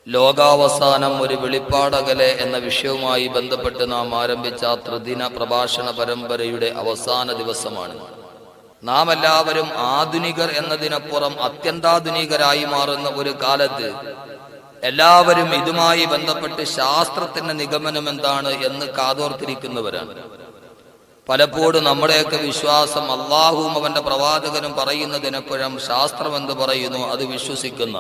ലോകാവസാനം ഒരു വെളിപ്പാടകലെ എന്ന വിഷയവുമായി ബന്ധപ്പെട്ട് നാം ആരംഭിച്ച ത്രിദിന പ്രഭാഷണ പരമ്പരയുടെ അവസാന ദിവസമാണ്. നാം എല്ലാവരും ആധുനികർ എന്നതിനപ്പുറം അത്യന്താധുനികരായി മാറുന്ന ഒരു കാലത്ത് എല്ലാവരും ഇതുമായി ബന്ധപ്പെട്ട് ശാസ്ത്രത്തിന്റെ നിഗമനം എന്താണ് എന്ന് കാതോർത്തിരിക്കുന്നവരാണ്. പലപ്പോഴും നമ്മുടെയൊക്കെ വിശ്വാസം അള്ളാഹുവും അവന്റെ പ്രവാചകനും പറയുന്നതിനപ്പുറം ശാസ്ത്രം എന്ന് പറയുന്നു അത് വിശ്വസിക്കുന്ന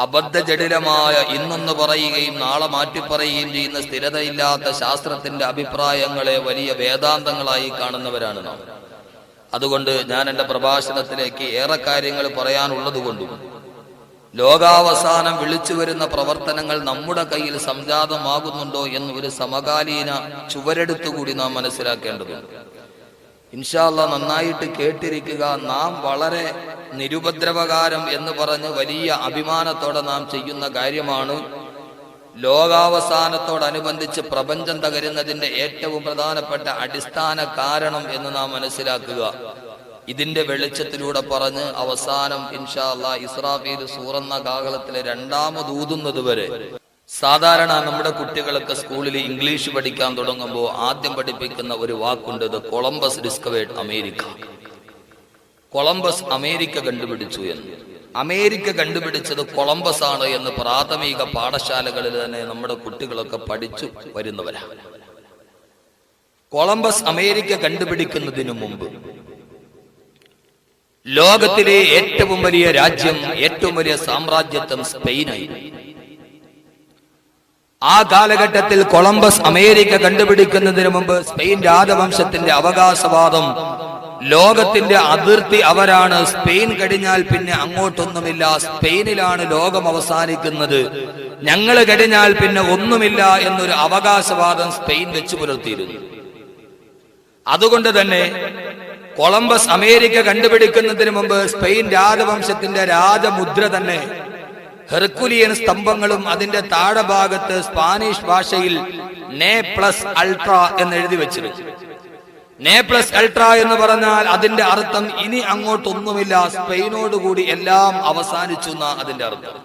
അബദ്ധജടിലമായ ഇന്നൊന്ന് പറയുകയും നാളെ മാറ്റിപ്പറയുകയും ചെയ്യുന്ന സ്ഥിരതയില്ലാത്ത ശാസ്ത്രത്തിന്റെ അഭിപ്രായങ്ങളെ വലിയ വേദാന്തങ്ങളായി കാണുന്നവരാണ് നാം. അതുകൊണ്ട് ഞാൻ എൻ്റെ പ്രഭാഷണത്തിലേക്ക് ഏറെ കാര്യങ്ങൾ പറയാനുള്ളതുകൊണ്ടും ലോകാവസാനം വിളിച്ചു വരുന്ന പ്രവർത്തനങ്ങൾ നമ്മുടെ കയ്യിൽ സംജാതമാകുന്നുണ്ടോ എന്ന് ഒരു സമകാലീന ചുവരെടുത്തുകൂടി നാം മനസ്സിലാക്കേണ്ടതുണ്ട്. ഇൻഷാ അല്ലാഹ് നന്നായിട്ട് കേട്ടിരിക്കുക. നാം വളരെ നിരുപദ്രവകാരം എന്ന് പറഞ്ഞ് വലിയ അഭിമാനത്തോടെ നാം ചെയ്യുന്ന കാര്യമാണ്. ലോകാവസാനത്തോടനുബന്ധിച്ച് പ്രപഞ്ചം തകരുന്നതിന്റെ ഏറ്റവും പ്രധാനപ്പെട്ട അടിസ്ഥാന കാരണം എന്ന് നാം മനസ്സിലാക്കുക. ഇതിന്റെ വെളിച്ചത്തിലൂടെ പറഞ്ഞ് അവസാനം ഇൻഷാ അല്ലാഹ് ഇസ്രാഫീൽ സൂറന്ന കാഹളത്തിലെ രണ്ടാമത് ഊതുന്നത് വരെ സാധാരണ നമ്മുടെ കുട്ടികളൊക്കെ സ്കൂളിൽ ഇംഗ്ലീഷ് പഠിക്കാൻ തുടങ്ങുമ്പോൾ ആദ്യം പഠിപ്പിക്കുന്ന ഒരു വാക്കുണ്ട്, Columbus discovered America. Columbus America കണ്ടുപിടിച്ചു എന്ന്. അമേരിക്ക കണ്ടുപിടിച്ചത് കൊളംബസ് ആണ് എന്ന് പ്രാഥമിക പാഠശാലകളിൽ തന്നെ നമ്മുടെ കുട്ടികളൊക്കെ പഠിച്ചു വരുന്നവരാണ്. കൊളംബസ് അമേരിക്ക കണ്ടുപിടിക്കുന്നതിനു മുമ്പ് ലോകത്തിലെ ഏറ്റവും വലിയ രാജ്യം, ഏറ്റവും വലിയ സാമ്രാജ്യത്വം സ്പെയിനായിരുന്നു. ആ കാലഘട്ടത്തിൽ കൊളംബസ് അമേരിക്ക കണ്ടുപിടിക്കുന്നതിന് മുമ്പ് സ്പെയിൻ രാജവംശത്തിന്റെ അവകാശവാദം, ലോകത്തിന്റെ അതിർത്തി അവരാണ്, സ്പെയിൻ കഴിഞ്ഞാൽ പിന്നെ അങ്ങോട്ടൊന്നുമില്ല, സ്പെയിനിലാണ് ലോകം അവസാനിക്കുന്നത്, ഞങ്ങൾ കഴിഞ്ഞാൽ പിന്നെ ഒന്നുമില്ല എന്നൊരു അവകാശവാദം സ്പെയിൻ വെച്ചു പുലർത്തിയിരുന്നു. അതുകൊണ്ട് തന്നെ കൊളംബസ് അമേരിക്ക കണ്ടുപിടിക്കുന്നതിന് മുമ്പ് സ്പെയിൻ രാജവംശത്തിന്റെ രാജമുദ്ര തന്നെ ഹെർക്കുലിയൻ സ്തംഭങ്ങളും അതിന്റെ താഴെ ഭാഗത്ത് സ്പാനിഷ് ഭാഷയിൽ നേ പ്ലസ് അൾട്ര എന്ന് എഴുതി വെച്ചിരുന്നു. നേ പ്ലസ് അൾട്ര എന്ന് പറഞ്ഞാൽ അതിന്റെ അർത്ഥം ഇനി അങ്ങോട്ടൊന്നുമില്ല, സ്പെയിനോടുകൂടി എല്ലാം അവസാനിച്ചു എന്നാ അതിന്റെ അർത്ഥം.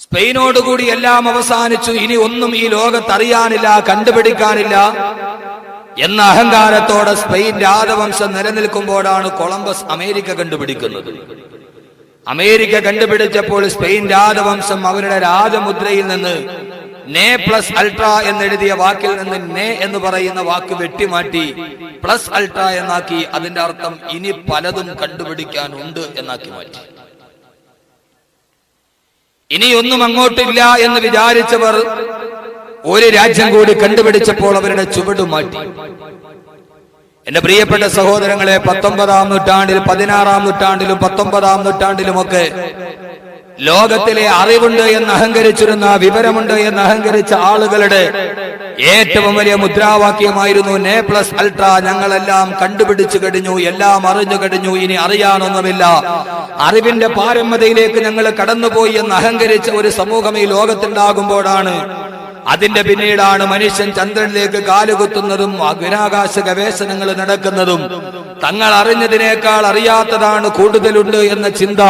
സ്പെയിനോടുകൂടി എല്ലാം അവസാനിച്ചു, ഇനി ഒന്നും ഈ ലോകത്തറിയാനില്ല, കണ്ടുപിടിക്കാനില്ല എന്ന അഹങ്കാരത്തോടെ സ്പെയിൻ രാജവംശം നിലനിൽക്കുമ്പോഴാണ് കൊളംബസ് അമേരിക്ക കണ്ടുപിടിക്കുന്നത്. അമേരിക്ക കണ്ടുപിടിച്ചപ്പോൾ സ്പെയിൻ രാജവംശം അവരുടെ രാജമുദ്രയിൽ നിന്ന് നേ പ്ലസ് അൾട്ര എന്നെഴുതിയ വാക്കിൽ നിന്ന് നേ എന്ന് പറയുന്ന വാക്ക് വെട്ടിമാറ്റി പ്ലസ് അൾട്ര എന്നാക്കി. അതിന്റെ അർത്ഥം ഇനി പലതും കണ്ടുപിടിക്കാനുണ്ട് എന്നാക്കി മാറ്റി. ഇനിയൊന്നും അങ്ങോട്ടില്ല എന്ന് വിചാരിച്ചവർ ഒരു രാജ്യം കൂടി കണ്ടുപിടിച്ചപ്പോൾ അവരുടെ ചുവട് മാറ്റി. എന്റെ പ്രിയപ്പെട്ട സഹോദരങ്ങളെ, 19-ാം നൂറ്റാണ്ടിൽ 16-ാം നൂറ്റാണ്ടിലും 19-ാം നൂറ്റാണ്ടിലുമൊക്കെ ലോകത്തിലെ അറിവുണ്ട് എന്ന് അഹങ്കരിച്ചിരുന്ന, വിവരമുണ്ട് എന്ന് അഹങ്കരിച്ച ആളുകളുടെ ഏറ്റവും വലിയ മുദ്രാവാക്യമായിരുന്നു നേ പ്ലസ് അൾട്ര. ഞങ്ങളെല്ലാം കണ്ടുപിടിച്ചു കഴിഞ്ഞു, എല്ലാം അറിഞ്ഞു കഴിഞ്ഞു, ഇനി അറിയാനൊന്നുമില്ല, അറിവിന്റെ പാരമ്യതയിലേക്ക് ഞങ്ങൾ കടന്നുപോയി എന്ന് അഹങ്കരിച്ച ഒരു സമൂഹം ഈ ലോകത്തുണ്ടാകുമ്പോഴാണ്, അതിന്റെ പിന്നീടാണ് മനുഷ്യൻ ചന്ദ്രനിലേക്ക് കാലുകുത്തുന്നതും അഗ്നാകാശ ഗവേഷണങ്ങൾ നടക്കുന്നതും. തങ്ങൾ അറിഞ്ഞതിനേക്കാൾ അറിയാത്തതാണ് കൂടുതലുണ്ട് എന്ന ചിന്ത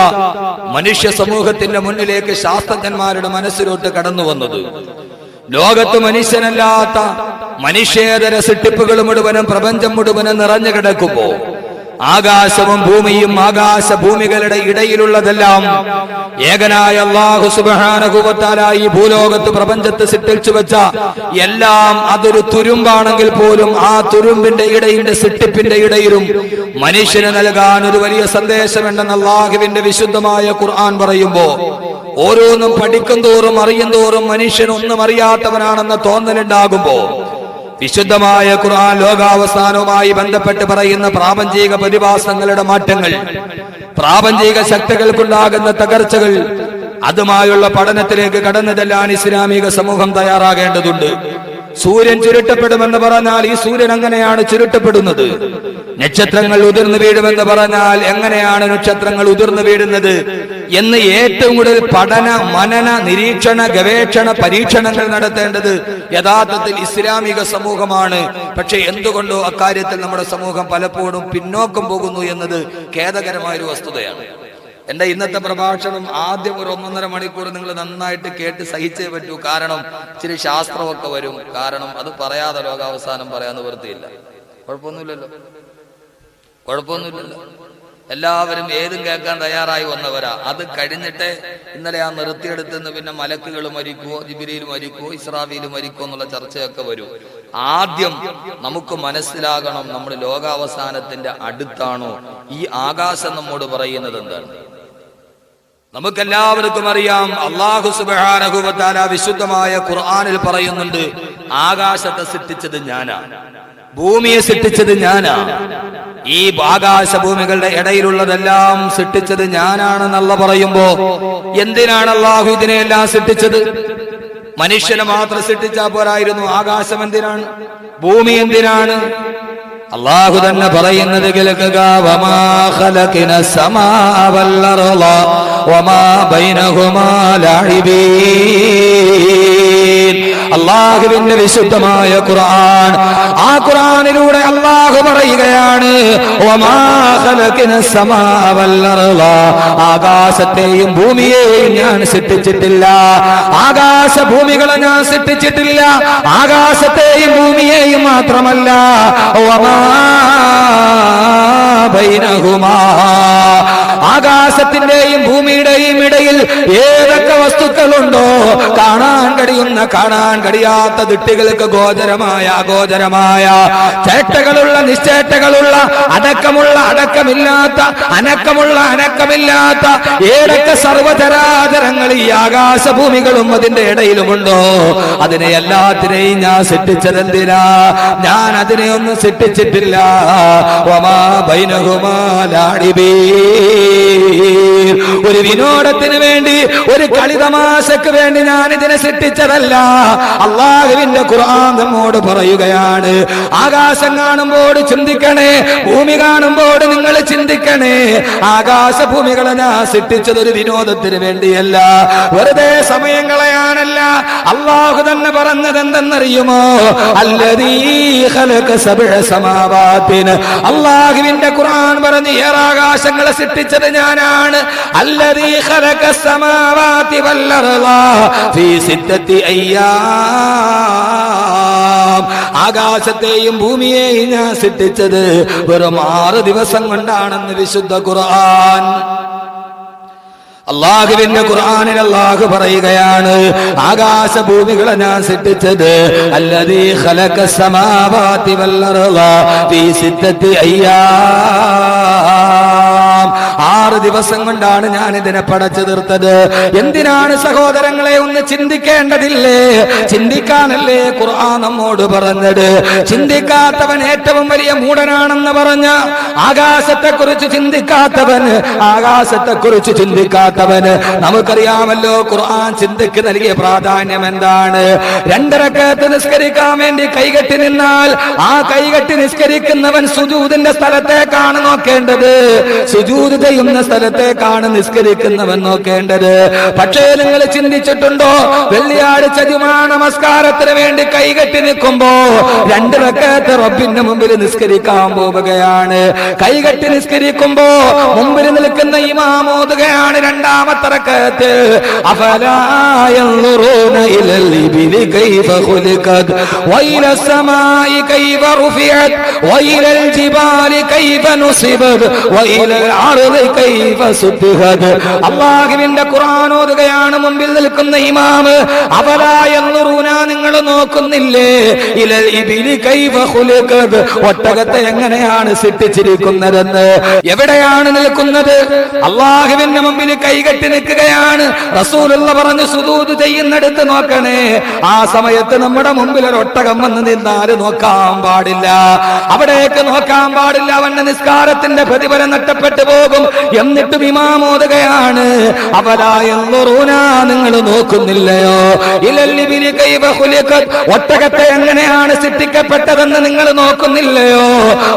മനുഷ്യ സമൂഹത്തിന്റെ മുന്നിലേക്ക് ശാസ്ത്രജ്ഞന്മാരുടെ മനസ്സിലോട്ട് കടന്നു വന്നത്. ലോകത്ത് മനുഷ്യനല്ലാത്ത മനുഷ്യേതര സൃഷ്ടിപ്പുകൾ മുഴുവനും, പ്രപഞ്ചം മുഴുവനും നിറഞ്ഞു കിടക്കുമ്പോ ആകാശവും ഭൂമിയും ആകാശ ഭൂമികളുടെ ഇടയിലുള്ളതെല്ലാം ഏകനായ അല്ലാഹു സുബ്ഹാനഹു വ തആല ഈ ഭൂലോകത്ത് പ്രപഞ്ചത്ത് സൃഷ്ടിച്ചു വെച്ച എല്ലാം അതൊരു തുരുമ്പാണെങ്കിൽ പോലും ആ തുരുമ്പിന്റെ ഇടയിന്റെ സൃഷ്ടിപ്പിന്റെ ഇടയിലും മനുഷ്യന് നൽകാൻ ഒരു വലിയ സന്ദേശമുണ്ടെന്ന് അല്ലാഹുവിന്റെ വിശുദ്ധമായ ഖുർആൻ പറയുമ്പോ, ഓരോന്നും പഠിക്കും തോറും അറിയും തോറും മനുഷ്യൻ ഒന്നും അറിയാത്തവനാണെന്ന തോന്നലുണ്ടാകുമ്പോ വിശുദ്ധമായ ഖുർആൻ ലോകാവസാനവുമായി ബന്ധപ്പെട്ട് പറയുന്ന പ്രാപഞ്ചിക പ്രതിഭാസങ്ങളുടെ മാറ്റങ്ങൾ, പ്രാപഞ്ചിക ശക്തികൾക്കുണ്ടാകുന്ന തകർച്ചകൾ, അതുമായുള്ള പഠനത്തിലേക്ക് കടന്നതെല്ലാം ഇസ്ലാമിക സമൂഹം തയ്യാറാകേണ്ടതുണ്ട്. സൂര്യൻ ചുരുട്ടപ്പെടുമെന്ന് പറഞ്ഞാൽ ഈ സൂര്യൻ എങ്ങനെയാണ് ചുരുട്ടപ്പെടുന്നത്? നക്ഷത്രങ്ങൾ ഉതിർന്നു വീഴുമെന്ന് പറഞ്ഞാൽ എങ്ങനെയാണ് നക്ഷത്രങ്ങൾ ഉതിർന്നു വീഴുന്നത് എന്ന് ഏറ്റവും കൂടുതൽ പഠന, മനന, നിരീക്ഷണ, ഗവേഷണ, പരീക്ഷണങ്ങൾ നടത്തേണ്ടത് യഥാർത്ഥത്തിൽ ഇസ്ലാമിക സമൂഹമാണ്. പക്ഷെ എന്തുകൊണ്ടോ അക്കാര്യത്തിൽ നമ്മുടെ സമൂഹം പലപ്പോഴും പിന്നോക്കം പോകുന്നു എന്നത് ഖേദകരമായൊരു വസ്തുതയാണ്. എന്റെ ഇന്നത്തെ പ്രഭാഷണം ആദ്യം ഒരു 1.5 മണിക്കൂർ നിങ്ങൾ നന്നായിട്ട് കേട്ട് സഹിച്ചേ പറ്റൂ. കാരണം ഇച്ചിരി ശാസ്ത്രമൊക്കെ വരും. കാരണം അത് പറയാതെ ലോകാവസാനം പറയാൻ നിവൃത്തിയില്ല. കുഴപ്പമൊന്നുമില്ലല്ലോ. എല്ലാവരും ഏതും കേൾക്കാൻ തയ്യാറായി വന്നവരാ. അത് കഴിഞ്ഞിട്ട് ഇന്നലെ ആ നിർത്തിയെടുത്തുനിന്ന് പിന്നെ മലക്കുകൾ മരിക്കുവോ, ജിബ്രീൽ മരിക്കുവോ, ഇസ്രാഫീൽ മരിക്കുവോ എന്നുള്ള ചർച്ചയൊക്കെ വരും. ആദ്യം നമുക്ക് മനസ്സിലാകണം, നമ്മൾ ലോകാവസാനത്തിന്റെ അടുത്താണോ? ഈ ആകാശം നമ്മോട് പറയുന്നത് എന്താണ്? നമുക്കെല്ലാവർക്കും അറിയാം, അല്ലാഹു സുബ്ഹാനഹു വ തആല വിശുദ്ധമായ ഖുർആനിൽ പറയുന്നുണ്ട്, ആകാശത്തെ സൃഷ്ടിച്ചത് ഞാനാണ്, ഭൂമിയെ സൃഷ്ടിച്ചത് ഞാനാണ്, ഈ ആകാശഭൂമികളുടെ ഇടയിലുള്ളതെല്ലാം സൃഷ്ടിച്ചത് ഞാനാണെന്നല്ല പറയുമ്പോ എന്തിനാണ് അല്ലാഹു ഇതിനെല്ലാം സൃഷ്ടിച്ചത്? മനുഷ്യനെ മാത്രം സൃഷ്ടിച്ചാൽ പോരായിരുന്നു. ആകാശം എന്തിനാണ്? ഭൂമി എന്തിനാണ്? അല്ലാഹു തന്നെ പറയുന്നത് കേൾക്കുക, വമാ ഖലഖനസ് സമാഅ വൽ അർള വമാ ബൈനഹുമാ ലഅബീൻ. അല്ലാഹുവിന്റെ വിശുദ്ധമായ ഖുർആൻ, ആ ഖുർആനിലൂടെ അല്ലാഹു പറയുകയാണ്, വമാ ഖലഖനസ് സമാഅ വൽ അർള, ആകാശത്തെയും ഭൂമിയെയും ഞാൻ സൃഷ്ടിച്ചിട്ടില്ല. ആകാശഭൂമികളെ ഞാൻ സൃഷ്ടിച്ചിട്ടില്ല. ആകാശത്തെയും ഭൂമിയെയും മാത്രമല്ല, വമാ ബൈനഹുമാ, ആകാശത്തിന്റെയും ഭൂമിയുടെയും ഇടയിൽ ഏതൊക്കെ വസ്തുക്കളുണ്ടോ, കാണാൻ കഴിയുന്ന കാണാൻ കഴിയാത്ത ദിട്ടുകൾക്ക് ഗോചരമായ അഗോചരമായ, ചേട്ടകളുള്ള നിശ്ചേട്ടകളുള്ള, അടക്കമുള്ള അടക്കമില്ലാത്ത, അനക്കമുള്ള അനക്കമില്ലാത്ത ഏതൊക്കെ സർവചരാചരങ്ങൾ ഈ ആകാശഭൂമികളും അതിന്റെ ഇടയിലുമുണ്ടോ, അതിനെ എല്ലാത്തിനെയും ഞാൻ സൃഷ്ടിച്ചതെന്തിനാ? ഞാൻ അതിനെ ഒന്നും സൃഷ്ടിച്ചിട്ടില്ല. വമാ ബൈനഹുമാ ലഅബീൻ, ഒരു വിനോദത്തിന് വേണ്ടി, ഒരു കളിതമാശക്ക് വേണ്ടി ഞാൻ ഇതിനെ സൃഷ്ടിച്ചതല്ല. അല്ലാഹുവിന്റെ ഖുർആൻ നമ്മോട് പറയുകയാണ്, ആകാശം കാണുമ്പോൾ ചിന്തിക്കണേ, ഭൂമി കാണുമ്പോൾ നിങ്ങൾ ചിന്തിക്കണേ. ആകാശഭൂമികളെ ഞാൻ സൃഷ്ടിച്ചത് ഒരു വിനോദത്തിന് വേണ്ടിയല്ല, വെറുതെ സമയം കളയാനല്ല. അല്ലാഹു തന്നെ പറഞ്ഞത് എന്തെന്നറിയുമോ? അല്ലദീ ഖലഖ സബ്അ സമാവാതിൻ, അല്ലാഹുവിന്റെ ഖുർആൻ പറഞ്ഞു, ആകാശങ്ങളെ സൃഷ്ടിച്ചത് ഞാനാണ്. അല്ലദീ ഖലഖ സമാവാതി വൽ അർള ഫീ സിത്തത്തി അയ്യാം, ആകാശത്തെയും ഭൂമിയെയും ഞാൻ സൃഷ്ടിച്ചത് വെറും 6 ദിവസം കൊണ്ടാണെന്ന് വിശുദ്ധ ഖുർആൻ. അല്ലാഹുവിന്റെ ഖുർആനിൽ അല്ലാഹു പറയുകയാണ്, ആകാശഭൂമികളെ ഞാൻ സൃഷ്ടിച്ചത് അല്ലദീ ഖലഖ സമാവാതി വൽ അർള ഫീ സിത്തത്തി അയ്യാം, 6 ദിവസം കൊണ്ടാണ് ഞാൻ ഇതിനെ പടച്ചു തീർത്തത്. എന്തിനാണ് സഹോദരങ്ങളെ? ഒന്ന് ചിന്തിക്കേണ്ടതില്ലേ? ചിന്തിക്കാനല്ലേ ഖുർആൻ നമ്മോട് പറഞ്ഞത്? ചിന്തിക്കാത്തവൻ ഏറ്റവും വലിയ മൂഢനാണെന്ന് പറഞ്ഞ, ആകാശത്തെക്കുറിച്ച് ചിന്തിക്കാത്തവൻ, ആകാശത്തെക്കുറിച്ച് ചിന്തിക്കാത്തവന്, നമുക്കറിയാമല്ലോ ഖുർആൻ ചിന്തയ്ക്ക് നൽകിയ പ്രാധാന്യം എന്താണ്? 2 റക്അത്ത് നിസ്കരിക്കാൻ വേണ്ടി കൈകെട്ടി നിന്നാൽ ആ കൈകെട്ടി നിസ്കരിക്കുന്നവൻ സുജൂദിന്റെ സ്ഥലത്തേക്കാണ് നോക്കേണ്ടത്, സുജൂദ് ചെയ്യുന്ന സ്ഥലത്തേക്കാണ് നിസ്കരിക്കുന്നവൻ നോക്കേണ്ടത്. പക്ഷേ നിങ്ങൾ ചിന്തിച്ചിട്ടുണ്ടോ? വെള്ളിയാഴ്ച ജുമാ നമസ്കാരത്തിന് വേണ്ടി കൈകെട്ടി നിൽക്കുമ്പോ 2 റക്അത്ത് റബ്ബിന്റെ മുമ്പിൽ നിസ്കരിക്കാൻ പോവുകയാണ്. കൈകെട്ടി നിസ്കരിക്കുമ്പോ മുമ്പിൽ നിൽക്കുന്ന ഇമാം ഓതുകയാണ് 2ാമത്തെ റക്അത്ത്, അഫലാ യൻളുറൂന ഇലൽ ഇബിലി കൈഫ ഖുലിഖത് വഇലസ് സമാഇ കൈഫ റുഫിഅത് വഇലൽ ജിബാലി കൈഫ നുസിബത് വഇലൽ അർളി കൈഫ സുത്തിഹത്. അല്ലാഹുവിന്റെ ഖുർആൻ ഓതുകയാണ് മുമ്പിൽ നിൽക്കുന്ന ഇമാം. അഫലാ യൻളുറൂന, നിങ്ങൾ നോക്കുന്നില്ലേ? ഇലൽ ഇബിലി കൈഫ ഖുലിഖത്, ഒട്ടകത്തെ എങ്ങനെയാണ് സൃഷ്ടിച്ചിരിക്കുന്നതെന്ന്. എവിടെയാണ് നിൽക്കുന്നത്? അല്ലാഹുവിന്റെ മുമ്പിൽ കൈകെട്ടി നിൽക്കുകയാണ്. റസൂലുള്ള പറഞ്ഞു, സുജൂദ് ചെയ്യുന്നിടത്ത് നോക്കണേ. ആ സമയത്ത് നമ്മുടെ മുമ്പിൽ ഒരു ഒട്ടകം വന്ന് നിന്നാൽ നോക്കാൻ പാടില്ല, അവിടേക്ക് നോക്കാൻ പാടില്ല. അവന്റെ നിസ്കാരത്തിന്റെ പ്രതിഫലം നഷ്ടപ്പെട്ടു പോകും. എന്നിട്ടും ഇമാം ഓതുകയാണ്, അഫലാ യൻളുറൂന, നിങ്ങൾ നോക്കുന്നില്ലയോ? ഇലൽ ഇബിലി കൈഫ ഖുലിഖത്, ഒട്ടകത്തെ എങ്ങനെയാണ് സൃഷ്ടിക്കപ്പെട്ടതെന്ന് നിങ്ങൾ നോക്കുന്നില്ലയോ?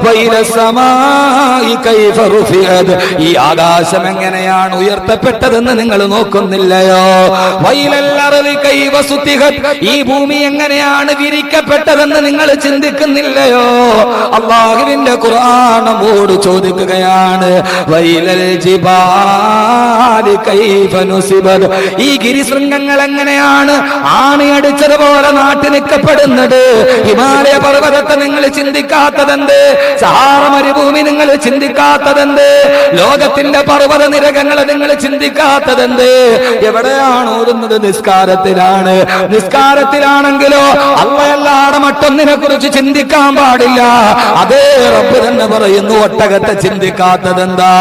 വഇലസ് സമാഇ കൈഫ റുഫിഅത്, ഈ ആകാശം എങ്ങനെയാണ് ഉയർത്തപ്പെട്ടതെന്ന് നിങ്ങൾ നോക്കുന്നില്ലയോ? വഇലൽ അർളി കൈഫ സുത്തിഹത്, ഈ ഭൂമി എങ്ങനെയാണ് വിരിക്കപ്പെട്ടതെന്ന് നിങ്ങൾ ചിന്തിക്കുന്നില്ലയോ? അല്ലാഹുവിന്റെ ഖുർആൻ നമ്മോട് ചോദിക്കുകയാണ്, വഇലൽ ജിബാലി കൈഫ നുസിബത്. ഈ ഗിരിശൃംഗങ്ങൾ എങ്ങനെയാണ് ആണിയടിച്ചതുപോലെ നാട്ടി നിൽക്കപ്പെടുന്നത്? ഹിമാലയ പർവ്വതത്തെ നിങ്ങൾ ചിന്തിക്കാത്തതെന്ത്? സഹാറ മരുഭൂമി നിങ്ങൾ ചിന്തിക്കാത്തതെന്ത്? ലോകത്തിന്റെ പർവ്വത നിരകങ്ങളെ നിങ്ങൾ ചിന്തിക്കാത്തതെന്ത്? എവിടെയാണ് ഓടുന്നത്? നിസ്കാരത്തിലാണ്. നിസ്കാരത്തിലാണെങ്കിലോ അള്ളയല്ലാതെ മറ്റൊന്നിനെ കുറിച്ച് ചിന്തിക്കാൻ പാടില്ല. അതേ റബ്ബ് തന്നെ പറയുന്നു, ഒട്ടകത്തെ ചിന്തിക്കാത്തതെന്താ?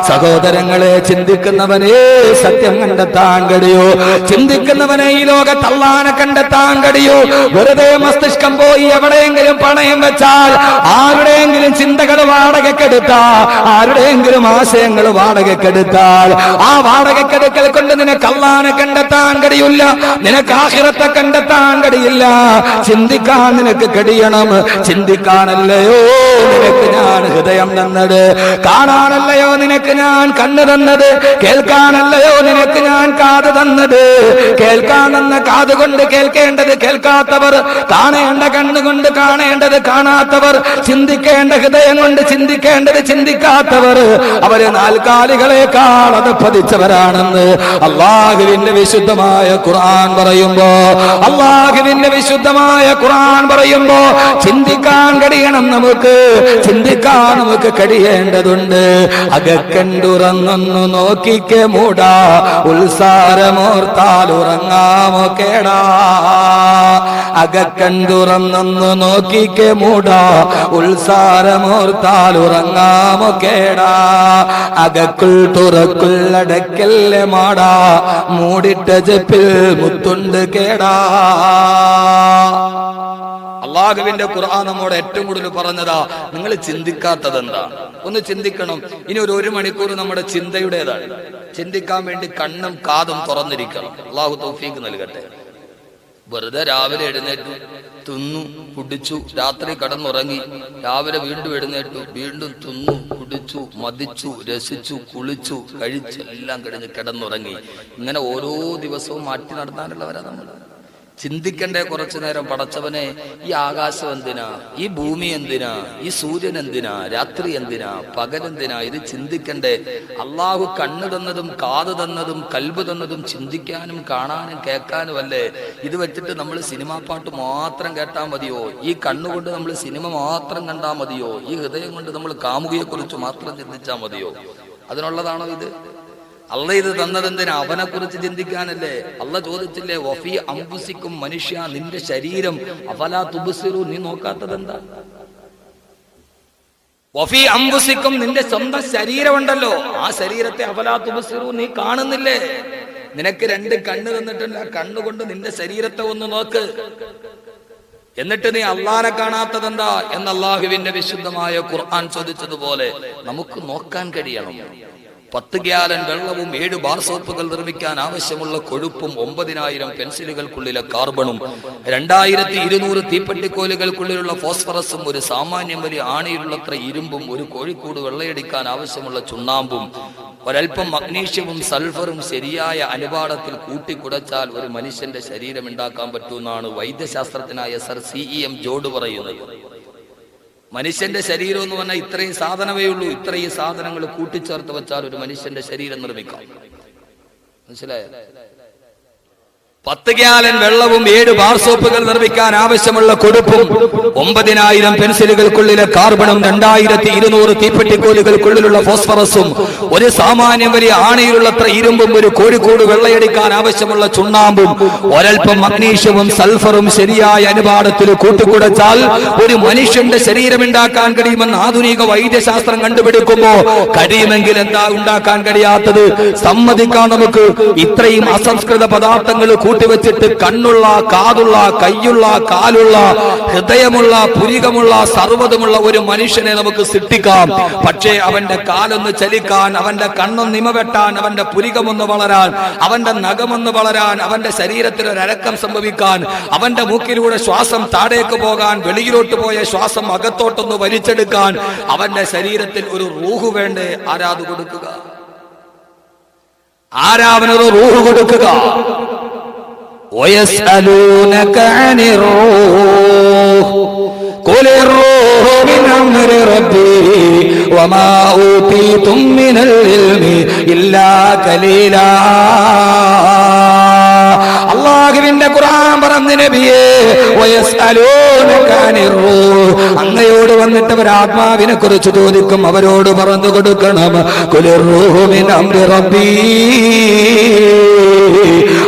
സഹോദരങ്ങളെ, ചിന്തിക്കുന്നവനെ സത്യം കണ്ടെത്താൻ കഴിയൂ. ചിന്തിക്കുന്നവനെ ഈ ലോകത്ത് അല്ലാഹനെ കണ്ടെത്താൻ കഴിയൂ. വെറുതെ മസ്തിഷ്കം പോയി എവിടെയെങ്കിലും പണയം വെച്ചാൽ, ആരുടെയെങ്കിലും ചിന്തകൾ വാടകയ്ക്കെടുത്താൽ, ആരുടെയെങ്കിലും ആശയങ്ങൾ വാടകയ്ക്കെടുത്താൽ, ആ വാടകയ്ക്കെടുക്കൽ കൊണ്ട് നിനക്ക് അല്ലാഹനെ കണ്ടെത്താൻ കഴിയില്ല, നിനക്ക് ആഖിറത്തെ കണ്ടെത്താൻ കഴിയില്ല. ചിന്തിക്കാൻ നിനക്ക് കഴിയണം. ചിന്തിക്കാനല്ലയോ നിനക്ക് ഞാൻ ഹൃദയം തന്നത്? കാണാനല്ലയോ നിനക്ക് ഞാൻ കണ്ണ് തന്നത്? കേൾക്കാനല്ലയോ നിനക്ക് ഞാൻ കാത് തന്നത്? കേൾക്കാൻ തന്ന കാത് കൊണ്ട് കേൾക്കേണ്ടത് കേൾക്കാത്തവർ, കാണേണ്ട കണ്ണുകൊണ്ട് കാണേണ്ടത് കാണാത്തവർ, ചിന്തിക്കേണ്ട ഹൃദയം കൊണ്ട് ചിന്തിക്കേണ്ടത് ചിന്തിക്കാത്തവർ, അവര് നാൽക്കാലികളെക്കാൾ അധപ്പതിച്ചവരാണെന്ന് അല്ലാഹുവിന്റെ വിശുദ്ധമായ ഖുർആൻ പറയുമ്പോ, അല്ലാഹുവിന്റെ വിശുദ്ധമായ ഖുർആൻ പറയുമ്പോ ചിന്തിക്കാൻ കഴിയണം. നമുക്ക് ചിന്തിക്കാൻ നമുക്ക് കഴിയേണ്ടതുണ്ട്. അകക്കണ്ടുറങ്ങുന്നു നോക്കിക്കെ മൂടാ, ഉത്സാരമോർത്താൽ ഉറങ്ങാമോ കേടാ. അകക്കണ്ടുറങ്ങുന്നു നോക്കിക്കെ മൂടാ, ഉത്സാരമോർത്താൽ ഉറങ്ങാമോ കേടാ. അകക്കുൾ തുറക്കുള്ളടക്കല്ലേ മാടാ, മൂടിട്ട ജപ്പിൽ മുത്തുണ്ട് കേടാ. അല്ലാഹുവിന്റെ ഖുർആൻ നമ്മോട് ഏറ്റവും കൂടുതൽ പറഞ്ഞതാ, നിങ്ങൾ ചിന്തിക്കാത്തത് എന്താ? ഒന്ന് ചിന്തിക്കണം. ഇനി ഒരു മണിക്കൂർ നമ്മുടെ ചിന്തയുടേതാണ്. ചിന്തിക്കാൻ വേണ്ടി കണ്ണും കാതും തുറന്നിരിക്കണം. അല്ലാഹു തൗഫീഖ് നൽകട്ടെ. വെറുതെ രാവിലെ എഴുന്നേറ്റു, തിന്നു കുടിച്ചു, രാത്രി കടന്നുറങ്ങി, രാവിലെ വീണ്ടും എഴുന്നേറ്റു, വീണ്ടും തിന്നു കുടിച്ചു, മതിച്ചു, രസിച്ചു, കുളിച്ചു, കഴിച്ചു, എല്ലാം കഴിഞ്ഞ് കിടന്നുറങ്ങി. ഇങ്ങനെ ഓരോ ദിവസവും മാറ്റി നടത്താനുള്ളവരാ നമ്മൾ. ചിന്തിക്കണ്ടേ കുറച്ചു നേരം? പടച്ചവനെ, ഈ ആകാശം എന്തിനാ? ഈ ഭൂമി എന്തിനാ? ഈ സൂര്യൻ എന്തിനാ? രാത്രി എന്തിനാ? പകലെന്തിനാ? ഇത് ചിന്തിക്കണ്ടേ? അള്ളാഹു കണ്ണ് തന്നതും കാത് തന്നതും കൽബ് തന്നതും ചിന്തിക്കാനും കാണാനും കേൾക്കാനും അല്ലേ? ഇത് വെച്ചിട്ട് നമ്മൾ സിനിമാ പാട്ട് മാത്രം കേട്ടാൽ മതിയോ? ഈ കണ്ണുകൊണ്ട് നമ്മൾ സിനിമ മാത്രം കണ്ടാൽ മതിയോ? ഈ ഹൃദയം കൊണ്ട് നമ്മൾ കാമുകിയെ കുറിച്ച് മാത്രം ചിന്തിച്ചാൽ മതിയോ? അതിനുള്ളതാണോ ഇത്? അല്ല ഇത് തന്നതെന്തിനാ? അവനെ കുറിച്ച് ചിന്തിക്കാനല്ലേ? അല്ല ചോദിച്ചില്ലേ, വഫീ അംഫുസിക്കും, മനുഷ്യ നിന്റെ ശരീരം അഫലാ തുബ്സിറൂ, നീ നോക്കാത്തതെന്താ? വഫീ അംഫുസിക്കും, നിന്റെ സ്വന്തം ശരീരമുണ്ടല്ലോ, ആ ശരീരത്തെ അഫലാ തുബ്സിറൂ, നീ കാണുന്നില്ലേ? നിനക്ക് രണ്ട് കണ്ണ് തന്നിട്ടുണ്ട്, ആ കണ്ണുകൊണ്ട് നിന്റെ ശരീരത്തെ ഒന്ന് നോക്ക്. എന്നിട്ട് നീ അല്ലാഹനെ കാണാത്തതെന്താ എന്ന് അല്ലാഹുവിന്റെ വിശുദ്ധമായ ഖുർആൻ ചോദിച്ചതുപോലെ നമുക്ക് നോക്കാൻ കഴിയണം. 10 ഗ്യാലൻ വെള്ളവും 7 ബാർ സോപ്പുകൾ നിർമ്മിക്കാൻ ആവശ്യമുള്ള കൊഴുപ്പും 9000 പെൻസിലുകൾക്കുള്ളിലെ കാർബണും 2200 തീപ്പെട്ടിക്കോലുകൾക്കുള്ളിലുള്ള ഫോസ്ഫറസും ഒരു സാമാന്യം വലിയ ആണിയിലുള്ളത്ര ഇരുമ്പും ഒരു കോഴിക്കൂട് വെള്ളയടിക്കാൻ ആവശ്യമുള്ള ചുണ്ണാമ്പും ഒരൽപ്പം മഗ്നീഷ്യവും സൾഫറും ശരിയായ അനുപാതത്തിൽ കൂട്ടിക്കുടച്ചാൽ ഒരു മനുഷ്യന്റെ ശരീരം ഉണ്ടാക്കാൻ പറ്റുമെന്നാണ് വൈദ്യശാസ്ത്രജ്ഞനായ സർ CEM ജോർജ് പറയുന്നത്. മനുഷ്യന്റെ ശരീരം എന്ന് പറഞ്ഞാൽ ഇത്രയും സാധനമേ ഉള്ളൂ. ഇത്രയും സാധനങ്ങൾ കൂട്ടിച്ചേർത്ത് വെച്ചാൽ ഒരു മനുഷ്യന്റെ ശരീരം നിർമ്മിക്കാം. മനസ്സിലായോ? 10 ഗ്യാലൻ വെള്ളവും 7 ബാർ സോപ്പുകൾ നിർമ്മിക്കാൻ ആവശ്യമുള്ള കൊഴുപ്പും 9000 പെൻസിലുകൾക്കുള്ളിലെ കാർബണും 2200 തീപ്പെട്ടിക്കോലുകൾക്കുള്ളിലുള്ള ഫോസ്ഫറസും ഒരു സാമാന്യം വലിയ ആണിയിലുള്ളത്ര ഇരുമ്പും ഒരു കോഴിക്കോട് വെള്ളയടിക്കാൻ ആവശ്യമുള്ള ചുണ്ണാമ്പും ഒരൽപ്പം മഗ്നീഷ്യവും സൾഫറും ശരിയായ അനുപാതത്തിൽ കൂട്ടിക്കുടച്ചാൽ ഒരു മനുഷ്യന്റെ ശരീരമുണ്ടാക്കാൻ കഴിയുമെന്ന് ആധുനിക വൈദ്യശാസ്ത്രം കണ്ടുപിടിക്കുമ്പോ കഴിയുമെങ്കിൽ എന്താ ഉണ്ടാക്കാൻ കഴിയാത്തത്? സമ്മതിക്കാൻ നമുക്ക്. ഇത്രയും അസംസ്കൃത പദാർത്ഥങ്ങൾ കൂട്ടിവെച്ചിട്ട് കണ്ണുള്ള, കാതുള്ള, കൈയുള്ള, കാലുള്ള, ഹൃദയമുള്ള, പുരികമുള്ള, സർവ്വതുമുള്ള ഒരു മനുഷ്യനെ നമുക്ക് സൃഷ്ടിക്കാം. പക്ഷേ അവന്റെ കാലൊന്ന് ചലിക്കാൻ, അവന്റെ കണ്ണൊന്ന് നിമവെട്ടാൻ, അവന്റെ പുരികമൊന്ന് വളരാൻ, അവന്റെ നഖമൊന്ന് വളരാൻ, അവന്റെ ശരീരത്തിൽ ഒരു അരക്കം സംഭവിക്കാൻ, അവന്റെ മൂക്കിലൂടെ ശ്വാസം താഴേക്ക് പോകാൻ, വെളിയിലോട്ട് പോയ ശ്വാസം അകത്തോട്ടൊന്ന് വലിച്ചെടുക്കാൻ അവന്റെ ശരീരത്തിൽ ഒരു റൂഹ് വേണ്ടേ? ആരാത് കൊടുക്കുക? ആരാവനൊരു റൂഹ് കൊടുക്കുക? وَيَسْأَلُونَكَ عَنِ الرُّوحِ ഖുലിർ റൂഹു മിൻ അംരി റബ്ബി വമാ ഊതീതും മിനൽ ഇൽമി ഇല്ലാ ഖലീലാ. അല്ലാഹുവിന്റെ ഖുർആൻ പറഞ്ഞു നബിയേ, വയസ്അലൂനക അനിർ റൂഹ്, അങ്ങയോട് വന്നിട്ട് അവർ ആത്മാവിനെ കുറിച്ച് ചോദിക്കും, അവരോട് പറഞ്ഞു കൊടുക്കണം, ഖുലിർ റൂഹു മിൻ അംരി റബ്ബി,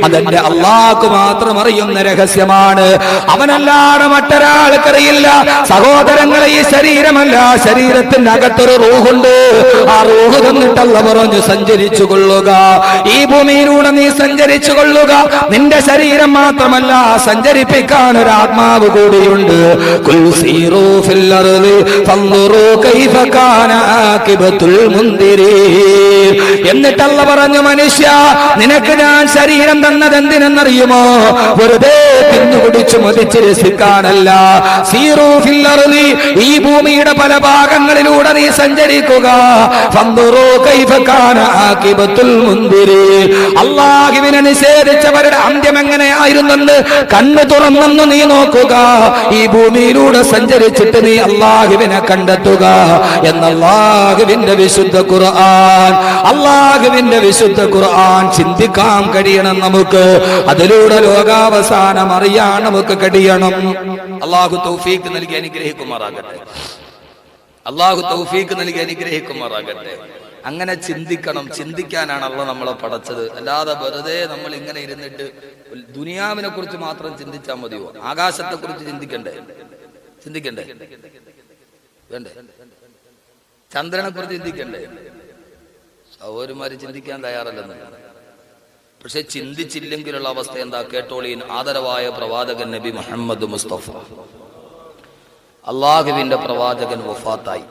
അതെന്റെ അല്ലാഹുക്ക് മാത്രം അറിയുന്ന രഹസ്യമാണ്, അവനല്ലാതെ മറ്റൊരാൾക്കറിയില്ല. സഹോദരങ്ങളെ, ഈ ശരീരമല്ല, ശരീരത്തിന്റെ അകത്തൊരു റൂഹുണ്ട്. ആ റൂഹ് തന്നിട്ട് അല്ലാഹു പറഞ്ഞു, സഞ്ചരിച്ചു കൊള്ളുക, ഈ ഭൂമിയിലൂടെ നീ സഞ്ചരിച്ചു കൊള്ളുക. നിന്റെ ശരീരം മാത്രമല്ല, സഞ്ചരിപ്പിക്കാൻ ഒരു ആത്മാവ് കൂടിയുണ്ട്. ഖുൽ സീറൂ ഫിൽ അർളി ഫൻദുറൂ കൈഫ കാന ആഖിബത്തുൽ മുൻദിരീൻ. എന്നിട്ട് അല്ലാഹു പറഞ്ഞു, മനുഷ്യ, നിനക്ക് ഞാൻ ശരീരം തന്നത് എന്തിനെന്നറിയുമോ? വെറുതെ തിന്നുകുടിച്ചു മതിച്ച് രസിക്കാനല്ല. സീറൂ ഫിൽ അർളി, ഈ ഭൂമിയുടെ പല ഭാഗങ്ങളിലൂടെ നീ സഞ്ചരിക്കുക. ഫൻദുറൂ കൈഫ കാന ആഖിബത്തുൽ മുൻദിരീൻ, അല്ലാഹുവിനെ നിഷേധിച്ചവരുടെ അന്ത്യം എങ്ങനെയായിരുന്നെന്ന് കണ്ണു തുറന്നു നീ നോക്കുക. ഈ ഭൂമിയിലൂടെ സഞ്ചരിച്ചിട്ട് നീ അല്ലാഹുവിനെ കണ്ടെത്തുക എന്ന് അല്ലാഹുവിന്റെ വിശുദ്ധ ഖുർആൻ. അല്ലാഹുവിന്റെ വിശുദ്ധ ഖുർആൻ ചിന്തിക്കാൻ കഴിയണം നമുക്ക്. അതിലൂടെ ലോകാവസാനം അറിയാൻ നമുക്ക് കഴിയണം. അല്ലാഹു തൗഫീഖ് നൽകി അനുഗ്രഹിക്കുമാറാകട്ടെ. അല്ലാഹു തൗഫീഖ് നൽകി അനുഗ്രഹിക്കുമാറാകട്ടെ. അങ്ങനെ ചിന്തിക്കണം. ചിന്തിക്കാനാണ് അല്ലാഹു നമ്മളെ പടച്ചത്. അല്ലാതെ വെറുതെ നമ്മൾ ഇങ്ങനെ ഇരുന്നിട്ട് ദുനിയാവിനെ കുറിച്ച് മാത്രം ചിന്തിച്ചാൽ മതിയോ? ആകാശത്തെ കുറിച്ച് ചിന്തിക്കണ്ടേ? വേണ്ടേ? ചന്ദ്രനെ കുറിച്ച് ചിന്തിക്കണ്ടേ? സഹോദരന്മാര് ചിന്തിക്കാൻ തയ്യാറല്ലെന്ന്. പക്ഷെ ചിന്തിച്ചില്ലെങ്കിലുള്ള അവസ്ഥ എന്താ? കേട്ടോളീൻ. ആദരവായ പ്രവാചകൻ നബി മുഹമ്മദ് മുസ്തഫ, അള്ളാഹുവിന്റെ പ്രവാചകൻ വഫാത്തായി.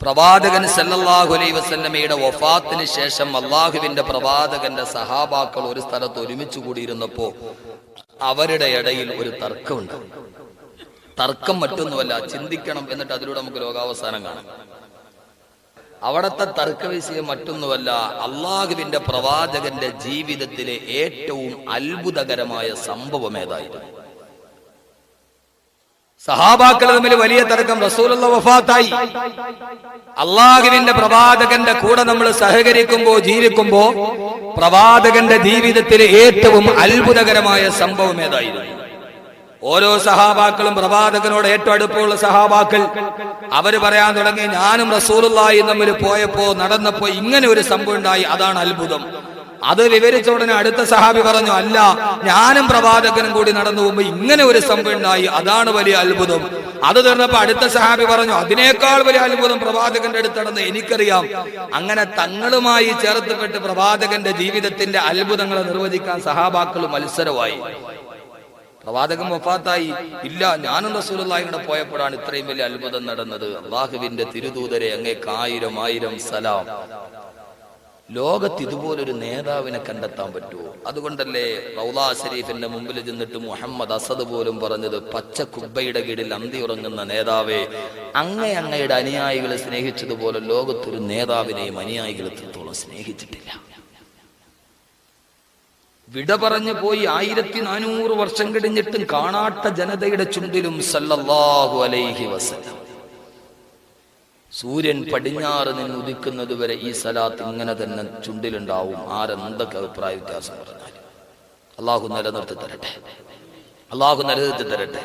പ്രവാചകൻ സല്ലല്ലാഹു അലൈഹി വസല്ലമയുടെ വഫാത്തിന് ശേഷം അള്ളാഹുവിന്റെ പ്രവാചകന്റെ സഹാബാക്കൾ ഒരു സ്ഥലത്ത് ഒരുമിച്ച് കൂടിയിരുന്നപ്പോ അവരുടെ ഇടയിൽ ഒരു തർക്കമുണ്ട്. തർക്കം മറ്റൊന്നുമല്ല, ചിന്തിക്കണം. എന്നിട്ട് അതിലൂടെ നമുക്ക് ലോകാവസാനം കാണാം. അവിടത്തെ തർക്ക വിഷയം മറ്റൊന്നുമല്ല, അള്ളാഹുവിന്റെ പ്രവാചകന്റെ ജീവിതത്തിലെ ഏറ്റവും അത്ഭുതകരമായ സംഭവം ഏതായിരുന്നു? സഹാബാക്കൾ തമ്മിൽ വലിയ തർക്കം. റസൂലുള്ളാഹി വഫാത്തായി. അള്ളാഹുവിന്റെ പ്രവാചകന്റെ കൂടെ നമ്മൾ സഹകരിക്കുമ്പോ, ജീവിക്കുമ്പോ പ്രവാചകന്റെ ജീവിതത്തിലെ ഏറ്റവും അത്ഭുതകരമായ സംഭവം ഏതായിരുന്നു? ഓരോ സഹാബാക്കളും, പ്രവാചകനോട് ഏറ്റവും അടുപ്പമുള്ള സഹാബാക്കൾ, അവര് പറയാൻ തുടങ്ങി, ഞാനും റസൂലുള്ളാഹിയും തമ്മിൽ പോയപ്പോ നടന്നപ്പോ ഇങ്ങനെ ഒരു സംഭവം ഉണ്ടായി, അതാണ് അത്ഭുതം. അത് വിവരിച്ച ഉടനെ അടുത്ത സഹാബി പറഞ്ഞു, അല്ല, ഞാനും പ്രവാചകനും കൂടി നടന്നു പോകുമ്പോ ഇങ്ങനെ ഒരു സംഭവം ഉണ്ടായി, അതാണ് വലിയ അത്ഭുതം. അത് തീർന്നപ്പോ അടുത്ത സഹാബി പറഞ്ഞു, അതിനേക്കാൾ വലിയ അത്ഭുതം പ്രവാചകന്റെ അടുത്ത് നടന്ന് എനിക്കറിയാം. അങ്ങനെ തങ്ങളുമായി ചേർത്തപ്പെട്ട് പ്രവാചകന്റെ ജീവിതത്തിന്റെ അത്ഭുതങ്ങളെ നിർവചിക്കാൻ സഹാബാക്കൾ മത്സരമായി. പ്രവാചകൻ വഫാത്തായി. ഇല്ല, ഞാനും റസൂലുള്ളാഹിയും കൂടെ പോയപ്പോഴാണ് ഇത്രയും വലിയ അത്ഭുതം നടന്നത്. അള്ളാഹുവിന്റെ തിരുദൂതരെ അങ്ങേക്ക് ആയിരം ആയിരം സലാം. ലോകത്ത് ഇതുപോലൊരു നേതാവിനെ കണ്ടെത്താൻ പറ്റുമോ? അതുകൊണ്ടല്ലേ റൗളാ ശരീഫിന്റെ മുമ്പിൽ ചെന്നിട്ട് മുഹമ്മദ് അസദ് പോലും പറഞ്ഞത്, പച്ച കുബ്ബയുടെ കീഴിൽ അന്തി ഉറങ്ങുന്ന നേതാവേ, അങ്ങയുടെ അനുയായികളെ സ്നേഹിച്ചതുപോലെ ലോകത്തൊരു നേതാവിനെയും അനുയായികൾ എത്രത്തോളം സ്നേഹിച്ചിട്ടില്ല. വിട പറഞ്ഞു പോയി 1400 വർഷം കഴിഞ്ഞിട്ടും കാണാത്ത ജനതയുടെ ചുണ്ടിലും സല്ലല്ലാഹു അലൈഹി വസല്ലം. സൂര്യൻ പടിഞ്ഞാറ് നിന്ന് ഉദിക്കുന്നത് വരെ ഈ സലാത്ത് ഇങ്ങനെ തന്നെ ചുണ്ടിലുണ്ടാവും. ആരെന്തൊക്കെ അഭിപ്രായ വ്യത്യാസം പറഞ്ഞാൽ അള്ളാഹു നിലനിർത്തി തരട്ടെ. അള്ളാഹു നിലനിർത്തി തരട്ടെ.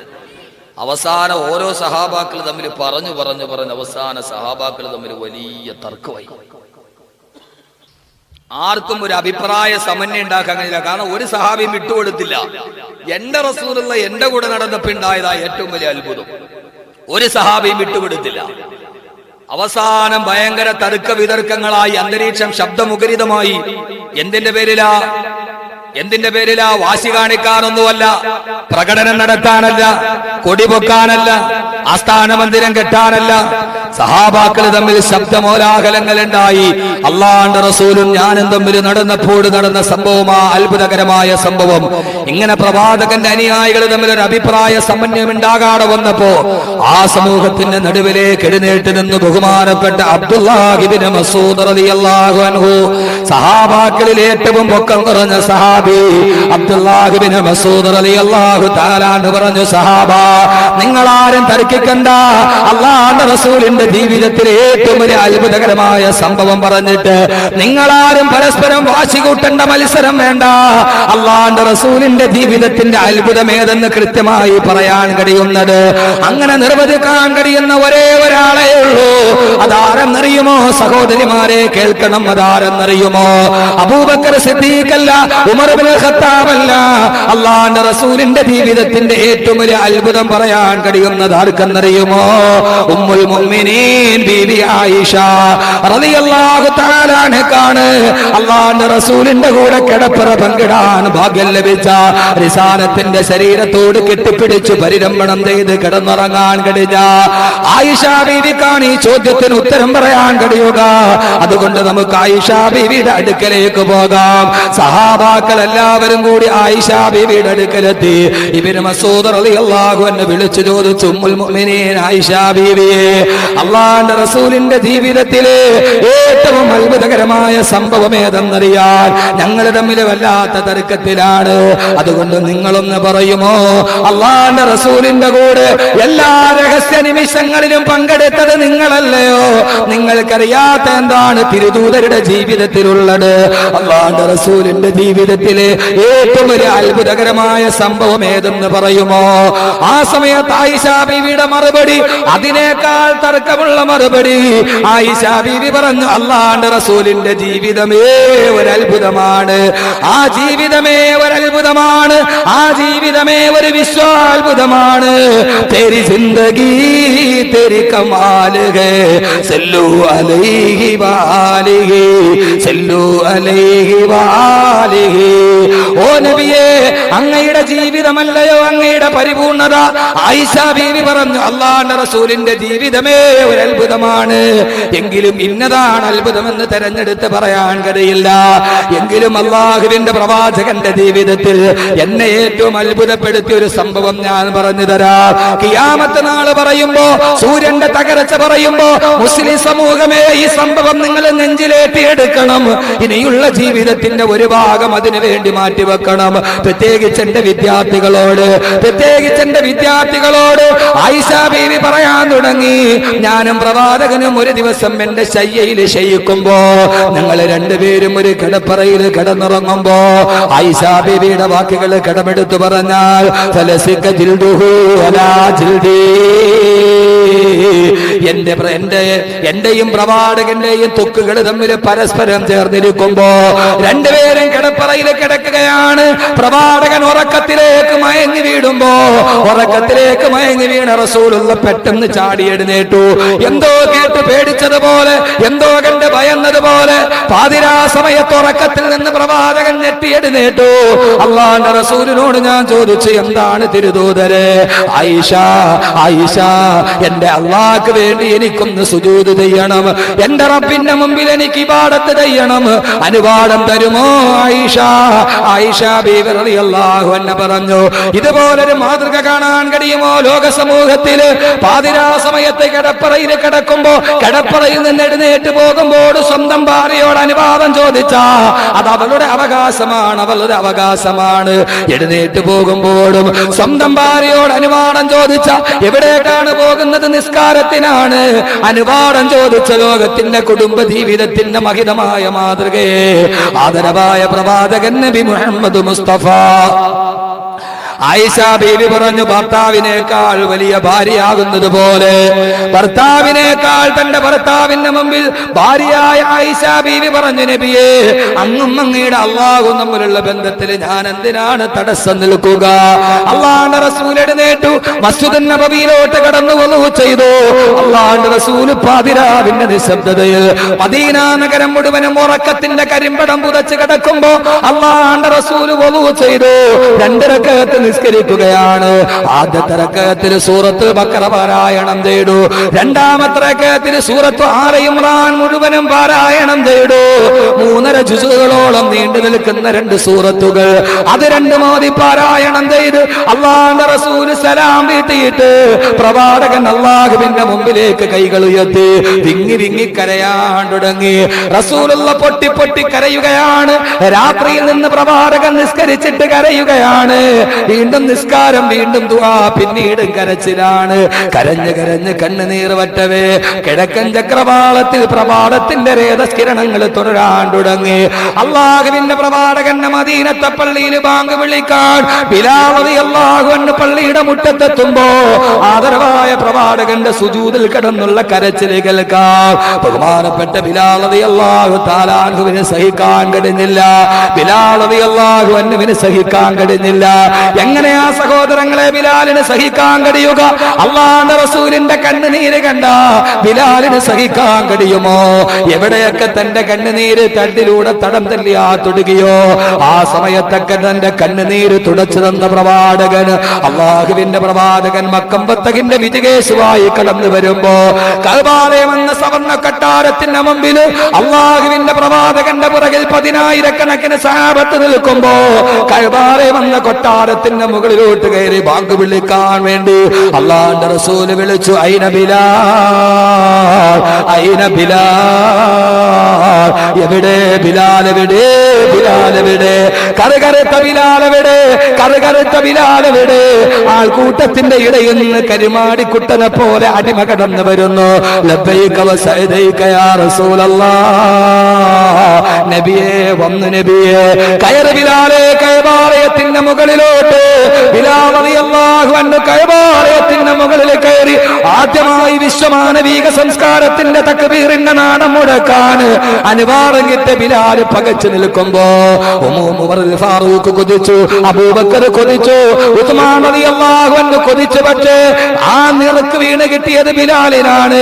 അവസാനം ഓരോ സഹാബാക്കൾ തമ്മിൽ പറഞ്ഞു അവസാന സഹാബാക്കൾ തമ്മിൽ വലിയ തർക്കമായി. ആർക്കും ഒരു അഭിപ്രായ സമന്വയം ഉണ്ടാക്കാൻ കഴിയില്ല. കാരണം ഒരു സഹാബിയും വിട്ടുകൊടുത്തില്ല. എന്റെ റസൂലുള്ള എന്റെ കൂടെ നടന്നപ്പോ ഉണ്ടായതായ ഏറ്റവും വലിയ അത്ഭുതം. ഒരു സഹാബിയും വിട്ടുകൊടുത്തില്ല. അവസാനം ഭയങ്കര തർക്ക വിതർക്കങ്ങളായി. അന്തരീക്ഷം ശബ്ദമുഖരിതമായി. എന്തിന്റെ പേരിലാ? വാശി കാണിക്കാനൊന്നുമല്ല, പ്രകടനം നടത്താനല്ല, കൊടി പൊക്കാനല്ല, ആസ്ഥാന മന്ദിരം കെട്ടാനല്ല. സഹാബാക്കൾ തമ്മിൽ ശബ്ദമോലാഹലങ്ങൾ ഉണ്ടായി. അള്ളാഹുവിന്റെ റസൂലും ഞാനും തമ്മിൽ നടന്നപ്പോൾ നടന്ന സംഭവമാ അത്ഭുതകരമായ സംഭവം. ഇങ്ങനെ പ്രവാചകന്റെ അനുയായികൾ തമ്മിൽ ഒരു അഭിപ്രായ സമന്വയം ഉണ്ടാകാതെ വന്നപ്പോ ആ സമൂഹത്തിന്റെ നടുവിലേക്ക് എഴുന്നേറ്റ് നിന്ന് ബഹുമാനപ്പെട്ട അബ്ദുല്ലാഹ് ഇബ്നു മസ്ഊദ് റളിയല്ലാഹു അൻഹു, സഹാബാക്കളിൽ ഏറ്റവും പൊക്കം കുറഞ്ഞ സഹാബി, സഹാബി അബ്ദുല്ലാഹ് ഇബ്നു മസ്ഊദ് റളിയല്ലാഹു തആല അൻഹു പറഞ്ഞു, സഹാബ നിങ്ങളാരും തർക്കിക്കണ്ട, അല്ലാഹുവിന്റെ റസൂലിന്റെ ജീവിതത്തിലെ ഏറ്റവും വലിയ അത്ഭുതകരമായ സംഭവം പറഞ്ഞിട്ട് നിങ്ങളാരും പരസ്പരം വാശി കൂട്ടേണ്ട മത്സരം വേണ്ട. അല്ലാഹുവിന്റെ റസൂലിന്റെ ജീവിതത്തിന്റെ അത്ഭുതം ഏതെന്ന് കൃത്യമായി പറയാൻ കഴിയുന്നത്, അങ്ങനെ നിർവചിക്കാൻ കഴിയുന്ന ഒരേ ഒരാളേ ഉള്ളൂ. അതാരെന്നറിയുമോ സഹോദരിമാരെ? കേൾക്കണം, അതാരെന്നറിയുമോ? അബൂബക്കർ സിദ്ദീഖ് അല്ല, ഉമർ ഇബ്നുൽ ഖത്താബ് അല്ല. അല്ലാഹുവിന്റെ റസൂലിന്റെ ജീവിതത്തിന്റെ ഏറ്റവും വലിയ അത്ഭുതം പറയാൻ കഴിയുന്നത് ആർക്കെന്നറിയുമോ? ഉമ്മുൽ മുഅ്മിനീൻ ബീബി ആയിഷ റളിയല്ലാഹു തആല അൻഹയാണ്. അല്ലാഹുവിന്റെ റസൂലിന്റെ കൂടെ കിടപ്പറ പങ്കിടാൻ ഭാഗ്യം ലഭിച്ച, റിസാലത്തിന്റെ ശരീരത്തോട് കെട്ടിപ്പിടിച്ചു പരിരംഭണം ചെയ്ത് കിടന്നുറങ്ങാൻ കഴിഞ്ഞ ആയിഷ ബീവിക്കാണ് ഈ ചോദ്യത്തിന് ഉത്തരം പറയാൻ കഴിയുക. അതുകൊണ്ട് നമുക്ക് ആയിഷ ബീവിയുടെ അടുക്കലേക്ക് പോകാം. സഹാബാക്കൾ എല്ലാവരും കൂടി ആയിഷ ബീവിയുടെ അടുക്കലെത്തി. ഇബ്നു മസ്ഊദ് റളിയല്ലാഹു അൻഹു വിളിച്ചു ചോദിച്ചു, ഉമ്മുൽ മുഅ്മിനീൻ ആയിഷ ബീവിയെ, അല്ലാഹുവിന്റെ റസൂലിന്റെ ജീവിതത്തിലെ ഏറ്റവും അത്ഭുതകരമായ സംഭവം ഏതെന്നറിയാൻ ഞങ്ങൾ തമ്മിൽ വല്ലാത്ത തർക്കത്തിലാണ്. അതുകൊണ്ട് നിങ്ങളൊന്ന് പറയുമോ? അല്ലാഹുവിന്റെ റസൂലിന്റെ കൂടെ എല്ലാ രഹസ്യ നിമിഷങ്ങളിലും പങ്കെടുത്തത് നിങ്ങളല്ലയോ? നിങ്ങൾക്കറിയാത്ത എന്താണ് തിരുദൂതരുടെ ജീവിതത്തിലുള്ളത്? അല്ലാഹുവിന്റെ റസൂലിന്റെ ജീവിതത്തിലെ ഏറ്റവും വലിയ അത്ഭുതകരമായ സംഭവം ഏതെന്ന് പറയുമോ? ആ സമയത്ത് ആയിഷ ബീവിയുടെ മറുപടി അതിനേക്കാൾ തർക്കമുള്ള മറുപടി. ആയിഷ ബീവി പറഞ്ഞു, അല്ലാഹുവിന്റെ റസൂലിന്റെ ജീവിതമേ ഒരു അത്ഭുതമാണ്, ആ ജീവിതമേ ഒരു അത്ഭുതമാണ്, ആ ജീവിതമേ ഒരു വിശ്വാത്ഭുതമാണ്. തേരി ജിന്ദഗി തേരി കമാൽ ഹേ, സല്ലു അലൈഹി വാലിഹി, സല്ലു അലൈഹി വാലിഹി. ഓ നബിയേ, അങ്ങയുടെ ജീവിതമല്ലയോ അങ്ങയുടെ പരിപൂർണത? ആയിഷ ബീവി പറഞ്ഞു, അല്ലാഹുവിന്റെ റസൂലിന്റെ ജീവിതമേ ഒരു അത്ഭുതമാണ്. എങ്കിലും ഇന്നതാണ് അത്ഭുതമെന്ന് തെരഞ്ഞെടുത്ത് പറയാൻ കഴിയില്ല. എങ്കിലും അല്ലാഹുവിന്റെ പ്രവാചകന്റെ ജീവിതത്തിൽ എന്നെ ഏറ്റവും അത്ഭുതപ്പെടുത്തിയ ഒരു സംഭവം ഞാൻ പറഞ്ഞു തരാം. ഖിയാമത്ത് നാൾ പറയുമ്പോ, സൂര്യന്റെ തകർച്ച പറയുമ്പോ, മുസ്ലിം സമൂഹമേ ഈ സംഭവം നിങ്ങൾ നെഞ്ചിലേറ്റിയെടുക്കണം. ഇനിയുള്ള ജീവിതത്തിന്റെ ഒരു ഭാഗം അതിനു വേണ്ടി മാറ്റിവെക്കണം. പ്രത്യേകിച്ച് എന്റെ വിദ്യാർത്ഥികളോട് ആയിഷ ബീവി പറയാൻ തുടങ്ങി, ഞാനും പ്രവാചകനും ഒരു ദിവസം എന്റെ ശയ്യയിൽ ശയിക്കുമ്പോ, ഞങ്ങൾ രണ്ടുപേരും ഒരു കിടപ്പറയിൽ കിടന്നുറങ്ങുമ്പോ, ആയിഷ ബീവിയുടെ വാക്കുകൾ കടമെടുത്തു പറഞ്ഞാൽ, ഫലസിക ജിൽദുഹു അലാ ജിൽദി, എന്റെയും പ്രവാചകന്റെയും തൊക്കുകൾ തമ്മിൽ പരസ്പരം ചേർന്നിരിക്കുമ്പോ രണ്ടുപേരും കിടപ്പറയിൽ കിടക്കുകയാണ്. പ്രവാചകൻ ഉറക്കത്തിലേക്ക് മയങ്ങി വീണ റസൂലുള്ള പെട്ടെന്ന് ചാടി എഴുന്നേറ്റു. എന്തോ കേട്ട് പേടിച്ചതുപോലെ, എന്തോ കണ്ട് ഭയന്നതുപോലെ പാതിരാ സമയത്ത് ഉറക്കത്തിൽ നിന്ന് പ്രവാചകൻ ഞെട്ടി എഴുന്നേറ്റു. അല്ലാഹുവിന്റെ റസൂലിനോട് ഞാൻ ചോദിച്ചു, എന്താണ് തിരുദൂതരെ? ആയിഷ, എന്റെ അള്ളാഹ്ക്ക് വേണ്ടി എനിക്കൊന്ന് സുജൂദ് ചെയ്യണം, എന്റെ റബ്ബിന്റെ മുമ്പിൽ എനിക്ക് ഇബാദത്ത് ചെയ്യണം, അനുവാദം തരുമോ ആയിഷ ബീവി റളിയല്ലാഹു അൻഹ പറഞ്ഞു, ഇതുപോലൊരു മാതൃക കാണാൻ കഴിയുമോ ലോക സമൂഹത്തിൽ? പാതിരാ സമയത്ത് കിടപ്പറയിൽ കിടക്കുമ്പോ, കിടപ്പറയിൽ നിന്ന് എഴുന്നേറ്റ് പോകുമ്പോൾ സ്വന്തം ഭാര്യയോട് അനുവാദം ചോദിച്ചാ അത് അവളുടെ അവകാശമാണ്. എഴുന്നേറ്റ് പോകുമ്പോഴും സ്വന്തം ഭാര്യയോട് അനുവാദം ചോദിച്ച എവിടേക്കാണ് പോകുന്നത്? നിസ്കാരത്തിനാണ്. അനുവാദം ചോദിച്ച ലോകത്തിന്റെ കുടുംബ ജീവിതത്തിന്റെ മഹിതമായ മാതൃകയെ ആദരവായ പ്രവാചകൻ നബി മുഹമ്മദ് മുസ്തഫ ആയിഷ ബീവി പറഞ്ഞു, ഭർത്താവിനേക്കാൾ വലിയ ഭാര്യയാകുന്നത് പോലെ ഭർത്താവിനേക്കാൾ തന്റെ ഭർത്താവിന്റെ മുമ്പിൽ ഭാര്യയായ ആയിഷ ബീവി പറഞ്ഞു, നബിയേ, അങ്ങും അങ്ങയുടെ അള്ളാഹും തമ്മിലുള്ള ബന്ധത്തിൽ ഞാൻ എന്തിനാണ് തടസ്സം നിൽക്കുക? അള്ളാഹുവിന്റെ റസൂൽ എഴുന്നേറ്റു മസ്ജിദുൻ നബവിയിലോട്ട് കടന്നു വന്നു ചെയ്തു. അള്ളാഹുവിന്റെ റസൂൽ പാതിരാവിന്റെ നിശബ്ദതയിൽ മദീന നഗരം മുഴുവനും ഉറക്കത്തിന്റെ കരിമ്പടം പുതച്ച് കിടക്കുമ്പോ അള്ളാഹുവിന്റെ റസൂൽ വന്നു ചെയ്തു. 2 റക്അത്ത് നിസ്കരിക്കുകയാണ്. ആദ്യത്തെ റക്അത്തിൽ സൂറത്തുൽ ബഖറ പാരായണം ചെയ്തു. രണ്ടാമത്തെ റക്അത്തിൽ സൂറത്ത് ആല ഇംറാൻ മുഴുവനും പാരായണം ചെയ്തു. 3.5 ജുസുകളോളം നീണ്ടു നിൽക്കുന്ന 2 സൂറത്തുകൾ അത് രണ്ടും ഓതി പാരായണം ചെയ്ത് അല്ലാഹുവിന്റെ റസൂൽ സലാം വീട്ടിയിട്ട് പ്രവാചകൻ അല്ലാഹുവിന്റെ മുമ്പിലേക്ക് കൈകൾ ഉയർത്തി വിങ്ങി വിങ്ങി കരയാൻ തുടങ്ങി. റസൂലുള്ള പൊട്ടി പൊട്ടി കരയുകയാണ്. രാത്രിയിൽ നിന്ന് പ്രവാചകൻ നിസ്കരിച്ചിട്ട് കരയുകയാണ്. വീണ്ടും നിസ്കാരം, വീണ്ടും ദുആ, പിന്നീടും കരച്ചിലാണ്. കരഞ്ഞ് കരഞ്ഞ് കണ്ണുനീർ വറ്റവേ കിഴക്കൻ ചക്രവാളത്തിൽ പ്രഭാതത്തിന്റെ രേതസ്കിരണങ്ങൾ തുടരാൻ തുടങ്ങി. അല്ലാഹുവിന്റെ പ്രവാചകന്റെ മദീനത്തെ പള്ളിയിൽ ബാങ്ക് വിളിക്കാൻ ബിലാൽ റളിയല്ലാഹു അൻഹു പള്ളിയുടെ മുറ്റത്തെത്തുമ്പോ ആദരവായ പ്രവാചകന്റെ സുജൂദിൽ കിടന്നുള്ള കരച്ചിൽ കേൾക്കാം. ബഹുമാനപ്പെട്ട ബിലാൽ റളിയല്ലാഹു തആല അൻഹുവിനെ സഹിക്കാൻ കഴിഞ്ഞില്ല. ബിലാൽ റളിയല്ലാഹു അൻഹുവിനെ സഹിക്കാൻ കഴിഞ്ഞില്ല. എങ്ങനെയാ സഹോദരങ്ങളെ ബിലാലിന് സഹിക്കാൻ കഴിയുക? അല്ലാഹുവിന്റെ റസൂലിന്റെ കണ്ണുനീര് കണ്ട ബിലാലിന് സഹിക്കാൻ കഴിയുമോ? എവിടെയൊക്കെ തന്റെ കണ്ണുനീര് തട്ടിലൂടെ തടം തല്ലിയാ തൊടുകയോ ആ സമയത്തൊക്കെ തന്റെ കണ്ണുനീര് തുടച്ചു തന്ന പ്രവാചകൻ, അല്ലാഹുവിന്റെ പ്രവാചകൻ മക്കമ്പത്തകിന്റെ വിജയേശുവായി കടന്നു വരുമ്പോ കഅബാലയം എന്ന സവർണ്ണ കൊട്ടാരത്തിന്റെ മുമ്പിൽ അല്ലാഹുവിന്റെ പ്രവാചകന്റെ പുറകിൽ 10,000 സഹാബത്ത് നിൽക്കുമ്പോ കഅബാലയം എന്ന കൊട്ടാരത്തിന്റെ മുകളിലോട്ട് കയറി ബാങ്ക് വിളിക്കാൻ വേണ്ടി അല്ലാഹുവിന്റെ റസൂൽ വിളിച്ചു, ഐന ബിലാൽ, ഐന ബിലാൽ, എവിടെ ബിലാൽ, എവിടെ ബിലാൽ, എവിടെ കറുകറുത്ത ബിലാൽ, എവിടെ കറുകറുത്ത ബിലാൽ, എവിടെ? ആൾക്കൂട്ടത്തിന്റെ ഇടയിൽ നിന്ന് കരിമാടിക്കുട്ടനെ പോലെ അടിമ കടന്നു വരുന്നു. ലബ്ബൈക വസഅദൈക യാ റസൂലല്ലാഹ്, നബിയേ വന്നു നബിയേ. കയറി ബിലാലെ കഅബാലയത്തിന്റെ മുകളിലോട്ട്. ബിലാൽ റളിയല്ലാഹു അൻഹു കഅബാലയത്തിന്റെ മുകളിൽ കയറി ആദ്യമായി വിശ്വമാനവിക സംസ്കാരത്തിന്റെ തക്ബീറിന്റെ നാദം മുഴക്കാൻ അനുവാദം കിട്ടിയ ബിലാൽ പകച്ചു നിൽക്കുമ്പോ ഉമർ ഫാറൂഖ് കൊതിച്ചു, അബൂബക്കർ കൊതിച്ചു, ഉസ്മാൻ റളിയല്ലാഹു അൻഹു കൊതിച്ചു. പക്ഷേ ആ നിറക്ക് വീണ് കിട്ടിയത് ബിലാലിനാണ്.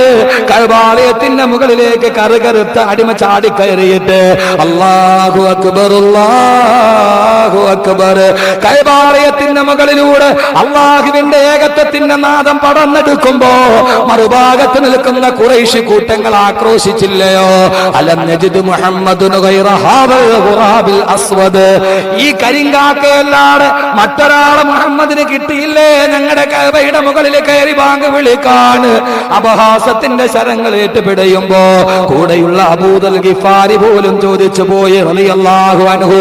കഅബാലയത്തിന്റെ മുകളിലേക്ക് കറുകറുത്ത അടിമ ചാടി കയറിയിട്ട് അല്ലാഹു അക്ബർ, അല്ലാഹു അക്ബർ. കഅബാലയത്തിന്റെ മുകളിലൂടെ അല്ലാഹുവിന്റെ ഏകത്വത്തിന്റെ നാദം പടർന്നെടുക്കുമ്പോ മറുഭാഗത്ത് നിൽക്കുന്ന ഖുറൈശി കൂട്ടങ്ങൾ ആക്രോശിച്ചില്ലയോ? അലം നജിദ് മുഹമ്മദുൻ ഗൈറ ഹാദൽ ഖുറാബിൽ അസ്വദ്, ഈ കരിങ്കാക്കയല്ലാതെ മറ്റൊരാളെ മുഹമ്മദിന് കിട്ടിയില്ലേ ഞങ്ങളുടെ കഅബയുടെ മുകളിൽ കയറി ബാങ്ക് വിളിക്കാൻ? അപഹാസത്തിന്റെ ശരങ്ങൾ ഏറ്റുപിടയുമ്പോ കൂടെയുള്ള അബൂദൽ ഗിഫാരി പോലും ചോദിച്ചു പോയി റളിയല്ലാഹു അൻഹു,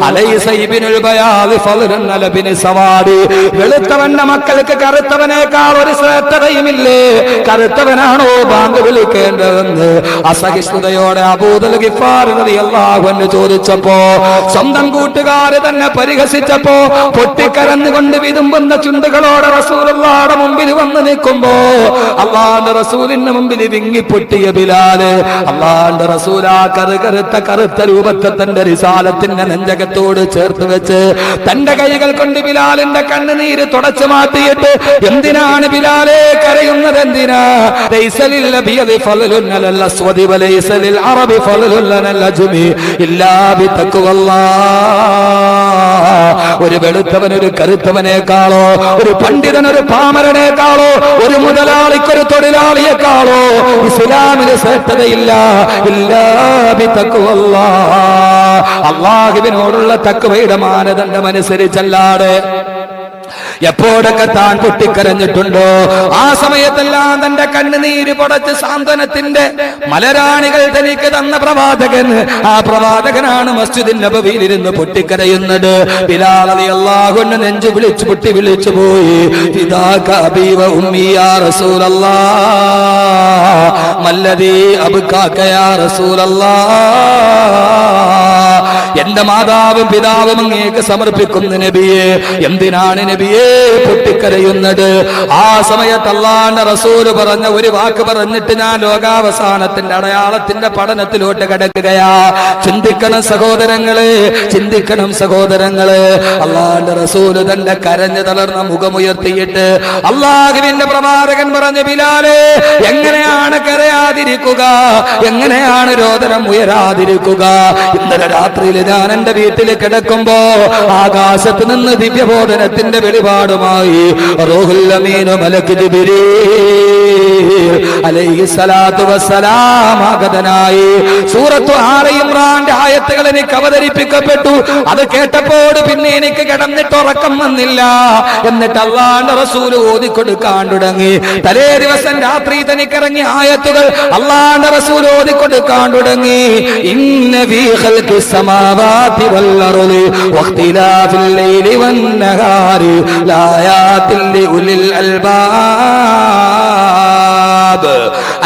അലൈസ ഇബ്നുൽ ബയാദ് ഫളൻ അല ബിൻ സവാദി, വെളുത്തവന്റെ മക്കൾക്ക് കറുത്തവനേക്കാൾ ഒരു ശ്രേഷ്ഠതയുമില്ലേ? കറുത്തവനാണോ ബാങ്ക് വിളിക്കേണ്ടതെന്ന് അസഹിഷ്ണുതയോടെ അബൂദൽ ഗിഫാർ റളിയല്ലാഹു അൻഹു ചോദിച്ചപ്പോ സ്വന്തം കൂട്ടുകാരെ തന്നെ പരിഹസിച്ചപ്പോ പൊട്ടിക്കരന്നുകൊണ്ട് വിതുമ്പുന്ന ചുണ്ടുകളോടെ റസൂലുള്ളാഹിയുടെ മുമ്പിൽ വന്ന് നിൽക്കുമ്പോ അല്ലാഹുവിന്റെ റസൂലിന്റെ മുമ്പിൽ വിങ്ങിപ്പൊട്ടിയ ബിലാല് അല്ലാഹുവിന്റെ റസൂൽ ആ കറുത്ത രൂപത്തെ തന്റെ റിസാലത്തിന്റെ നെഞ്ചകത്തോട് ചേർത്ത് വെച്ച് തന്റെ കൈകൾ കൊണ്ട് ബിലാലിന്റെ കണ്ണുനീര് തുടച്ചു മാറ്റിയിട്ട്, എന്തിനാണ് ബിലാലെ കരയുന്നത്? എന്തിനാ? ലൈസലിൽ അബിയദി ഫളലുൻ അലൽ അസ്വദി വലൈസലിൽ അറബി ഫളലുൻ അലൽ അജ്മി ഇല്ലാ ബിതഖ്വല്ലാഹ്. ഒരു വെളുത്തവൻ ഒരു കറുത്തവനേക്കാളോ, ഒരു പണ്ഡിതൻ ഒരു പാമരനേക്കാളോ, ഒരു മുതലാളിക്കൊരു തൊഴിലാളിയെക്കാളോ ഇസ്ലാമിന് ശ്രേഷ്ഠതയില്ല. ഇല്ലാ ബിതഖ്വല്ലാഹ്, അല്ലാഹുവിനോടുള്ള തഖ്വയുടെ മാനദണ്ഡം അനുസരിച്ചല്ലാതെ. എപ്പോഴൊക്കെ താൻ പൊട്ടിക്കരഞ്ഞിട്ടുണ്ടോ ആ സമയത്തെല്ലാം തന്റെ കണ്ണുനീര് പടച്ച് സാന്ത്വനത്തിന്റെ മലരാണികൾ തനിക്ക് തന്ന പ്രവാചകൻ, ആ പ്രവാചകനാണ് മസ്ജിദുൻ നബവിയിൽ ഇരുന്ന് പൊട്ടിക്കരയുന്നത്. ബിലാൽ റളിയല്ലാഹു അൻഹു നെഞ്ചു വിളിച്ചു പൊട്ടി വിളിച്ചു പോയി, ഫിദാക അബീ വ ഉമ്മി യാ റസൂലല്ലാഹ്, മല്ലദീ അബ്കാക യാ റസൂലല്ലാഹ്. എന്റെ മാതാവും പിതാവും അങ്ങേക്ക് സമർപ്പിക്കുന്ന നബിയെ, എന്തിനാണ് നബിയെ പൊട്ടിക്കരയുന്നത്? ആ സമയത്ത് അല്ലാഹുവിന്റെ റസൂൽ പറഞ്ഞ ഒരു വാക്ക് പറഞ്ഞിട്ട് ഞാൻ ലോകാവസാനത്തിന്റെ അടയാളത്തിന്റെ പഠനത്തിലോട്ട് കടക്കുകയാ. ചിന്തിക്കണം സഹോദരങ്ങളെ, ചിന്തിക്കണം സഹോദരങ്ങളെ. അല്ലാഹുവിന്റെ റസൂൽ തന്റെ കരഞ്ഞു തളർന്ന മുഖമുയർത്തിയിട്ട് അല്ലാഹുവിന്റെ പ്രവാചകൻ പറഞ്ഞു, ബിലാലെ എങ്ങനെയാണ് കരയാതിരിക്കുക? എങ്ങനെയാണ് രോദനം ഉയരാതിരിക്കുക? ഇന്നലെ രാത്രിയിൽ ഞാൻ എന്റെ വീട്ടിൽ കിടക്കുമ്പോ ആകാശത്ത് നിന്ന് ദിവ്യബോധനത്തിന്റെ വെളിപാടുമായി റൂഹുൽ അമീൻ മലക്ക് ജിബ്രീൽ അലൈഹിസ്സലാത്തു വസ്സലാം ആഗതനായി. സൂറത്തു ആല ഇംറാന്റെ ആയത്തുകൾ എനിക്ക് അവതരിപ്പിക്കപ്പെട്ടു. അത് കേട്ടപ്പോൾ പിന്നെ എനിക്ക് കിടന്നിട്ട് ഉറക്കം വന്നില്ല. എന്നിട്ട് അല്ലാഹുവിന്റെ റസൂൽ ഓതിക്കൊടുക്കാൻ തുടങ്ങി. തലേ ദിവസം രാത്രി തനിക്കിറങ്ങിയ ആയത്തുകൾ അല്ലാഹുവിന്റെ റസൂൽ ഓതിക്കൊടുക്കാൻ തുടങ്ങി. ഇന്ന ഫീ ഖൽഖിസ് സമാവാതി വൽ അർളി വഖ്തിലാഫിൽ ലൈലി വൻ നഹാരി ലആയാതിൻ ലിഉലിൽ അൽബാബ്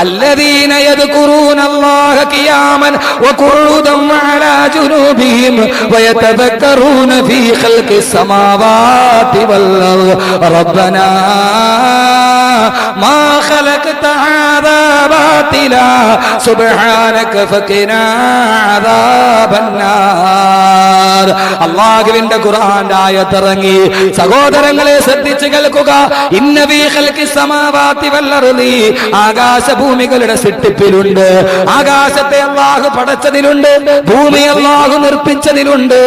الذين يذكرون الله قياما وقعودا وعلى جنوبهم ويتفكرون في خلق السماوات والأرض ربنا ما خلقت هذا باطلا سبحانك فقنا عذاب النار. അല്ലാഹുവിന്റെ ഖുർആന്റെ ആയത്ത് ഇറങ്ങി. സഹോദരങ്ങളെ ശ്രദ്ധിച്ചു കേൾക്കുക. ഇന്ന ഫീ ഖൽഖിസ് സമാവാതി വൽ അർളി, ആകാശഭൂമികളുടെ സൃഷ്ടിപ്പിലുണ്ട്. ആകാശത്തെ അല്ലാഹു പടച്ചതിലുണ്ട്, ഭൂമി അല്ലാഹു നിർമ്മിച്ചതിലുണ്ട്.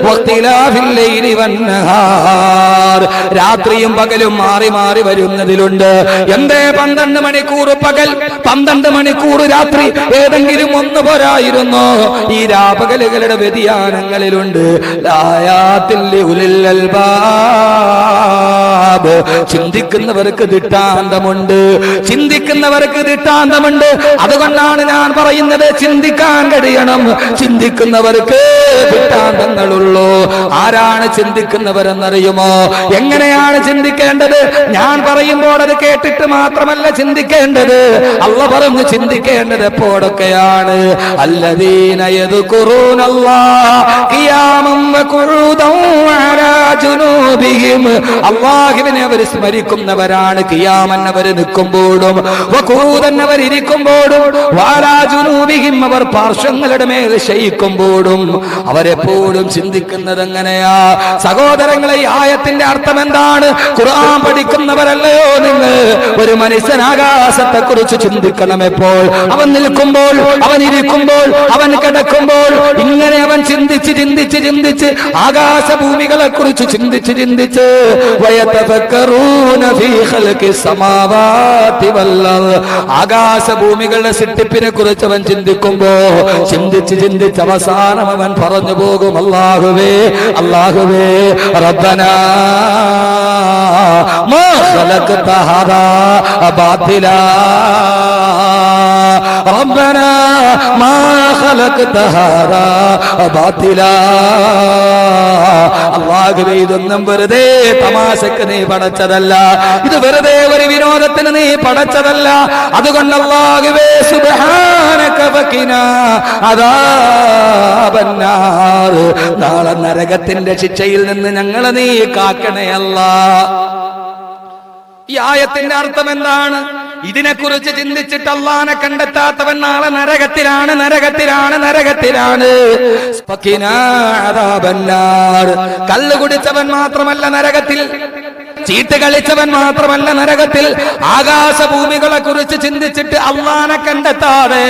വഖ്തിലാഫിൽ ലൈലി വൻ നഹാർ, രാത്രിയും പകലും മാറി മാറി വരുന്നതിലുണ്ട്. എന്തേ 12 മണിക്കൂർ പകൽ, 12 മണിക്കൂർ രാത്രി, ഏതെങ്കിലും ഒന്ന് പോരായിരുന്നോ? ഈ രാപകലുകളുടെ വ്യതിയാനങ്ങളിലുണ്ട്. ലആയാതിൻ ലിഉലിൽ അൽബാബ്, ചിന്തിക്കുന്നവർക്ക് ദൃഷ്ടാന്തമുണ്ട്, ചിന്തിക്കുന്നവർക്ക് ദൃഷ്ടാന്തമുണ്ട്. അതുകൊണ്ടാണ് ഞാൻ പറയുന്നത്, ചിന്തിക്കാൻ കഴിയണം. ചിന്തിക്കുന്നവർക്ക് ദൃഷ്ടാന്തങ്ങളുള്ളൂ. ആരാണ് ചിന്തിക്കുന്നവരെന്നറിയുമോ? എങ്ങനെയാണ് ചിന്തിക്കേണ്ടത്? ഞാൻ പറയുമ്പോൾ അത് കേട്ടിട്ട് മാത്രമല്ല ചിന്തിക്കേണ്ടത്. അല്ലാഹു പറഞ്ഞു ചിന്തിക്കേണ്ടത് എപ്പോഴൊക്കെയാണ്? അല്ലദീന യദ്കുറൂനല്ലാഹ ഖിയാമൻ വഖുഊദൻ വഅലാ ജുനൂബിഹിം, അല്ലാഹുവിനെ അവർ സ്മരിക്കുന്നവരാണ്. ഖിയാമൻ അവർ നിൽക്കുമ്പോഴും വഖുഊദൻ അവർ ഇരിക്കുമ്പോഴും വഅലാ ജുനൂബിഹിം അവർ പാർശ്വങ്ങളുടെ മേൽ ശയിക്കുമ്പോഴും അവരെപ്പോഴും ചിന്തിക്കുന്നത് എങ്ങനെയാ? സഹോദരങ്ങളെ, ഈ ആയത്തിന്റെ അർത്ഥം എന്താണ്? ഖുർആൻ പഠിക്കുന്നവരല്ലയോ നിങ്ങൾ? ഒരു മനുഷ്യൻ ആകാശത്തെ കുറിച്ച് ചിന്തിക്കണം. എപ്പോൾ? അവൻ നിൽക്കുമ്പോൾ, അവൻ ഇരിക്കുമ്പോൾ, അവൻ കിടക്കുമ്പോൾ. ഇങ്ങനെ അവൻ ചിന്തിച്ച് ചിന്തിച്ച് ചിന്തിച്ച് ആകാശഭൂമികളെ കുറിച്ച് ചിന്തിച്ച് ചിന്തിച്ച് വയതഫക്കറൂന ഫീ ഖൽഖിസ് സമാവാതി വൽ അർള്, ആകാശഭൂമികളുടെ സൃഷ്ടിപ്പിനെ കുറിച്ച് അവൻ ചിന്തിക്കുമ്പോ ചിന്തിച്ച് ചിന്തിച്ച് അവസാനം അവൻ പറഞ്ഞു പോകും, അല്ലാഹുവേ അല്ലാഹുവേ റബ്ബനാ മാ ഖലഖത ഹാദാ ബാതിലാ റബ്ബനാ മാ ഖലഖത ഹാദാ ബാതിലാ. അല്ലാഹുവേ, ഇതൊന്നും വെറുതെ തമാശക്ക് നീ പടച്ചതല്ല, ഇത് വെറുതെ ഒരു വിനോദത്തിന് നീ പടച്ചതല്ല. അതുകൊണ്ട് അല്ലാഹുവേ സുബ്ഹാനക ഫഖിനാ അദാബന്നാർ, നാളെ നരകത്തിന്റെ ശിക്ഷയിൽ നിന്ന് ഞങ്ങളെ നീ കാക്കണേ അല്ലാഹ്. ഈ ആയത്തിന്റെ അർത്ഥം എന്താണ്? ഇതിനെക്കുറിച്ച് ചിന്തിച്ചിട്ട് അല്ലാഹനെ കണ്ടെത്താത്തവൻ നാളെ നരകത്തിലാണ്, നരകത്തിലാണ്, നരകത്തിലാണ്. കള്ളു കുടിച്ചവൻ മാത്രമല്ല നരകത്തിൽ, ചീട്ട് കളിച്ചവൻ മാത്രമല്ല നരകത്തിൽ. ആകാശഭൂമികളെ കുറിച്ച് ചിന്തിച്ചിട്ട് അല്ലാഹനെ കണ്ടെത്താതെ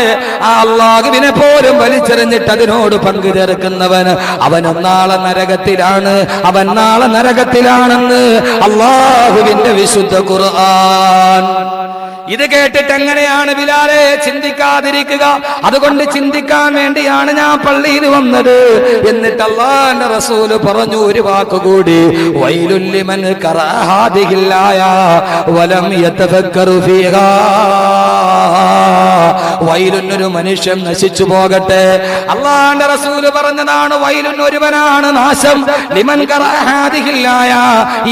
ആ അല്ലാഹുവിനെ പോലും വലിച്ചെറിഞ്ഞിട്ട് അതിനോട് പങ്കു ചേർക്കുന്നവൻ അവൻ നാളെ നരകത്തിലാണ്, അവൻ നാളെ നരകത്തിലാണെന്ന് അല്ലാഹുവിന്റെ വിശുദ്ധ ഖുർആൻ. ഇത് കേട്ടിട്ട് എങ്ങനെയാണ് ബിലാലെ ചിന്തിക്കാതിരിക്കുക? അതുകൊണ്ട് ചിന്തിക്കാൻ വേണ്ടിയാണ് ഞാൻ പള്ളിയിൽ വന്നത്. എന്നിട്ട് അല്ലാഹുവിന്റെ റസൂൽ പറഞ്ഞു ഒരു വാക്കുകൂടി, വൈലുൽ ലിമൻ ഖറഅ ഹാദിഹിൽ ആയ വലം യതഫക്കറു ഫീഹാ. വൈലുൻ, ഒരു മനുഷ്യൻ നശിച്ചു പോകട്ടെ. അല്ലാഹുവിന്റെ റസൂൽ പറഞ്ഞതാണ്, വൈലുൻ, ഒരുവനാണ് നാശം. ലിമൻ ഖറഅ ഹാദിഹിൽ ആയ,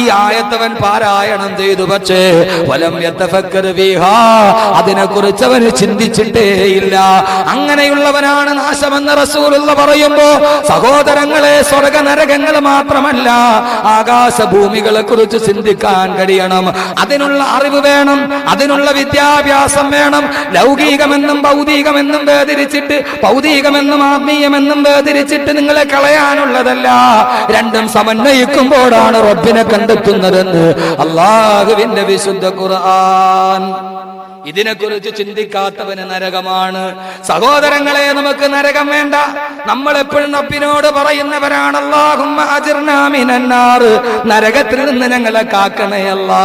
ഈ ആയത്തവൻ പാരായണം ചെയ്തു, പക്ഷേ വലം യതഫക്കറു ഫീഹാ, അതിനെക്കുറിച്ച് അവന് ചിന്തിച്ചിട്ടേയില്ല. അങ്ങനെയുള്ളവനാണ് നാശമെന്ന് റസൂലുള്ള പറയുമ്പോ, സഹോദരങ്ങളെ, സ്വർഗ നരകങ്ങൾ മാത്രമല്ല ആകാശഭൂമികളെ കുറിച്ച് ചിന്തിക്കാൻ കഴിയണം. അതിനുള്ള അറിവ് വേണം, അതിനുള്ള വിദ്യാഭ്യാസം വേണം. ലൗകികമെന്നും ഭൗതികമെന്നും വേർതിരിച്ചിട്ട്, ഭൗതികമെന്നും ആത്മീയമെന്നും വേർതിരിച്ചിട്ട് നിങ്ങളെ കളയാനുള്ളതല്ല. രണ്ടും സമന്വയിക്കുമ്പോഴാണ് റബ്ബിനെ കണ്ടെത്തുന്നതെന്ന് അല്ലാഹുവിന്റെ വിശുദ്ധ ഖുർആൻ. ഇതിനെക്കുറിച്ച് ചിന്തിക്കാത്തവന് നരകമാണ്. സഹോദരങ്ങളെ, നമുക്ക് നരകം വേണ്ട. നമ്മൾ എപ്പോഴും റബ്ബിനോട് പറയുന്നവരാണ്, അല്ലാഹുമ്മ അജിർനാ മിനന്നാർ, നരകത്തിൽ നിന്ന് ഞങ്ങളെ കാക്കണേ അല്ലാ.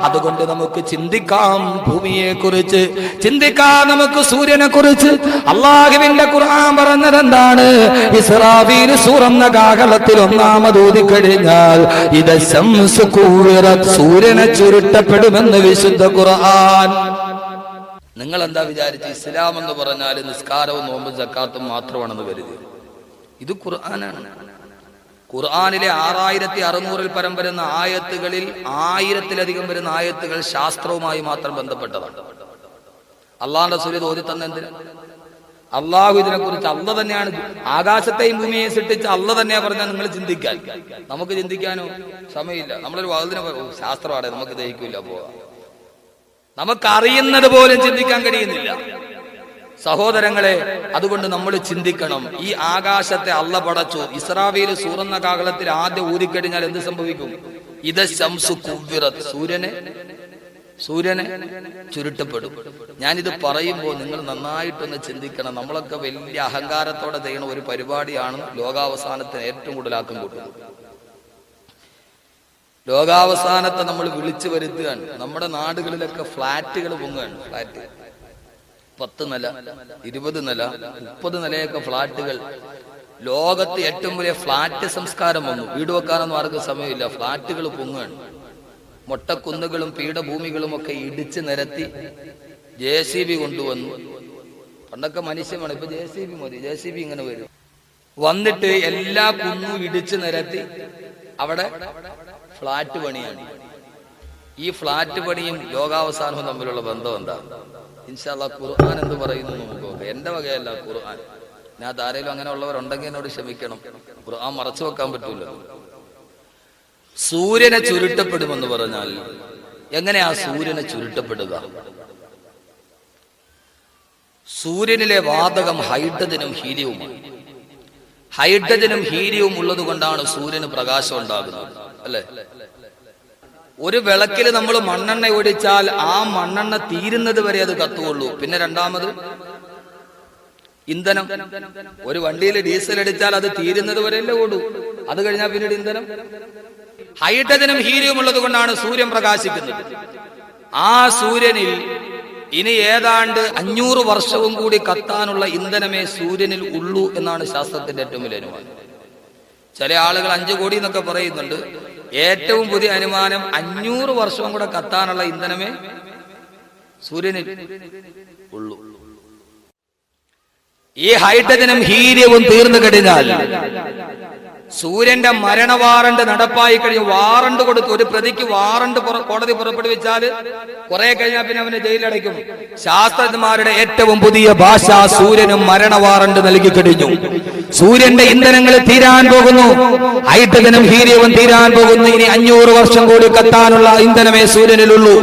അതുകൊണ്ട് നമുക്ക് ചിന്തിക്കാം ഭൂമിയെ കുറിച്ച്, ചിന്തിക്കാം നമുക്ക് സൂര്യനെ കുറിച്ച്. അല്ലാഹുവിന്റെ ഖുർആൻ പറഞ്ഞത് എന്താണ്? ഇസ്രാഫീൽ സൂറന്ന കാഹളത്തിൽ ഒന്നാമത് ഊതിക്കഴിഞ്ഞാൽ ഇദ ശംസു കുവിറത്, സൂര്യനെ ചുരുട്ടപ്പെടുമെന്ന് വിശുദ്ധ ഖുർആൻ. നിങ്ങൾ എന്താ വിചാരിച്ച് ഇസ്ലാം എന്ന് പറഞ്ഞാൽ നിസ്കാരവും നോമ്പും സക്കാത്തും മാത്രമാണെന്ന് കരുതി? ഇത് ഖുർആനാണ്. ഖുർആനിലെ 6600 പരം വരുന്ന ആയത്തുകളിൽ 1000-ലധികം വരുന്ന ആയത്തുകൾ ശാസ്ത്രവുമായി മാത്രം ബന്ധപ്പെട്ടതാണ്. അള്ളാഹുന്റെ റസൂൽ ഓതി തന്നെ എന്തിനാ? അള്ളാഹു ഇതിനെ കുറിച്ച് അള്ള തന്നെയാണ് ആകാശത്തെയും ഭൂമിയെയും സൃഷ്ടിച്ച് അള്ള തന്നെയാ പറഞ്ഞാൽ നിങ്ങൾ ചിന്തിക്കാൻ. നമുക്ക് ചിന്തിക്കാനോ സമയമില്ല. നമ്മളൊരു വാതിനെ ശാസ്ത്രമാണ്, നമുക്ക് ദഹിക്കില്ല പോവാ. നമുക്കറിയുന്നത് പോലും ചിന്തിക്കാൻ കഴിയുന്നില്ല സഹോദരങ്ങളെ. അതുകൊണ്ട് നമ്മൾ ചിന്തിക്കണം. ഈ ആകാശത്തെ അള്ള പടച്ചു. ഇസ്രാഫീൽ സൂറന്ന കാഹളത്തിൽ ആദ്യം ഊതിക്കഴിഞ്ഞാൽ എന്ത് സംഭവിക്കും? ഇദ ശംസു കുവ്വിറത്, സൂര്യനെ ചുരുട്ടപ്പെടും. ഞാനിത് പറയുമ്പോൾ നിങ്ങൾ നന്നായിട്ടൊന്ന് ചിന്തിക്കണം. നമ്മളൊക്കെ വലിയ അഹങ്കാരത്തോടെ ചെയ്യുന്ന ഒരു പരിപാടിയാണ് ലോകാവസാനത്തിന് ഏറ്റവും കൂടുതൽ ആക്കം കൂട്ടുന്നത്. ലോകാവസാനത്തെ നമ്മൾ വിളിച്ചു വരുത്തുകയാണ്. നമ്മുടെ നാടുകളിലൊക്കെ ഫ്ലാറ്റുകൾ പൊങ്ങുകയാണ്. ഫ്ലാറ്റ് 10 നില, 20 നില, 30 നിലയൊക്കെ ഫ്ലാറ്റുകൾ. ലോകത്ത് ഏറ്റവും വലിയ ഫ്ലാറ്റ് സംസ്കാരം വന്നു. വീട് വെക്കാനൊന്നും ആർക്കും സമയമില്ല. ഫ്ലാറ്റുകൾ പൊങ്ങുകയാണ്. മൊട്ടക്കുന്നുകളും പീഠഭൂമികളും ഒക്കെ ഇടിച്ച് നിരത്തി JCB കൊണ്ടുവന്നു. പണ്ടൊക്കെ മനുഷ്യമാണ്, ഇപ്പൊ JCB മതി. JCB ഇങ്ങനെ വരും, വന്നിട്ട് എല്ലാ കുന്നും ഇടിച്ച് നിരത്തി അവിടെ ഫ്ലാറ്റ് പണിയാണ്. ഈ ഫ്ലാറ്റ് പണിയും ലോകാവസാനവും തമ്മിലുള്ള ബന്ധം എന്താ? ഇൻഷാ അല്ലാഹ് ഖുർആൻ എന്ത് പറയുന്നു നമുക്ക് നോക്കാം. എന്റെ വകയല്ല ഖുർആൻ. ഞാൻ ആരെങ്കിലും അങ്ങനെ ഉള്ളവരുണ്ടെങ്കിൽ എന്നോട് ക്ഷമിക്കണം. ഖുർആൻ മറച്ചു വെക്കാൻ പറ്റൂല. സൂര്യനെ ചുരുട്ടപ്പെടുമെന്ന് പറഞ്ഞാൽ എങ്ങനെയാ സൂര്യനെ ചുരുട്ടപ്പെടുക? സൂര്യനിലെ വാതകം ഹൈഡ്രജനും ഹീലിയവുമാണ്. ഹൈഡ്രജനും ഹീലിയവും ഉള്ളത് കൊണ്ടാണ് സൂര്യന് പ്രകാശം ഉണ്ടാകുന്നത്, അല്ലെ? ഒരു വിളക്കിൽ നമ്മൾ മണ്ണെണ്ണ ഒഴിച്ചാൽ ആ മണ്ണെണ്ണ തീരുന്നത് വരെ അത് കത്തുള്ളൂ. പിന്നെ രണ്ടാമത് ഇന്ധനം. ഒരു വണ്ടിയിൽ ഡീസൽ അടിച്ചാൽ അത് തീരുന്നത് വരെയല്ലേ ഓടൂ. അത് കഴിഞ്ഞാൽ പിന്നീട് ഇന്ധനം. ഹൈഡ്രജനും ഹീലിയവും ഉള്ളത് കൊണ്ടാണ് സൂര്യൻ പ്രകാശിക്കുന്നത്. ആ സൂര്യനിൽ ഇനി ഏതാണ്ട് 500 വർഷവും കൂടി കത്താനുള്ള ഇന്ധനമേ സൂര്യനിൽ ഉള്ളൂ എന്നാണ് ശാസ്ത്രത്തിന്റെ ഏറ്റവും വലിയ അനുമാനം. ചില ആളുകൾ 5 കോടി എന്നൊക്കെ പറയുന്നുണ്ട്. ഏറ്റവും പുതിയ അനുമാനം 500 വർഷവും കൂടെ കത്താനുള്ള ഇന്ധനമേ സൂര്യനിൽ ഉള്ളൂ. ഈ ഹൈഡ്രജനും ഹീലിയവും തീർന്നു കഴിഞ്ഞാൽ സൂര്യന്റെ മരണ വാറണ്ട് നടപ്പായി കഴിഞ്ഞ് വാറണ്ട് കൊടുത്തു. ഒരു പ്രതിക്ക് വാറണ്ട് കോടതി പുറപ്പെടുവിച്ചാൽ കുറെ കഴിഞ്ഞാൽ പിന്നെ അവന് ജയിലടയ്ക്കും. ശാസ്ത്രജ്ഞന്മാരുടെ ഏറ്റവും പുതിയ ഭാഷ സൂര്യനും മരണ വാറണ്ട് നൽകി കഴിഞ്ഞു. സൂര്യന്റെ ഇന്ധനങ്ങൾ തീരാൻ പോകുന്നു. ഹൈഡ്രജനും ഹീലിയവും തീരാൻ പോകുന്നു. ഇനി 500 വർഷം കൂടി കത്താനുള്ള ഇന്ധനമേ സൂര്യനിലുള്ളൂ.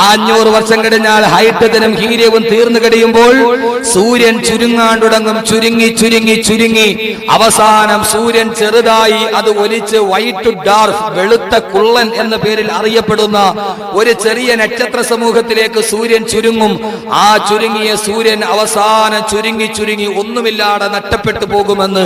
500 വർഷം കഴിഞ്ഞാൽ ഹൈഡ്രജനും ഹീലിയവും തീർന്നു കഴിയുമ്പോൾ സൂര്യൻ ചുരുങ്ങാൻ തുടങ്ങും. ചുരുങ്ങി ചുരുങ്ങി ചുരുങ്ങി അവസാനം സൂര്യൻ ചെറുതായി അത് ഒലിച്ച് വൈറ്റ് ഡാർക്ക്, വെളുത്ത കുള്ളൻ എന്ന പേരിൽ അറിയപ്പെടുന്ന ഒരു ചെറിയ നക്ഷത്ര സമൂഹത്തിലേക്ക് സൂര്യൻ ചുരുങ്ങും. ആ ചുരുങ്ങിയ സൂര്യൻ അവസാനം ചുരുങ്ങി ചുരുങ്ങി ഒന്നുമില്ലാതെ നഷ്ടപ്പെട്ടു പോകുമെന്ന്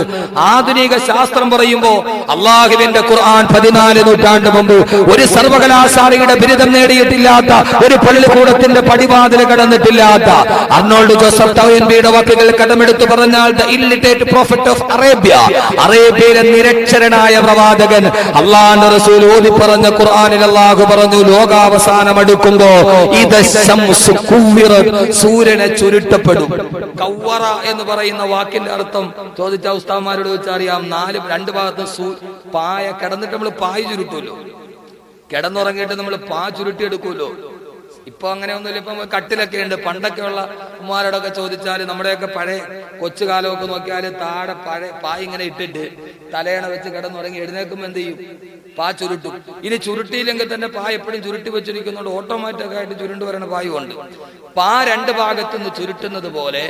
ആധുനിക ശാസ്ത്രം പറയുമ്പോ അള്ളാഹുവിന്റെ ഖുർആൻ 14 നൂറ്റാണ്ട് മുമ്പ് ഒരു സർവകലാശാലയുടെ ബിരുദം നേടിയിട്ടില്ലാത്ത, ഒരു പള്ളിക്കൂടത്തിന്റെ പടിവാതിൽ കടന്നിട്ടില്ലാത്ത അർണോൾഡ് ജോസഫ് ടോയൻബിയുടെ വാക്കുകൾ കടമെടുത്തു പറഞ്ഞാൽ the illiterate prophet of Arabia, അറേബ്യയിലെ നിരക്ഷരനായ പ്രവാചകൻ അല്ലാഹുവിന്റെ റസൂൽ ഓതി പറഞ്ഞ ഖുർആനിൽ അല്ലാഹു പറഞ്ഞു, ലോകാവസാനം അടുക്കുമ്പോ ഇദ ശംസു കുവ്വിറത്, സൂര്യനെ ചുരുട്ടപ്പെടും. കവ്വറ എന്ന് പറയുന്ന വാക്കിന്റെ അർത്ഥം ചോദിച്ച ഉസ്താദ്മാരോട് വെച്ചറിയാം. 2 ഭാഗത്ത് പായ കിടന്നിട്ട് നമ്മൾ പായ ചുരുട്ടുമല്ലോ, കിടന്നുറങ്ങിയിട്ട് നമ്മൾ പാ ചുരുട്ടി എടുക്കുമല്ലോ. ഇപ്പൊ അങ്ങനെയൊന്നുമില്ല. ഇപ്പൊ കട്ടിലൊക്കെ ഉണ്ട്. പണ്ടൊക്കെ ഉള്ള ഉമ്മാരോടൊക്കെ ചോദിച്ചാൽ, നമ്മുടെയൊക്കെ പഴയ കൊച്ചുകാലമൊക്കെ നോക്കിയാൽ താഴെ പഴയ പായ ഇങ്ങനെ ഇട്ടിട്ട് തലയണ വെച്ച് കിടന്നുറങ്ങി എഴുന്നേൽക്കുമ്പോൾ എന്ത് ചെയ്യും? പാ ചുരുട്ടും. ഇനി ചുരുട്ടിയില്ലെങ്കിൽ തന്നെ പായ എപ്പോഴും ചുരുട്ടി വെച്ചിരിക്കുന്നതുകൊണ്ട് ഓട്ടോമാറ്റിക് ആയിട്ട് ചുരുണ്ടു വരണ പായുണ്ട്. പാ 2 ഭാഗത്തുനിന്ന് ചുരുട്ടുന്നത് പോലെ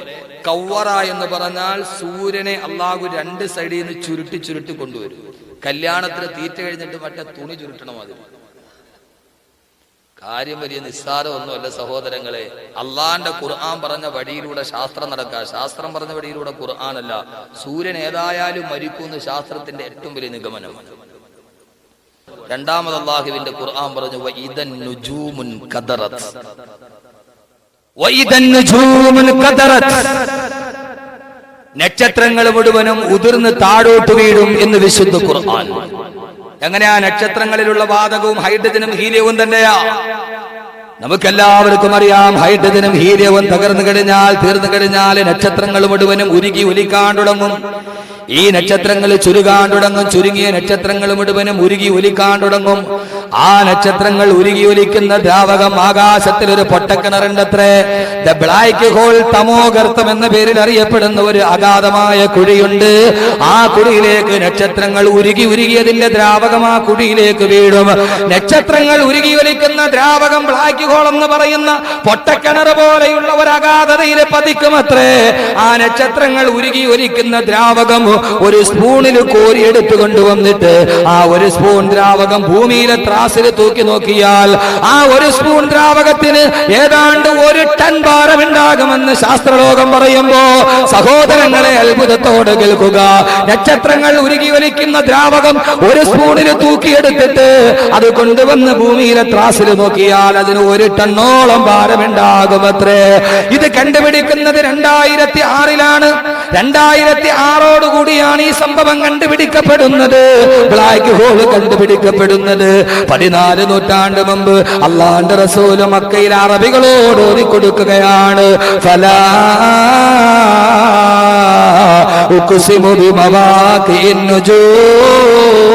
കവ്വറ എന്ന് പറഞ്ഞാൽ സൂര്യനെ അള്ളാഹു 2 സൈഡിൽ നിന്ന് ചുരുട്ടി ചുരുട്ടി കൊണ്ടുവരും. കല്യാണത്തിന് തീറ്റ കഴിഞ്ഞിട്ട് മറ്റേ തുണി ചുരുട്ടണം. അതിന് കാര്യം വലിയ നിസ്സാരമൊന്നുമല്ല സഹോദരങ്ങളെ. അള്ളാന്റെ ഖുർആൻ പറഞ്ഞ വഴിയിലൂടെ ശാസ്ത്രം നടക്കുക. ശാസ്ത്രം പറഞ്ഞ വഴിയിലൂടെ ഖുർആനല്ല. സൂര്യൻ ഏതായാലും മരിക്കുമെന്ന് ശാസ്ത്രത്തിന്റെ ഏറ്റവും വലിയ നിഗമനമാണ്. രണ്ടാമത് അള്ളാഹുവിന്റെ ഖുർആൻ പറഞ്ഞു വഇദൻ നുജൂമുൻ ഖദറത്, വഇദൻ നുജൂമുൻ ഖദറത്, നക്ഷത്രങ്ങൾ മുഴുവനും ഉതിർന്ന് താഴോട്ട് വീഴും എന്ന് വിശുദ്ധ ഖുർആൻ. എങ്ങനെയാ? നക്ഷത്രങ്ങളിലുള്ള വാതകവും ഹൈഡ്രജനും ഹീലിയവും തന്നെയാ. നമുക്കെല്ലാവർക്കും അറിയാം, ഹൈഡ്രജനും ഹീലിയവും തീർന്നു കഴിഞ്ഞാൽ നക്ഷത്രങ്ങൾ മുഴുവനും ഉരുകി ഒലിക്കാൻ തുടങ്ങും. ഈ നക്ഷത്രങ്ങൾ ചുരുകാൻ തുടങ്ങും. ചുരുങ്ങിയ നക്ഷത്രങ്ങൾ മുഴുവനും ഉരുകി ഒലിക്കാൻ തുടങ്ങും. ആ നക്ഷത്രങ്ങൾ ഉരുകി ഒലിക്കുന്ന ദ്രാവകം ആകാശത്തിൽ ഒരു പൊട്ടക്കിണറുണ്ടത്രേ. ദ ബ്ലാക്ക് ഹോൾ, തമോഗർത്തം എന്ന പേരിൽ അറിയപ്പെടുന്ന ഒരു അഗാധമായ കുഴിയുണ്ട്. ആ കുഴിയിലേക്ക് നക്ഷത്രങ്ങൾ ഉരുകി അതിന്റെ ദ്രാവകം ആ കുഴിയിലേക്ക് വീഴും. നക്ഷത്രങ്ങൾ ഉരുകി ഒലിക്കുന്ന ദ്രാവകം ബ്ലാക്ക് ഹോൾ എന്ന് പറയുന്ന പൊട്ടക്കിണർ പോലെയുള്ള ഒരു അഗാധതയിൽ പതിക്കുമത്രേ. ആ നക്ഷത്രങ്ങൾ ഉരുകി ഒലിക്കുന്ന ദ്രാവകം ഒരു സ്പൂണിൽ കോരിയെടുത്തു കൊണ്ടുവന്നിട്ട് ആ ഒരു സ്പൂൺ ദ്രാവകം ഭൂമിയിലെ ത്രാസിൽ തൂക്കി നോക്കിയാൽ ആ ഒരു സ്പൂൺ ദ്രാവകത്തിന് ഏതാണ്ട് 1 ടൺ ഭാരമുണ്ടാകുമെന്ന് ശാസ്ത്രലോകം പറയുമ്പോ സഹോദരങ്ങളെ അത്ഭുതത്തോടെ കേൾക്കുക. നക്ഷത്രങ്ങൾ ഉരുകി ഒലിക്കുന്ന ദ്രാവകം ഒരു സ്പൂണിൽ തൂക്കിയെടുത്തിട്ട് അത് കൊണ്ടുവന്ന് ഭൂമിയിലെ ത്രാസിൽ നോക്കിയാൽ അതിന് 1 ടണ്ണോളം ഭാരമുണ്ടാകുമത്രേ. ഇത് കണ്ടുപിടിക്കുന്നത് 2006-ലാണ്. 2006 ാണ് ഈ സംഭവം കണ്ടുപിടിക്കപ്പെടുന്നത്. ബ്ലാക്ക് ഹോൾ കണ്ടുപിടിക്കപ്പെടുന്നത് 14 നൂറ്റാണ്ട് മുമ്പ് അള്ളാന്റെ റസൂൽ മക്കയിൽ അറബികളോട് ഓതി കൊടുക്കുകയാണ്. ഫലാ ഉഖ്സിമു ബിമവാഖിൻ നുജൂം.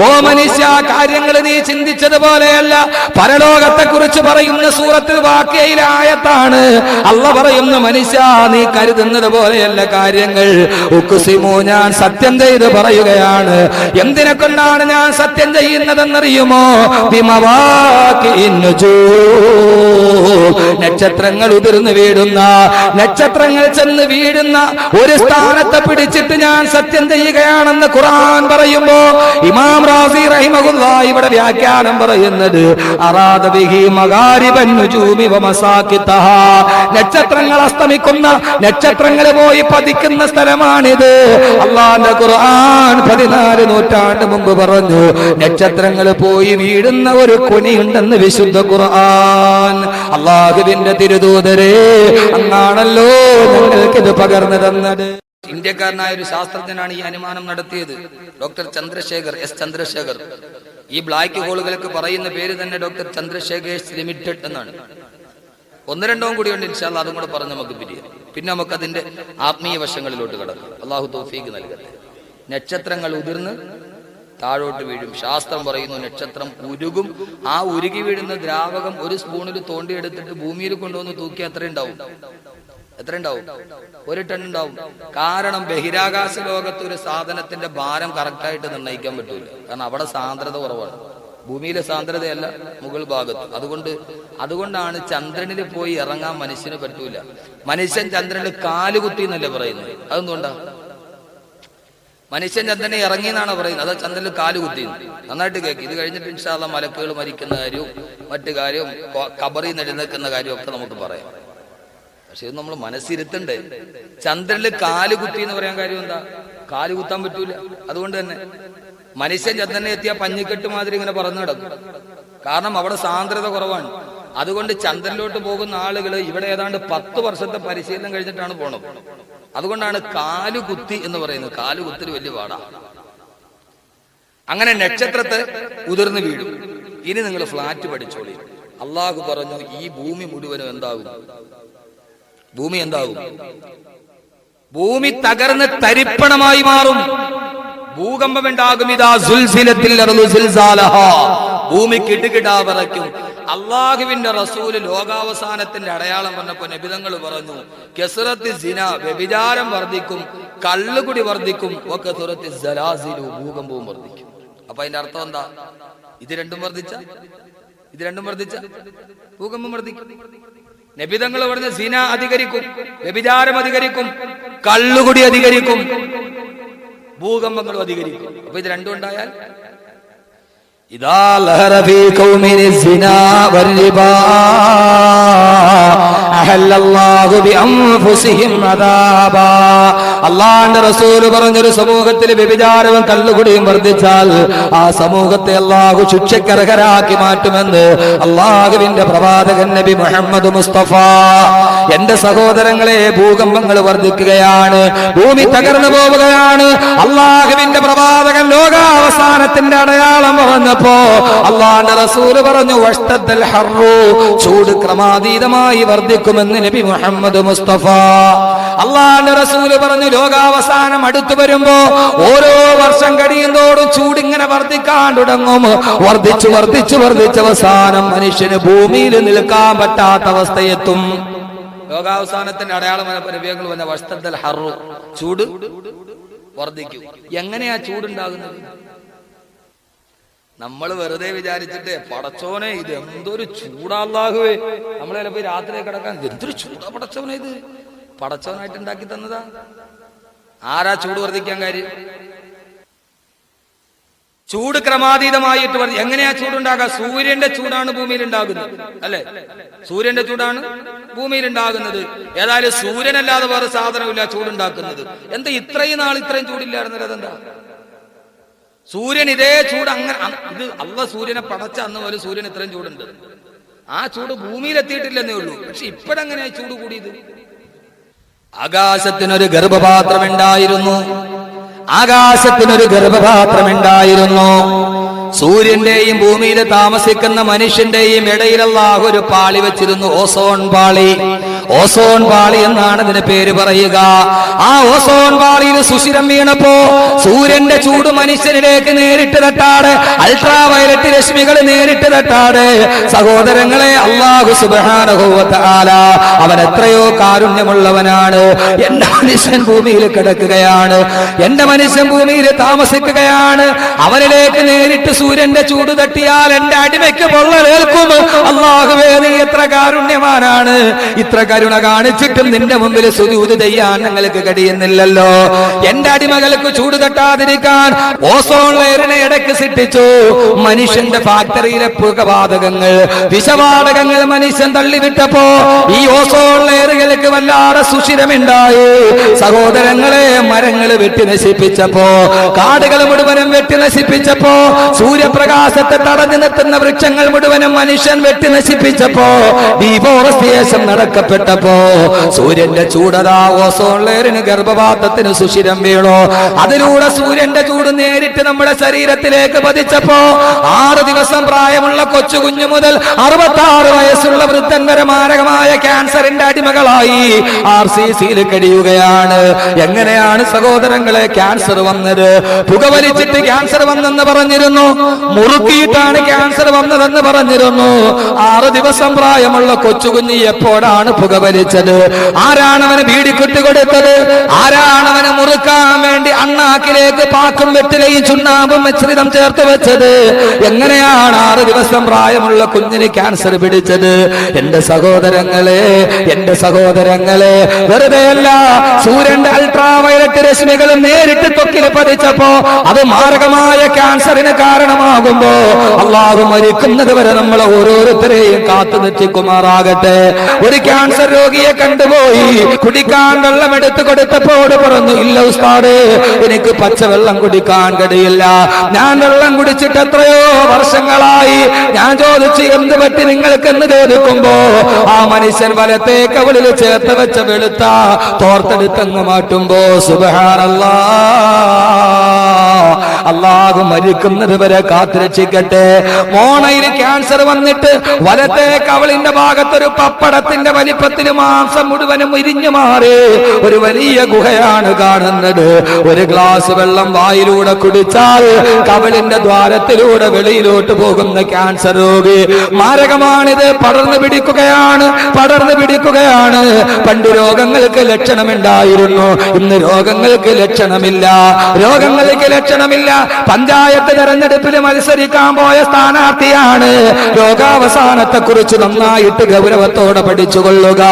ഓ മനുഷ്യ, കാര്യങ്ങൾ നീ ചിന്തിച്ചതുപോലെയല്ല. പരലോകത്തെ കുറിച്ച് പറയുന്ന സൂറത്തുൽ വാഖിയയിലെ ആയത്താണ്. അല്ലാഹ് പറയുന്ന മനുഷ്യ, നീ കരുതുന്നത് പോലെയല്ല കാര്യങ്ങൾ. ഉഖ്സിമു, ഞാൻ സത്യം ചെയ്ത് പറയുകയാണ്. എന്തിനെ കൊണ്ടാണ് ഞാൻ സത്യം ചെയ്യുന്നതെന്നറിയുമോ? ബിമവാഖിൻ നുജൂം. നക്ഷത്രങ്ങൾ ഉതിർന്നു വീഴുന്ന, നക്ഷത്രങ്ങൾ ചെന്ന് വീഴുന്ന ഒരു സ്ഥാനത്തെ പിടിച്ചിട്ട് ഞാൻ സത്യം ചെയ്യുകയാണെന്ന് ഖുർആൻ പറയുമ്പോ ഇമാം റാസി റഹിമഹുല്ലാഹ് ഇവിടെ വ്യാഖ്യാനം പറയുന്നത് അറാദ ബിഹി മഗാരിബൻ നുജൂമി വമസാകിതഹാ. നക്ഷത്രങ്ങൾ അസ്തമിക്കുന്ന, നക്ഷത്രങ്ങൾ പോയി പതിക്കുന്ന സ്ഥലമാണിത്. അല്ലാഹുവിന്റെ ഖുർആൻ 14 നൂറ്റാണ്ട് മുമ്പ് പറഞ്ഞു നക്ഷത്രങ്ങൾ പോയി വീഴുന്ന ഒരു കുനിയുണ്ടെന്ന് വിശുദ്ധ ഖുർആൻ. അല്ലാഹുവിന്റെ തിരുദൂതരെ, അങ്ങാണല്ലോ ഞങ്ങൾക്ക് ഇത് പകർന്നു തന്നത്. ഇന്ത്യക്കാരനായ ഒരു ശാസ്ത്രജ്ഞനാണ് ഈ അനുമാനം നടത്തിയത്. Doctor Chandrasekhar S. ചന്ദ്രശേഖർ. ഈ ബ്ലാക്ക് ഹോളുകൾക്ക് പറയുന്ന പേര് തന്നെ ഡോക്ടർ ചന്ദ്രശേഖേഴ്സ് ലിമിറ്റഡ് എന്നാണ്. 1-2 കൂടി ഉണ്ട്. ഇൻഷാ അല്ലാഹ് അതും കൂടെ പറഞ്ഞ് നമുക്ക് പിരിയാം. പിന്നെ നമുക്ക് അതിന്റെ ആത്മീയ വശങ്ങളിലോട്ട് കടക്കാം. അള്ളാഹു തൗഫീഖ് നൽകട്ടെ. നക്ഷത്രങ്ങൾ ഉതിർന്ന് താഴോട്ട് വീഴും. ശാസ്ത്രം പറയുന്നു നക്ഷത്രം ഉരുകും. ആ ഉരുകി വീഴുന്ന ദ്രാവകം ഒരു സ്പൂണിൽ തോണ്ടിയെടുത്തിട്ട് ഭൂമിയിൽ കൊണ്ടുവന്ന് തൂക്കി എത്ര ഉണ്ടാവും? 1 ടൺ ഉണ്ടാവും. കാരണം ബഹിരാകാശ ലോകത്ത് ഒരു സാധനത്തിന്റെ ഭാരം കറക്റ്റായിട്ട് നിർണ്ണയിക്കാൻ പറ്റൂല. കാരണം അവിടെ സാന്ദ്രത കുറവാണ്. ഭൂമിയിലെ സാന്ദ്രതയല്ല മുകൾ ഭാഗത്ത്. അതുകൊണ്ടാണ് ചന്ദ്രനിൽ പോയി ഇറങ്ങാൻ മനുഷ്യന് പറ്റൂല. മനുഷ്യൻ ചന്ദ്രനിൽ കാലുകുത്തി എന്നല്ലേ പറയുന്നത്. അതെന്തുകൊണ്ടാ? മനുഷ്യൻ ചന്ദ്രനെ ഇറങ്ങി എന്നാണ് പറയുന്നത്. അത് ചന്ദ്രനിൽ കാലുകുത്തി. നന്നായിട്ട് കേൾക്ക്. ഇത് കഴിഞ്ഞിട്ട് ഇൻഷാ അല്ലാഹ് മലക്കുകൾ മരിക്കുന്ന കാര്യവും മറ്റു കാര്യവും ഖബറിൽ നിന്ന് എഴുന്നേൽക്കുന്ന കാര്യവും ഒക്കെ നമുക്ക് പറയാം. പക്ഷെ ഇത് നമ്മൾ മനസ്സിരുത്തണ്ടേ. ചന്ദ്രനിൽ കാലുകുത്തി എന്ന് പറയാൻ കാര്യം എന്താ? കാലുകുത്താൻ പറ്റൂല. അതുകൊണ്ട് തന്നെ മനുഷ്യൻ ചന്ദ്രനെ എത്തിയ പഞ്ഞിക്കെട്ട് മാതിരി ഇങ്ങനെ പറന്നു കിടക്കും. കാരണം അവിടെ സാന്ദ്രത കുറവാണ്. അതുകൊണ്ട് ചന്ദ്രനിലോട്ട് പോകുന്ന ആളുകൾ ഇവിടെ ഏതാണ്ട് 10 വർഷത്തെ പരിശീലനം കഴിഞ്ഞിട്ടാണ് പോണത്. അതുകൊണ്ടാണ് കാലുകുത്തി എന്ന് പറയുന്നത്. കാലുകുത്തിൽ വലിയ പാടാണ്. അങ്ങനെ നക്ഷത്രത്തെ ഉതിർന്നു വീഴും. ഇനി നിങ്ങൾ ഫ്ലാറ്റ് പഠിച്ചോളി. അള്ളാഹു പറഞ്ഞു ഈ ഭൂമി മുഴുവനും എന്താകും? ഭൂമി എന്താകും? ഭൂമി തകർന്ന് തരിപ്പണമായി മാറും. ഭൂകമ്പം ഉണ്ടാകും. ഇതാ സുൽസിലത്തിൽ ഭൂമി കിടുകിടാ വിറയ്ക്കും. അള്ളാഹുവിന്റെ റസൂല് ലോകാവസാനത്തിന്റെ അടയാളം പറഞ്ഞപ്പോ നബിതങ്ങൾ പറഞ്ഞു കസറത്തി സിന, വ്യഭിചാരം വർദ്ധിക്കും, കള്ളുകുടി വർദ്ധിക്കും, വകസറത്തി സലാസിലു, ഭൂകമ്പവും വർദ്ധിക്കും. അപ്പൊ അതിന്റെ അർത്ഥം എന്താ? ഇത് രണ്ടും വർദ്ധിച്ച ഭൂകമ്പം വർദ്ധിക്കും. നബിതങ്ങൾ പറഞ്ഞ സിന അധികരിക്കും, വ്യഭിചാരം അധികരിക്കും, കള്ളുകുടി അധികരിക്കും, ഭൂകമ്പങ്ങളും അധികരിക്കും. അപ്പൊ ഇത് രണ്ടും ഉണ്ടായാൽ ഇദാ ലഹറ ഫീ ഖൗമിൻ സിനാ വൽരിബാ അഹല്ലല്ലാഹു ബിഅൻഫുസിഹിം അദാബാ. അല്ലാഹുവിന്റെ റസൂൽ പറഞ്ഞൊരു സമൂഹത്തിൽ വ്യഭിചാരവും കള്ളുകുടിയും വർദ്ധിച്ചാൽ ആ സമൂഹത്തെ അല്ലാഹു ശിക്ഷക്കർഹരാക്കി മാറ്റുമെന്ന് അല്ലാഹുവിന്റെ പ്രവാചകൻ നബി മുഹമ്മദ് മുസ്തഫ. എന്റെ സഹോദരങ്ങളെ, ഭൂകമ്പങ്ങൾ വർദ്ധിക്കുകയാണ്, ഭൂമി തകർന്നു പോവുകയാണ്. അല്ലാഹുവിന്റെ പ്രവാചകൻ ലോകാവസാനത്തിന്റെ അടയാളം പറഞ്ഞപ്പോ അല്ലാഹുവിന്റെ റസൂൽ പറഞ്ഞു, വഷ്തദ്ദൽ ഹർറു, ചൂട് ക്രമാതീതമായി വർദ്ധിക്കുമെന്ന് നബി മുഹമ്മദ് മുസ്തഫ. അല്ലാഹുവിന്റെ റസൂൽ പറഞ്ഞു, ലോകാവസാനം അടുത്തു വരുമ്പോ ഓരോ വർഷം കഴിയുന്നതോടും ചൂട് ഇങ്ങനെ വർദ്ധിക്കാൻ തുടങ്ങും. വർദ്ധിച്ചു വർദ്ധിച്ചു വർദ്ധിച്ച അവസാനം മനുഷ്യന് ഭൂമിയിൽ നിൽക്കാൻ പറ്റാത്ത അവസ്ഥയെത്തും. ലോകാവസാനത്തിന്റെ അടയാളം നബികൾ പറഞ്ഞ വഷ്തദ്ദൽ ഹർറു, ചൂട് വർദ്ധിക്കും. എങ്ങനെയാ ചൂടുണ്ടാകുന്നത്? നമ്മൾ വെറുതെ വിചാരിച്ചിട്ട് പടച്ചോനെ ഇത് എന്തൊരു ചൂടാല്ലാഹുവേ, നമ്മൾ ചിലപ്പോ രാത്രി കിടക്കാൻ എന്തൊരു ചൂടാ പടച്ചോനെ, ഇത് പടച്ചോനായിട്ട് ഉണ്ടാക്കി തന്നതാ. ആരാ ചൂട് വർദ്ധിക്കാൻ കാര്യം? ചൂട് ക്രമാതീതമായിട്ട് എങ്ങനെയാ ചൂടുണ്ടാകുക? സൂര്യന്റെ ചൂടാണ് ഭൂമിയിൽ ഉണ്ടാകുന്നത്, അല്ലെ? സൂര്യന്റെ ചൂടാണ് ഭൂമിയിൽ ഉണ്ടാകുന്നത്. ഏതായാലും സൂര്യനല്ലാതെ വേറെ സാധനമില്ല ചൂടുണ്ടാക്കുന്നത്. എന്താ ഇത്രയും നാൾ ഇത്രയും ചൂടില്ലായിരുന്നത്? അതെന്താ? സൂര്യൻ ഇതേ ചൂട് അങ്ങനെ, ഇത് അള്ളാഹ് സൂര്യനെ പടച്ച അന്ന് പോലെ സൂര്യൻ ഇത്രയും ചൂടുണ്ട്. ആ ചൂട് ഭൂമിയിൽ എത്തിയിട്ടില്ലെന്നേ ഉള്ളൂ. പക്ഷെ ഇപ്പോഴെങ്ങനെയാ ചൂട് കൂടിയത്? ആകാശത്തിനൊരു ഗർഭപാത്രമുണ്ടായിരുന്നു, ആകാശത്തിനൊരു ഗർഭപാത്രമുണ്ടായിരുന്നു. സൂര്യന്റെയും ഭൂമിയിൽ താമസിക്കുന്ന മനുഷ്യന്റെയും ഇടയിൽ അല്ലാഹു ഒരു പാളി വെച്ചിരുന്നു, ഓസോൺ പാളി. ഓസോൺ പാളി എന്നാണ് ഇതിന് പേര് പറയുക. ആ ഓസോൺ പാളിയിൽ സുഷിരം വീണപ്പോ സൂര്യന്റെ ചൂട് മനുഷ്യനിലേക്ക് നേരിട്ട് തട്ടാട്, അൾട്രാ വയലറ്റ് രശ്മികൾ നേരിട്ട് തട്ടാട്. സഹോദരങ്ങളെ, അല്ലാഹു സുബ്ഹാനഹു വ തആല അവൻ എത്രയോ കാരുണ്യമുള്ളവനാണ്. എന്റെ മനുഷ്യൻ ഭൂമിയിൽ കിടക്കുകയാണ്, എന്റെ മനുഷ്യൻ ഭൂമിയിൽ താമസിക്കുകയാണ്. അവനിലേക്ക് നേരിട്ട് സൂര്യന്റെ ചൂട് തട്ടിയാൽ എന്റെ അടിമയ്ക്ക് പൊള്ളലേൽക്കും. അല്ലാഹുവേ, നീ എത്ര കാരുണ്യവാനാണ്. ഇത്ര കരുണ കാണിച്ചിട്ടും നിന്റെ മുമ്പിൽ സുജൂദ് ചെയ്യാൻ ഞങ്ങൾക്ക് കഴിയുന്നില്ലല്ലോ. എന്റെ അടിമകൾക്ക് ചൂട് തട്ടാതിരിക്കാൻ ഓസോൺ ലെയറിനെ ഇടയ്ക്ക് സൃഷ്ടിച്ചു. മനുഷ്യന്റെ ഫാക്ടറിയിലെ പുകവാതകങ്ങൾ, വിഷവാതകങ്ങൾ മനുഷ്യൻ തള്ളിവിട്ടപ്പോ ഈ ഓസോൺ ലെയറുകൾക്ക് വല്ലാതെ സുഷിരമുണ്ടായി. സഹോദരങ്ങളെ, മരങ്ങൾ വെട്ടി നശിപ്പിച്ചപ്പോ, കാടുകൾ മുഴുവനും വെട്ടി നശിപ്പിച്ചപ്പോ, സൂര്യപ്രകാശത്തെ തടഞ്ഞു നിർത്തുന്ന വൃക്ഷങ്ങൾ മുഴുവനും മനുഷ്യൻ വെട്ടി നശിപ്പിച്ചപ്പോ, ഡീഫോറസ്റ്റേഷൻ നടക്കപ്പെട്ടപ്പോ സൂര്യന്റെ ചൂടതാ ഓസോൺ ലെയറിന് ഗർഭപാത്രത്തിന് സുഷിരം വീണു. അതിലൂടെ സൂര്യന്റെ ചൂട് നേരിട്ട് നമ്മുടെ ശരീരത്തിലേക്ക് പതിച്ചപ്പോ 6 ദിവസം പ്രായമുള്ള കൊച്ചു കുഞ്ഞു മുതൽ 66 വയസ്സുള്ള വൃദ്ധൻ വരെ മാരകമായ ക്യാൻസറിന്റെ അടിമകളായി RCCയിൽ കഴിയുകയാണ്. എങ്ങനെയാണ് സഹോദരങ്ങളെ ക്യാൻസർ വന്നത്? പുകവലിച്ചിട്ട് ക്യാൻസർ വന്നെന്ന് പറഞ്ഞിരുന്നു, മുറുക്കിയിട്ടാണ് ക്യാൻസർ വന്നതെന്ന് പറഞ്ഞിരുന്നു. 6 ദിവസം പ്രായമുള്ള കൊച്ചുകുഞ്ഞ് എപ്പോഴാണ് പുകവലിച്ചത്? ആരാണ് അവന് ബീഡിക്കുട്ടി കൊടുത്തത്? ആരാണ് അവന് മുറുക്കാൻ വേണ്ടി അണ്ണാക്കിലേക്ക് പാക്കും വെറ്റിലയും ചുണ്ണാമ്പും മിശ്രിതം ചേർത്ത് വെച്ചത്? എങ്ങനെയാണ് 6 ദിവസം പ്രായമുള്ള കുഞ്ഞിന് ക്യാൻസർ പിടിച്ചത്? എന്റെ സഹോദരങ്ങളെ, എന്റെ സഹോദരങ്ങളെ, വെറുതെയല്ല, സൂര്യന്റെ അൾട്രാ വയലറ്റ് രശ്മികൾ നേരിട്ട് ത്വക്കിൽ പതിച്ചപ്പോ അത് മാരകമായ ക്യാൻസറിന് കാരണമാകുമ്പോ അല്ലാഹു മരിക്കുന്നത് വരെ നമ്മൾ ഓരോരുത്തരെയും കാത്തു നിർത്തിക്കുമാറാകട്ടെ. ഒരു ക്യാൻസർ രോഗിയെ കണ്ടുപോയി, കുടിക്കാൻ വെള്ളം എടുത്തു കൊടുത്തപ്പോൾ പറഞ്ഞു, ഇല്ല ഉസ്താദേ, എനിക്ക് പച്ചവെള്ളം കുടിക്കാൻ കഴിയില്ല, ഞാൻ വെള്ളം കുടിച്ചിട്ട് എത്രയോ വർഷങ്ങളായി. ഞാൻ ചോദിച്ചു, എന്ത് പറ്റി നിങ്ങൾക്ക് എന്ന് ചോദിക്കുമ്പോ ആ മനുഷ്യൻ വലത്തെ കവിളിൽ ചേർത്ത് വെച്ച വെളുത്ത തോർത്തെടുത്തങ്ങ് മാറ്റുമ്പോ സുബ്ഹാനല്ലാഹ്, അല്ലാഹു മരിക്കുന്നത് വരെ കാത്തുരക്ഷിക്കട്ടെ. മോണയിൽ ക്യാൻസർ വന്നിട്ട് വലത്തെ കവളിന്റെ ഭാഗത്തൊരു പപ്പടത്തിന്റെ വലിപ്പത്തിൽ മാംസം മുഴുവനും ഇരിഞ്ഞു മാറി ഒരു വലിയ ഗുഹയാണ് കാണുന്നത്. ഒരു ഗ്ലാസ് വെള്ളം വായിലൂടെ കുടിച്ചാൽ കവളിന്റെ ദ്വാരത്തിലൂടെ വെളിയിലോട്ട് പോകുന്ന ക്യാൻസർ രോഗി. മാരകമാണിത്, പടർന്നു പിടിക്കുകയാണ്, പടർന്നു പിടിക്കുകയാണ്. പണ്ട് രോഗങ്ങൾക്ക് ലക്ഷണമുണ്ടായിരുന്നു, ഇന്ന് രോഗങ്ങൾക്ക് ലക്ഷണമില്ല. രോഗങ്ങൾക്ക് ലക്ഷണം ലക്ഷണമില്ല. പഞ്ചായത്ത് തെരഞ്ഞെടുപ്പിൽ മത്സരിക്കാൻ പോയ സ്ഥാനാർത്ഥിയാണ്. ലോകാവസാനത്തെ കുറിച്ച് നന്നായിട്ട് ഗൗരവത്തോടെ പഠിച്ചുകൊള്ളുക.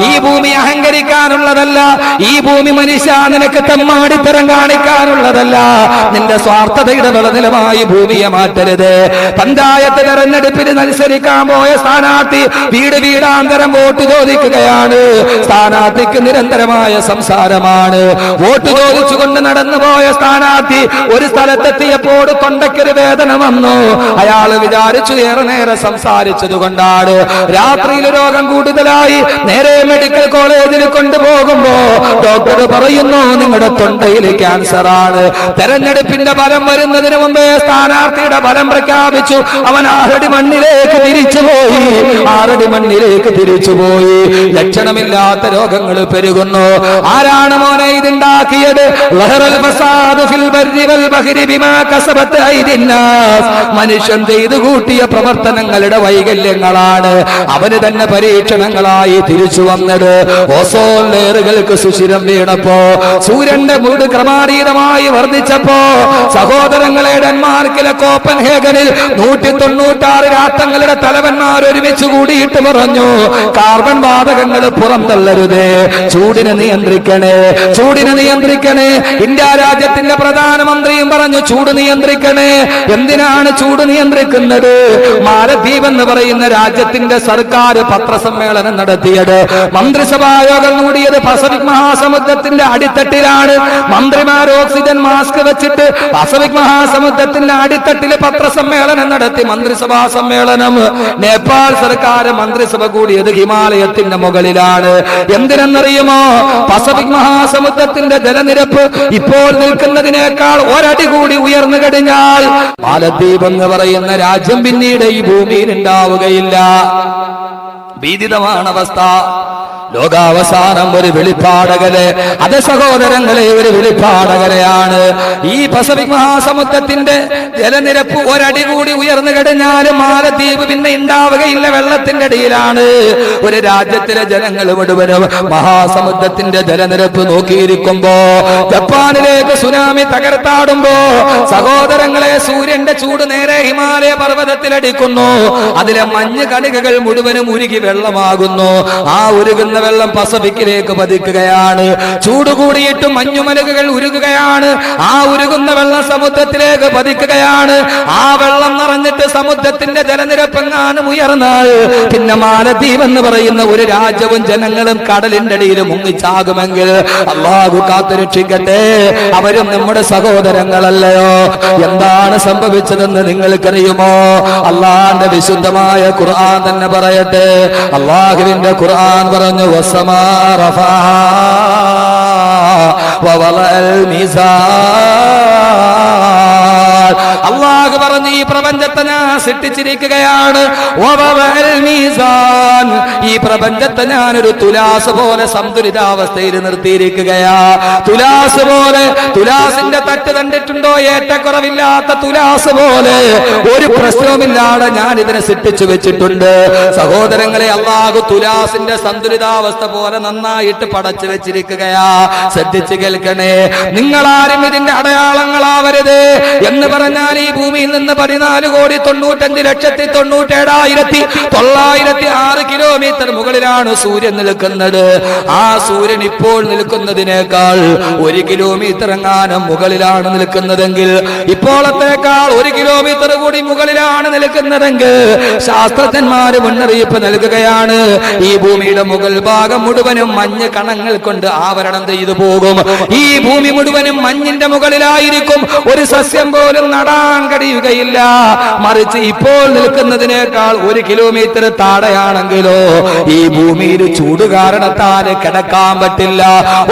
ഈ ഭൂമി അഹങ്കരിക്കാനുള്ളതല്ല. ഈ ഭൂമി മനുഷ്യ നിനക്ക് തെമ്മാടിത്തരം കാണിക്കാനുള്ളതല്ല. നിന്റെ സ്വാർത്ഥതയുടെ വിളനിലമായി ഭൂമിയെ മാറ്റരുത്. പഞ്ചായത്ത് തെരഞ്ഞെടുപ്പിൽ മത്സരിക്കാൻ പോയ സ്ഥാനാർത്ഥി വീട് വീടാന്തരം വോട്ട് ചോദിക്കുകയാണ്. സ്ഥാനാർത്ഥിക്ക് നിരന്തരമായ സംസാരമാണ്. വോട്ട് ചോദിച്ചുകൊണ്ട് നടന്നുപോയ സ്ഥാനാർത്ഥി ഒരു സ്ഥലത്തെത്തിയപ്പോൾ തൊണ്ടയ്ക്കൊരു വേദന വന്നു. അയാൾ വിചാരിച്ചു ഏറെ നേരെ സംസാരിച്ചത് കൊണ്ടാണ്. രാത്രിയിൽ രോഗം കൂടുതലായി നേരെ മെഡിക്കൽ കോളേജിൽ കൊണ്ടുപോകുമ്പോ ഡോക്ടർ പറയുന്നു നിങ്ങളുടെ തൊണ്ടയിൽ ക്യാൻസർ ആണ്. തെരഞ്ഞെടുപ്പിന്റെ ഫലം വരുന്നതിന് മുമ്പേ സ്ഥാനാർത്ഥിയുടെ ഫലം പ്രഖ്യാപിച്ചു. അവൻ 6 അടി മണ്ണിലേക്ക് തിരിച്ചുപോയി. ലക്ഷണമില്ലാത്ത രോഗങ്ങൾ പെരുകുന്നു. ആരാണ് മോനെ ഇതുണ്ടാക്കിയത്? മനുഷ്യൻ ചെയ്തു കൂട്ടിയ പ്രവർത്തനങ്ങളുടെ വൈകല്യങ്ങളാണ്. അവന് തന്നെ പരീക്ഷണങ്ങളായി തിരിച്ചു വന്നത്. ഓസോൺ ലെയറുകൾക്ക് സുഷിരം വീണപ്പോ, സൂര്യന്റെ മൂട് ക്രമാതീതമായി വർദ്ധിച്ചപ്പോ, സഹോദരങ്ങളെ ഡെൻമാർക്കിലെ കോപ്പൻഹേഗനിൽ 196 രാഷ്ട്രങ്ങളുടെ തലവന്മാർ ഒരുമിച്ച് കൂടിയിട്ട് പറഞ്ഞു, കാർബൺ വാതകങ്ങൾ പുറന്തള്ളരുതേ, ചൂടിനെ നിയന്ത്രിക്കണേ. ഇന്ത്യ രാജ്യത്തിന്റെ പ്രധാനമന്ത്രിയും പറഞ്ഞു ചൂട് നിയന്ത്രിക്കണേ. എന്തിനാണ് ചൂട് നിയന്ത്രിക്കുന്നത്? മാലദ്വീപ് എന്ന് പറയുന്ന രാജ്യത്തിന്റെ സർക്കാർ പത്രസമ്മേളനം നടത്തിയത്, മന്ത്രിസഭായോഗം കൂടിയത് പസഫിക് മഹാസമുദ്രത്തിന്റെ അടിത്തട്ടിലാണ്. മന്ത്രിമാർ ഓക്സിജൻ മാസ്ക് വെച്ചിട്ട് പസഫിക് മഹാസമുദ്രത്തിന്റെ അടിത്തട്ടിൽ പത്രസമ്മേളനം നടത്തി. മന്ത്രിസഭാ സമ്മേളനം. നേപ്പാൾ സർക്കാർ മന്ത്രിസഭ കൂടിയത് ഹിമാലയത്തിന്റെ മുകളിലാണ്. എന്തിനെന്നറിയുമോ? പസഫിക് മഹാസമുദ്രത്തിന്റെ ജലനിരപ്പ് ഇപ്പോൾ നിൽക്കുന്നതിനേക്കാൾ 1 അടി കൂടി ഉയർന്നു കഴിഞ്ഞാൽ മാലദ്വീപ് എന്ന് പറയുന്ന രാജ്യം പിന്നീട് ഈ ഭൂമിയിൽ ഉണ്ടാവുകയില്ല. ഭീതിതമാണ് അവസ്ഥ. ലോകാവസാനം ഒരു വെളിപ്പാടകലെ, അത് സഹോദരങ്ങളെ ഒരു വെളിപ്പാടകലെയാണ്. ഈ പസഫിക് മഹാസമുദ്രത്തിന്റെ ജലനിരപ്പ് 1 അടി കൂടി ഉയർന്നു കഴിഞ്ഞാലും മാലദ്വീപ് പിന്നെ ഉണ്ടാവുകയില്ല, വെള്ളത്തിന്റെ അടിയിലാണ്. ഒരു രാജ്യത്തിലെ ജനങ്ങൾ മുഴുവനും മഹാസമുദ്രത്തിന്റെ ജലനിരപ്പ് നോക്കിയിരിക്കുമ്പോ, ജപ്പാനിലേക്ക് സുനാമി തകർത്താടുമ്പോ, സഹോദരങ്ങളെ സൂര്യന്റെ ചൂട് നേരെ ഹിമാലയ പർവ്വതത്തിലടിക്കുന്നു. അതിലെ മഞ്ഞ് കണികകൾ മുഴുവനും ഉരുകി വെള്ളമാകുന്നു. ആ ഉരുകുന്ന വെള്ളം പസഫിക്കിലേക്ക് പതിക്കുകയാണ്. ചൂട് കൂടിയിട്ട് മഞ്ഞുമലകുകൾ ഉരുകുകയാണ്. ആ ഉരുകുന്ന വെള്ളം സമുദ്രത്തിലേക്ക് പതിക്കുകയാണ്. ആ വെള്ളം നിറഞ്ഞിട്ട് സമുദ്രത്തിന്റെ ജലനിരപ്പെങ്ങാനും ഉയർന്നാൽ പിന്നെ മാലദ്വീപ് എന്ന് പറയുന്ന ഒരു രാജ്യവും ജനങ്ങളും കടലിന്റെ അടിയിൽ മുങ്ങിച്ചാകുമെങ്കിൽ അല്ലാഹു കാത്തുരക്ഷിക്കട്ടെ. അവരും നമ്മുടെ സഹോദരങ്ങളല്ലയോ? എന്താണ് സംഭവിച്ചതെന്ന് നിങ്ങൾക്കറിയുമോ? അള്ളാന്റെ വിശുദ്ധമായ ഖുർആൻ തന്നെ പറയട്ടെ. അള്ളാഹുവിന്റെ ഖുർആൻ പറഞ്ഞു, വസ്സമാ റഫഅഹാ വവളഅൽ മീസാൻ. അള്ളാഹു പറഞ്ഞു ഈ പ്രപഞ്ചത്തെ ഞാൻ സൃഷ്ടിച്ചിരിക്കുകയാണ്. ഈ പ്രപഞ്ചത്തെ ഞാനൊരു തുലാസ് പോലെ സന്തുലിതാവസ്ഥയിൽ നിർത്തിയിരിക്കുകയാ. തുലാസ് പോലെ, തുലാസിന്റെ തട്ട് കണ്ടിട്ടുണ്ടോ? ഏറ്റക്കുറവില്ലാത്ത തുലാസ് പോലെ ഒരു പ്രശ്നവുമില്ലാതെ ഞാൻ ഇതിനെ സൃഷ്ടിച്ചു വെച്ചിട്ടുണ്ട്. സഹോദരങ്ങളെ, അള്ളാഹു തുലാസിന്റെ സന്തുലിതാവസ്ഥ പോലെ നന്നായിട്ട് പടച്ചു വെച്ചിരിക്കുകയാ. ശ്രദ്ധിച്ചു കേൾക്കണേ. നിങ്ങളാരും ഇതിന്റെ അടയാളങ്ങളാവരുത് എന്ന് പറഞ്ഞാൽ ഈ ഭൂമിയിൽ നിന്ന് 14,95,97,906 കിലോമീറ്റർ മുകളിലാണ് സൂര്യൻ നിൽക്കുന്നത്. ആ സൂര്യൻ ഇപ്പോൾ നിൽക്കുന്നതിനേക്കാൾ 1 കിലോമീറ്റർ എങ്ങാനും മുകളിലാണ് നിൽക്കുന്നതെങ്കിൽ, ഇപ്പോഴത്തേക്കാൾ 1 കിലോമീറ്റർ കൂടി മുകളിലാണ് നിൽക്കുന്നതെങ്കിൽ ശാസ്ത്രജ്ഞന്മാര് മുന്നറിയിപ്പ് നൽകുകയാണ്. ഈ ഭൂമിയുടെ മുകൾ ഭാഗം മുഴുവനും മഞ്ഞ് കണങ്ങൾ കൊണ്ട് ആവരണം ചെയ്തു പോകും. ഈ ഭൂമി മുഴുവനും മഞ്ഞിന്റെ മുകളിലായിരിക്കും. ഒരു സസ്യം പോലും നടാൻ കഴിയുകയില്ല. മറിച്ച് ഇപ്പോൾ നിൽക്കുന്നതിനേക്കാൾ 1 കിലോമീറ്റർ താഴെയാണെങ്കിലോ ഈ ഭൂമിയിൽ ചൂട് കാരണത്താൽ കിടക്കാൻ പറ്റില്ല.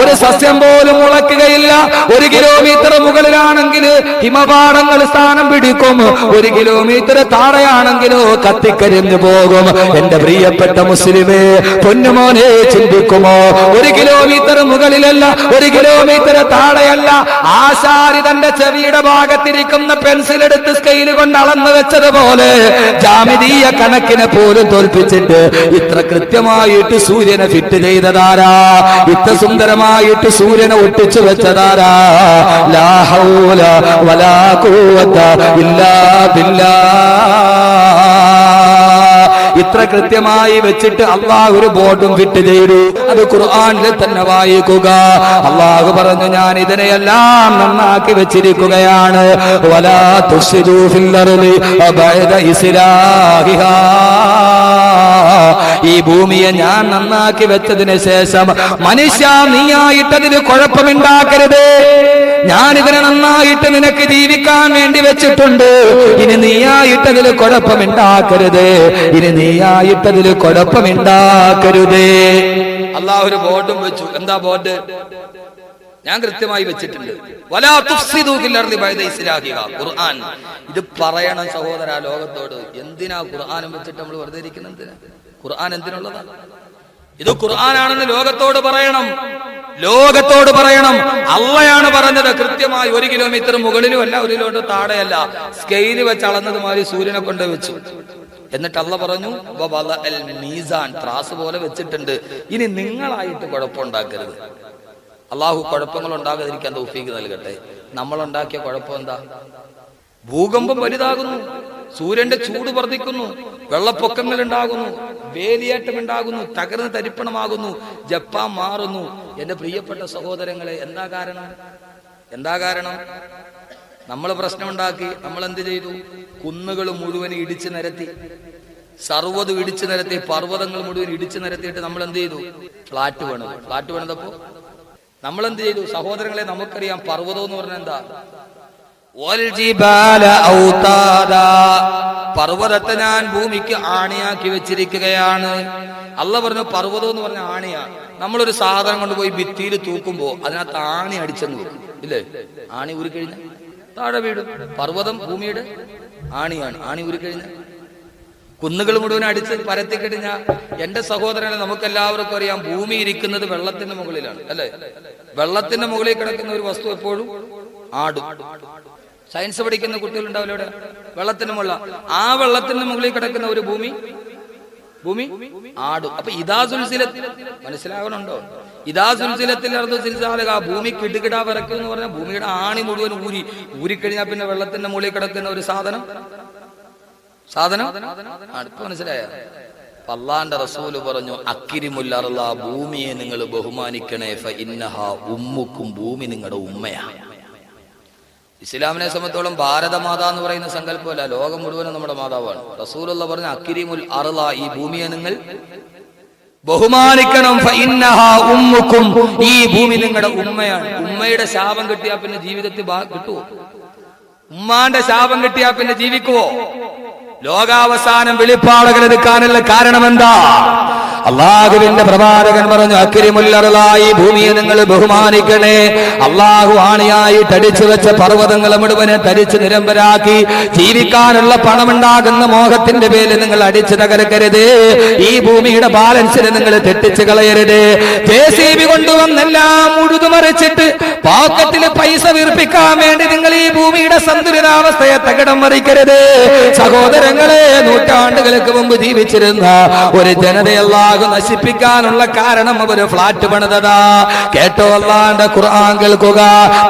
ഒരു സസ്യം പോലും മുളയ്ക്കുകയില്ല. 1 കിലോമീറ്റർ മുകളിലാണെങ്കിൽ ഹിമപാടങ്ങൾ സ്ഥാനം പിടിക്കും. 1 കിലോമീറ്റർ താഴെയാണെങ്കിലോ കത്തിക്കരിഞ്ഞു പോകും. എന്റെ പ്രിയപ്പെട്ട മുസ്ലിമേ, പൊന്നുമോനെ, ചിന്തിക്കുമോ? 1 കിലോമീറ്റർ മുകളിലല്ല, 1 കിലോമീറ്റർ താഴെയല്ല. ആശാരി തന്റെ ചെവിയുടെ ഭാഗത്തിരിക്കുന്ന പെൻസിൽ എടുത്ത് സ്കെയിൽ കൊണ്ട് അളന്നു വെച്ചതുപോലെ ജാമിതീയ കണക്കിനെ പോലും തോൽപ്പിച്ചിട്ട് ഇത്ര കൃത്യമായിട്ട് സൂര്യനെ ഫിറ്റ് ചെയ്തതാരാ? ഇത്ര സുന്ദരമായിട്ട് സൂര്യനെ ഒട്ടിച്ചു വെച്ചതാരാ? ലാ ഹൗല വലാ ഖുവത ഇല്ലാ ബില്ലാഹ്. ഇത്ര കൃത്യമായി വെച്ചിട്ട് അള്ളാഹു ഒരു ബോർഡും ഫിറ്റ് ചെയ്തു. അത് ഖുർആനിൽ തന്നെ വായിക്കുക. അള്ളാഹു പറഞ്ഞു, ഞാൻ ഇതിനെയെല്ലാം നന്നാക്കി വെച്ചിരിക്കുകയാണ്. വലാ തുഫ്സിദൂ ഫിൽ അർളി ബഅദ ഇസ്ലാഹിഹാ. ഈ ഭൂമിയെ ഞാൻ നന്നാക്കി വെച്ചതിന് ശേഷം മനുഷ്യ നീയായിട്ടതിന് കുഴപ്പമുണ്ടാക്കരുത്. ഞാനിതിനെ നന്നായിട്ട് നിനക്ക് ജീവിക്കാൻ വേണ്ടി വെച്ചിട്ടുണ്ട്. ഇനി നീയായിട്ടതിൽ കുഴപ്പമുണ്ടാക്കരുത്. ഇനി നീയായിട്ടതിൽ കുഴപ്പമുണ്ടാക്കരുതേ. അല്ലാഹു ഒരു ബോർഡും വെച്ചു. എന്താ ബോർഡ്? ഞാൻ കൃത്യമായി വെച്ചിട്ടുണ്ട്. വലാ തുഫ്സിദൂ ഫിൽ അർളി ബഅദ ഇസ്ലാഹിഹാ. ഖുർആൻ ഇത് പറയണം സഹോദര ലോകത്തോട്. എന്തിനാ ഖുർആനും വെച്ചിട്ട് നമ്മൾ വെറുതെ ഇരിക്കുന്നത്? ഖുർആൻ എന്തിനുള്ളതാണ്? ഇത് ഖുർആനാണെന്ന് ലോകത്തോട് പറയണം. ലോകത്തോട് പറയണം. അള്ളയാണ് പറഞ്ഞത് കൃത്യമായി. 1 കിലോമീറ്റർ മുകളിലും അല്ല, 1 കിലോമീറ്റർ താഴെയല്ല. സ്കെയില് വെച്ച് അളന്നത് മാതിരി സൂര്യനെ കൊണ്ട് വെച്ചു. എന്നിട്ട് അള്ള പറഞ്ഞു, മീസാൻ, ത്രാസ് പോലെ വെച്ചിട്ടുണ്ട്. ഇനി നിങ്ങളായിട്ട് കുഴപ്പമുണ്ടാക്കരുത്. അള്ളാഹു കുഴപ്പങ്ങൾ ഉണ്ടാകാതിരിക്കാൻ തൗഫീഖ് നൽകട്ടെ. നമ്മളുണ്ടാക്കിയ കുഴപ്പം എന്താ? ഭൂകമ്പം വലുതാകുന്നു, സൂര്യന്റെ ചൂട് വർദ്ധിക്കുന്നു, വെള്ളപ്പൊക്കങ്ങൾ ഉണ്ടാകുന്നു, വേലിയേറ്റം ഉണ്ടാകുന്നു, തകർന്ന് തരിപ്പണമാകുന്നു, ജപ്പാൻ മാറുന്നു. എന്റെ പ്രിയപ്പെട്ട സഹോദരങ്ങളെ, എന്താ കാരണം? എന്താ കാരണം? നമ്മൾ പ്രശ്നമുണ്ടാക്കി. നമ്മൾ എന്ത് ചെയ്തു? കുന്നുകൾ മുഴുവൻ ഇടിച്ചു നിരത്തി, സർവ്വതും ഇടിച്ചു നിരത്തി, പർവ്വതങ്ങൾ മുഴുവൻ ഇടിച്ചു നിരത്തിയിട്ട് നമ്മൾ എന്ത് ചെയ്തു? ഫ്ലാറ്റ് പണിതു. ഫ്ലാറ്റ് പണിതപ്പോ നമ്മൾ എന്ത് ചെയ്തു? സഹോദരങ്ങളെ, നമുക്കറിയാം പർവ്വതം എന്ന് പറഞ്ഞാൽ എന്താ? പർവ്വതത്തെ ഞാൻ ഭൂമിക്ക് ആണിയാക്കി വെച്ചിരിക്കുകയാണ്. അള്ള പറഞ്ഞു പർവ്വതം എന്ന് പറഞ്ഞ ആണിയാ. നമ്മളൊരു സാധനം കൊണ്ടുപോയി ഭിത്തിയിൽ തൂക്കുമ്പോ അതിനകത്ത് ആണി അടിച്ചെന്ന് വെക്കും, ഇല്ലേ? ആണി ഊരിക്കഴിഞ്ഞ താഴെ വീടും. പർവ്വതം ഭൂമിയുടെ ആണിയാണ്. ആണി ഊരിക്കഴിഞ്ഞ കുന്നുകൾ മുഴുവൻ അടിച്ച് പരത്തിക്കഴിഞ്ഞ എന്റെ സഹോദരനെ, നമുക്കെല്ലാവർക്കും അറിയാം ഭൂമി ഇരിക്കുന്നത് വെള്ളത്തിന്റെ മുകളിലാണ്, അല്ലെ? വെള്ളത്തിന്റെ മുകളിൽ കിടക്കുന്ന ഒരു വസ്തു എപ്പോഴും ആടും. സയൻസ് പഠിക്കുന്ന കുട്ടികളുണ്ടാവില്ല ഇവിടെ? വെള്ളത്തിന് മുകളിൽ, ആ വെള്ളത്തിന്റെ മുകളിൽ കിടക്കുന്ന ഒരു ഭൂമി ആടും. അപ്പൊ ഇദാ സുൽസിലത്തിൽ മനസ്സിലാവണുണ്ടോ? ഇദാ സുൽസിലത്തിൽ ആ ഭൂമി കിടുകിടാ വിറക്കും എന്ന് പറഞ്ഞാൽ ഭൂമിയുടെ ആണി മുഴുവൻ ഊരിക്കഴിഞ്ഞാൽ പിന്നെ വെള്ളത്തിന്റെ മുകളിൽ കിടക്കുന്ന ഒരു സാധനം അടുപ്പ്. മനസ്സിലായ? അല്ലാഹുവിന്റെ റസൂല് പറഞ്ഞു, അക്രിമുൽ അർള, ഭൂമിയെ നിങ്ങൾ ബഹുമാനിക്കണേ. ഫഇന്നഹാ ഉമ്മുക്കും, ഭൂമി നിങ്ങളുടെ ഉമ്മയാണ്. ഇസ്ലാമിനെ സംബന്ധിച്ചോളം ഭാരതമാതാ എന്ന് പറയുന്ന സങ്കല്പമല്ല, ലോകം മുഴുവനും നമ്മുടെ മാതാവാണ്. റസൂലുള്ള പറഞ്ഞ അക്രിമുൽ അർള, ഈ ഭൂമിയെ നിങ്ങൾ ബഹുമാനിക്കണം. ഫഇന്നഹാ ഉമ്മുക്കും, ഈ ഭൂമി നിങ്ങളുടെ ഉമ്മയാണ്. ഉമ്മയുടെ ശാപം കിട്ടിയാൽ പിന്നെ ജീവിതത്തിൽ കിട്ടുവോ? ഉമ്മാന്റെ ശാപം കിട്ടിയാൽ പിന്നെ ജീവിക്കുവോ? ലോകാവസാനം വെളിപ്പാടുകൾ എടുക്കാനുള്ള കാരണം എന്താ? അള്ളാഹുവിന്റെ പ്രവാചകൻ പറഞ്ഞു, അക്രിമുൽ അർള, ഈ ഭൂമിയെ നിങ്ങൾ ബഹുമാനിക്കണേ. അള്ളാഹു ആണിയായി തടിച്ചു വെച്ച പർവ്വതങ്ങൾ മുഴുവനെ തരിച്ച് നിരമ്പരാക്കി ജീവിക്കാനുള്ള പണമുണ്ടാകുന്ന മോഹത്തിന്റെ പേരിൽ നിങ്ങൾ അടിച്ചു തകർക്കരുത്. ഈ ഭൂമിയുടെ ബാലൻസിനെ നിങ്ങൾ തെറ്റിച്ച് കളയരുത്. JCB കൊണ്ടുവന്നെല്ലാം ഉഴുതുമറിച്ചിട്ട് പോക്കറ്റിൽ പൈസ വീർപ്പിക്കാൻ വേണ്ടി നിങ്ങൾ ഈ ഭൂമിയുടെ സന്തുലിതാവസ്ഥയെ തകിടം മറിക്കരുത്. സഹോദരങ്ങളെ, നൂറ്റാണ്ടുകൾക്ക് മുമ്പ് ജീവിച്ചിരുന്ന ഒരു ജനതയല്ല നശിപ്പിക്കാനുള്ള കാരണം അവര് ഫ്ലാറ്റ് പണിതതാ. കേട്ടോ? അല്ലാഹുവിന്റെ ഖുർആൻ കേൾക്കുക.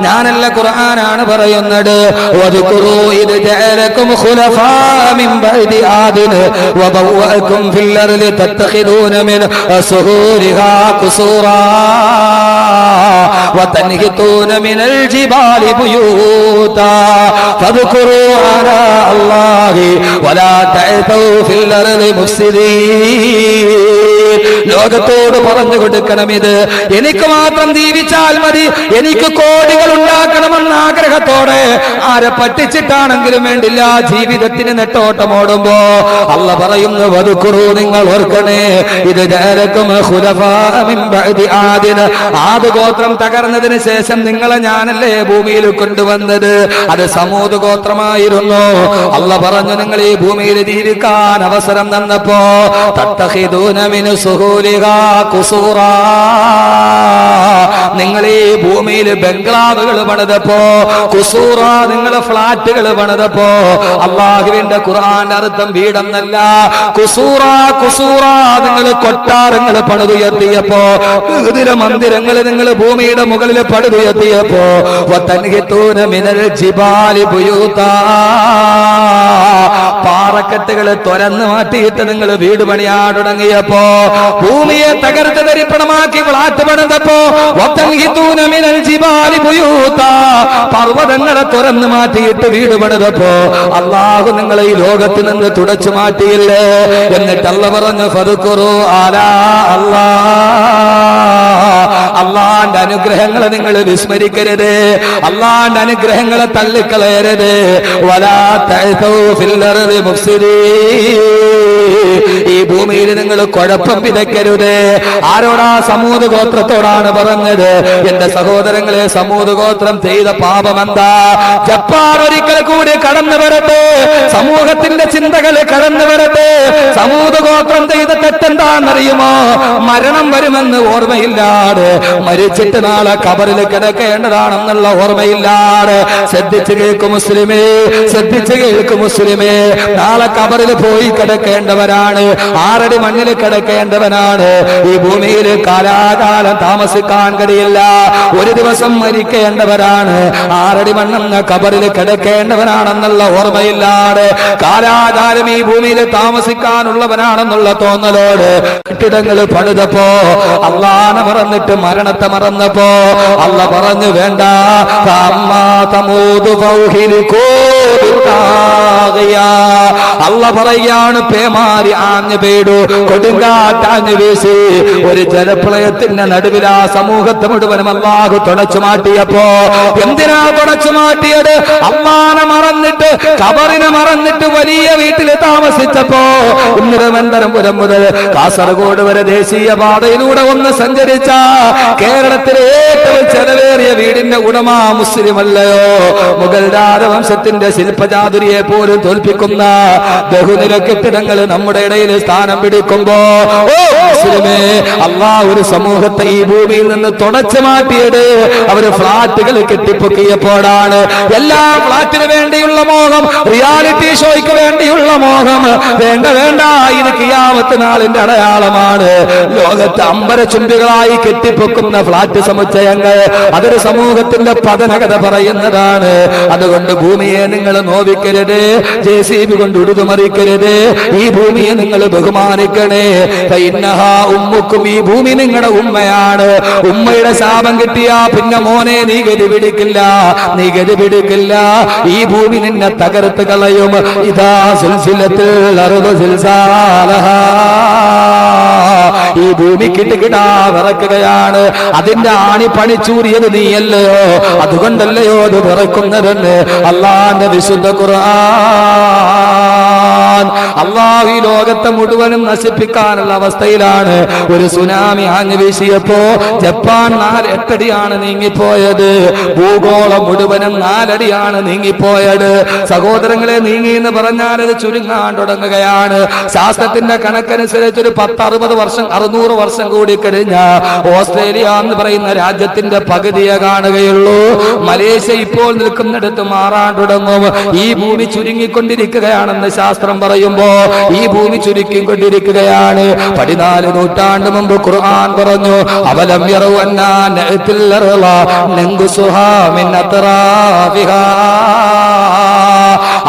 ഞാനല്ല, ഖുർആനാണ് പറയുന്നത്. വദ്കുറൂ ഇദ് ജഅലകും ഖുലഫാ മിൻ ബഅദി ആദിൻ വബവഅകും ഫിൽ അർളി തത്തഖിദൂന മിൻ സുഹൂരിഹാ ഖുസൂറാ വതൻഹിതൂന മിനൽ ജിബാലി ബുയൂതാ ഫദ്കുറൂ അലാ അല്ലാഹി വലാ തഅതൂ ഫിൽ അർളി മുഫ്സിദീൻ. ലോകത്തോട് പറഞ്ഞു കൊടുക്കണം, ഇത് എനിക്ക് മാത്രം ജീവിച്ചാൽ മതി, എനിക്ക് കോടികൾ ഉണ്ടാക്കണമെന്ന ആഗ്രഹത്തോടെ ആരെ പറ്റിച്ചിട്ടാണെങ്കിലും വേണ്ടില്ല ജീവിതത്തിന് നെട്ടോട്ടമോടുമ്പോ അള്ള പറയുന്നു, വദ്കുറൂ, നിങ്ങൾ ഓർക്കണേ, ഇത് ജഅലകും ഖുലഫാ മിൻ ബഅദി ആദിൻ, ആദ് ഗോത്രം തകർന്നതിന് ശേഷം നിങ്ങളെ ഞാനല്ലേ ഭൂമിയിൽ കൊണ്ടുവന്നത്. അത് സമൂദ് ഗോത്രമായിരുന്നു. അള്ള പറഞ്ഞു, നിങ്ങൾ ഈ ഭൂമിയിൽ ജീവിക്കാൻ അവസരം തന്നപ്പോ തത്തഖിദൂന മിൻ സുഹൂലിഹാ ഖുസൂറാ. നിങ്ങൾ ഈ ഭൂമിയിൽ ബംഗ്ലാവുകൾ പണിതപ്പോ, ഖുസൂറ നിങ്ങൾ ഫ്ലാറ്റുകൾ പണിതപ്പോ, അള്ളാഹുവിന്റെ ഖുർആന്റെ അർത്ഥം വീടെന്നല്ല. ഖുസൂറ ഖുസൂറ നിങ്ങൾ കൊട്ടാരങ്ങൾ പണിതുയർത്തിയപ്പോ, ഇതിലെ മന്ദിരങ്ങൾ നിങ്ങൾ ഭൂമിയുടെ മുകളിൽ പണിതുയർത്തിയപ്പോ, വതൻഹിതൂന മിനൽ ജിബാലി ബുയൂതാ, പാറക്കെട്ടുകൾ തുരന്നു മാറ്റിയിട്ട് നിങ്ങൾ വീട് പണിയാൻ തുടങ്ങിയപ്പോ, ഭൂമിയെ തകർത്ത് തരിപ്പണമാക്കി ഫ്ലാറ്റ് പണിതപ്പോ, വതൻഹിതൂന മിനൽ ജിബാലി ബുയൂതാ, പർവ്വതങ്ങളെ തുറന്നു മാറ്റിയിട്ട് വീട് പണിതപ്പോ, അല്ലാഹു നിങ്ങളെ ഈ ലോകത്ത് നിന്ന് തുടച്ചു മാറ്റിയില്ലേ? എന്നിട്ട് അല്ലാഹു പറഞ്ഞു ഫദ്കുറു അലാ അല്ലാഹുവിന്റെ അനുഗ്രഹങ്ങളെ നിങ്ങൾ വിസ്മരിക്കരുത്, അല്ലാഹുവിന്റെ അനുഗ്രഹങ്ങളെ തള്ളിക്കളയരുത്. വലാ തഅതൂ ഫിൽ അർദി മുഫ്സിദീൻ, ഈ ഭൂമിയിൽ നിങ്ങൾ കുഴപ്പം വിതയ്ക്കരുത്. ആരോടാ? സമൂദ് ഗോത്രത്തോടാണ് പറഞ്ഞത്. എന്റെ സഹോദരങ്ങളെ, സമൂദ് ഗോത്രം ചെയ്ത പാപം എന്താ? ജപ്പാൻ ഒരിക്കൽ കൂടി കടന്നു വരട്ടെ, സമൂഹത്തിന്റെ ചിന്തകൾ കടന്നു വരട്ടെ. സമൂദ് ഗോത്രം ചെയ്ത തെറ്റെന്താണെന്നറിയുമോ? മരണം വരുമെന്ന് ഓർമ്മയില്ലാതെ, മരിച്ചിട്ട് നാളെ കബറിൽ കിടക്കേണ്ടതാണെന്നുള്ള ഓർമ്മയില്ലാതെ. ശ്രദ്ധിച്ചു കേൾക്കും മുസ്ലിമേ, ശ്രദ്ധിച്ചു കേൾക്കും മുസ്ലിമേ, നാളെ കബറിൽ പോയി കിടക്കേണ്ടവരാണ്, 6 അടി മണ്ണിൽ കിടക്കേണ്ടവനാണ്. ഈ ഭൂമിയിൽ കാലാകാലം താമസിക്കാൻ കഴിയില്ല, ഒരു ദിവസം മരിക്കേണ്ടവരാണ്, 6 അടി മണ്ണെന്ന കബറിൽ കിടക്കേണ്ടവനാണെന്നുള്ള ഓർമ്മയില്ലാതെ, കാലാകാലം ഈ ഭൂമിയിൽ താമസിക്കാനുള്ളവനാണെന്നുള്ള തോന്നലോട് കെട്ടിടങ്ങൾ പണിതപ്പോ, അള്ളാനെ മറന്നിട്ട് മരണത്തെ മറന്നപ്പോ, അല്ല പറഞ്ഞു വേണ്ട. അല്ല പറയാണ്, പേമാരി ആഞ്ഞു പെയ്തു, കൊടുങ്കാറ്റാഞ്ഞു വീശി, ഒരു ജലപ്രളയത്തിന്റെ നടുവിൽ ആ സമൂഹത്തെ മുഴുവനും അല്ലാഹു തുടച്ചു മാറ്റിയപ്പോ, എന്തിനാ തുടച്ചു മാറ്റിയത്? അള്ളാനെ മറന്നിട്ട്, ഖബറിനെ മറന്നിട്ട് വലിയ വീട്ടിൽ താമസിച്ചപ്പോ. തിരുവനന്തപുരം മുതൽ കാസർഗോഡ് വരെ ദേശീയ പാതയിലൂടെ ഒന്ന് സഞ്ചരിച്ച കേരളത്തിലെ ഏറ്റവും ചെലവേറിയ വീടിന്റെ ഉടമ മുസ്ലിം അല്ലയോ? മുഗൾ രാജവംശത്തിന്റെ ശില്പചാതുരിയെ പോലും തോൽപ്പിക്കുന്ന ബഹുനില കെട്ടിടങ്ങൾ നമ്മുടെ ഇടയിൽ സ്ഥാനം പിടിക്കുമ്പോ, മുസ്ലിമേ, അല്ലാഹു ഒരു സമൂഹത്തെ ഈ ഭൂമിയിൽ നിന്ന് തുടച്ചു മാറ്റിയത് അവര് ഫ്ലാറ്റുകൾ കെട്ടിപ്പൊക്കിയപ്പോഴാണ്. എല്ലാ ഫ്ലാറ്റിന് വേണ്ടിയുള്ള മോഹം, റിയാലിറ്റി ഷോയ്ക്ക് വേണ്ടിയുള്ള മോഹം, വേണ്ട വേണ്ട, ഇത് ഖിയാമത്ത് നാളിന്റെ അടയാളമാണ്. ലോകത്ത് അമ്പരചുംബികളായി കെട്ടിപ്പൊക്കുന്ന ഫ്ലാറ്റ് സമുച്ചയങ്ങൾ അതൊരു സമൂഹത്തിന്റെ പതനകഥ പറയുന്നതാണ്. അതുകൊണ്ട് ഭൂമിയെ നിങ്ങൾ നോവിക്കരുത്, JCB കൊണ്ട് ഉടുതുമറിക്കരുത്. ഈ ഭൂമിയെ നിങ്ങൾ ബഹുമാനിക്കണേ. ഉമ്മുക്കും, ഈ ഭൂമി നിങ്ങളുടെ ഉമ്മയാണ്. ഉമ്മയുടെ ശാപം കിട്ടിയാ പിന്നെ മോനെ നീ ഗതി പിടിക്കില്ല, നീ ഗതി പിടിക്കില്ല. ഈ ഭൂമി നിന്നെ തകർത്ത് കളയും. ഇതാ സിൽസിലത്തിൽ അറുതു സിൽസാലഹാ, ഈ ഭൂമി കിട്ടുകിടാ വിറക്കുകയാണ്. അതിന്റെ ആണി പണിച്ചൂറിയത് നീയല്ലയോ? അതുകൊണ്ടല്ലയോ അത് വിറക്കുന്നതെന്ന് അല്ലാഹുവിന്റെ വിശുദ്ധ ഖുർആൻ. അല്ലാഹു ഈ ലോകത്തെ മുഴുവനും നശിപ്പിക്കാനുള്ള അവസ്ഥയിലാണ്. ഒരു സുനാമി ആഞ്ഞു വീശിയപ്പോ ജപ്പാൻ 4-8 അടിയാണ് നീങ്ങിപ്പോയത്. ഭൂഗോളം മുഴുവനും 4 അടിയാണ് നീങ്ങിപ്പോയത്. സഹോദരങ്ങളെ, നീങ്ങി എന്ന് പറഞ്ഞാൽ അത് ചുരുങ്ങാൻ തുടങ്ങുകയാണ്. ശാസ്ത്രത്തിന്റെ കണക്കനുസരിച്ച് ഒരു 10-60 വർഷം, 600 വർഷം കൂടി കഴിഞ്ഞ ഓസ്ട്രേലിയ എന്ന് പറയുന്ന രാജ്യത്തിന്റെ പകുതിയെ കാണുകയുള്ളൂ. മലേഷ്യ ഇപ്പോൾ നിൽക്കുന്നിടത്ത് മാറാൻ തുടങ്ങും. ഈ ഭൂമി ചുരുങ്ങിക്കൊണ്ടിരിക്കുകയാണെന്ന് ശാസ്ത്രം പറയുമ്പോ ഈ ഭൂമി ചുരുക്കിക്കൊണ്ടിരിക്കുകയാണ്. 14 നൂറ്റാണ്ട് മുമ്പ് ഖുർആൻ പറഞ്ഞു, അവലം യറൗ അന്നാ നഅ്തിൽ അർള നൻഖുസുഹാ മിൻ അത്റാഫിഹാ.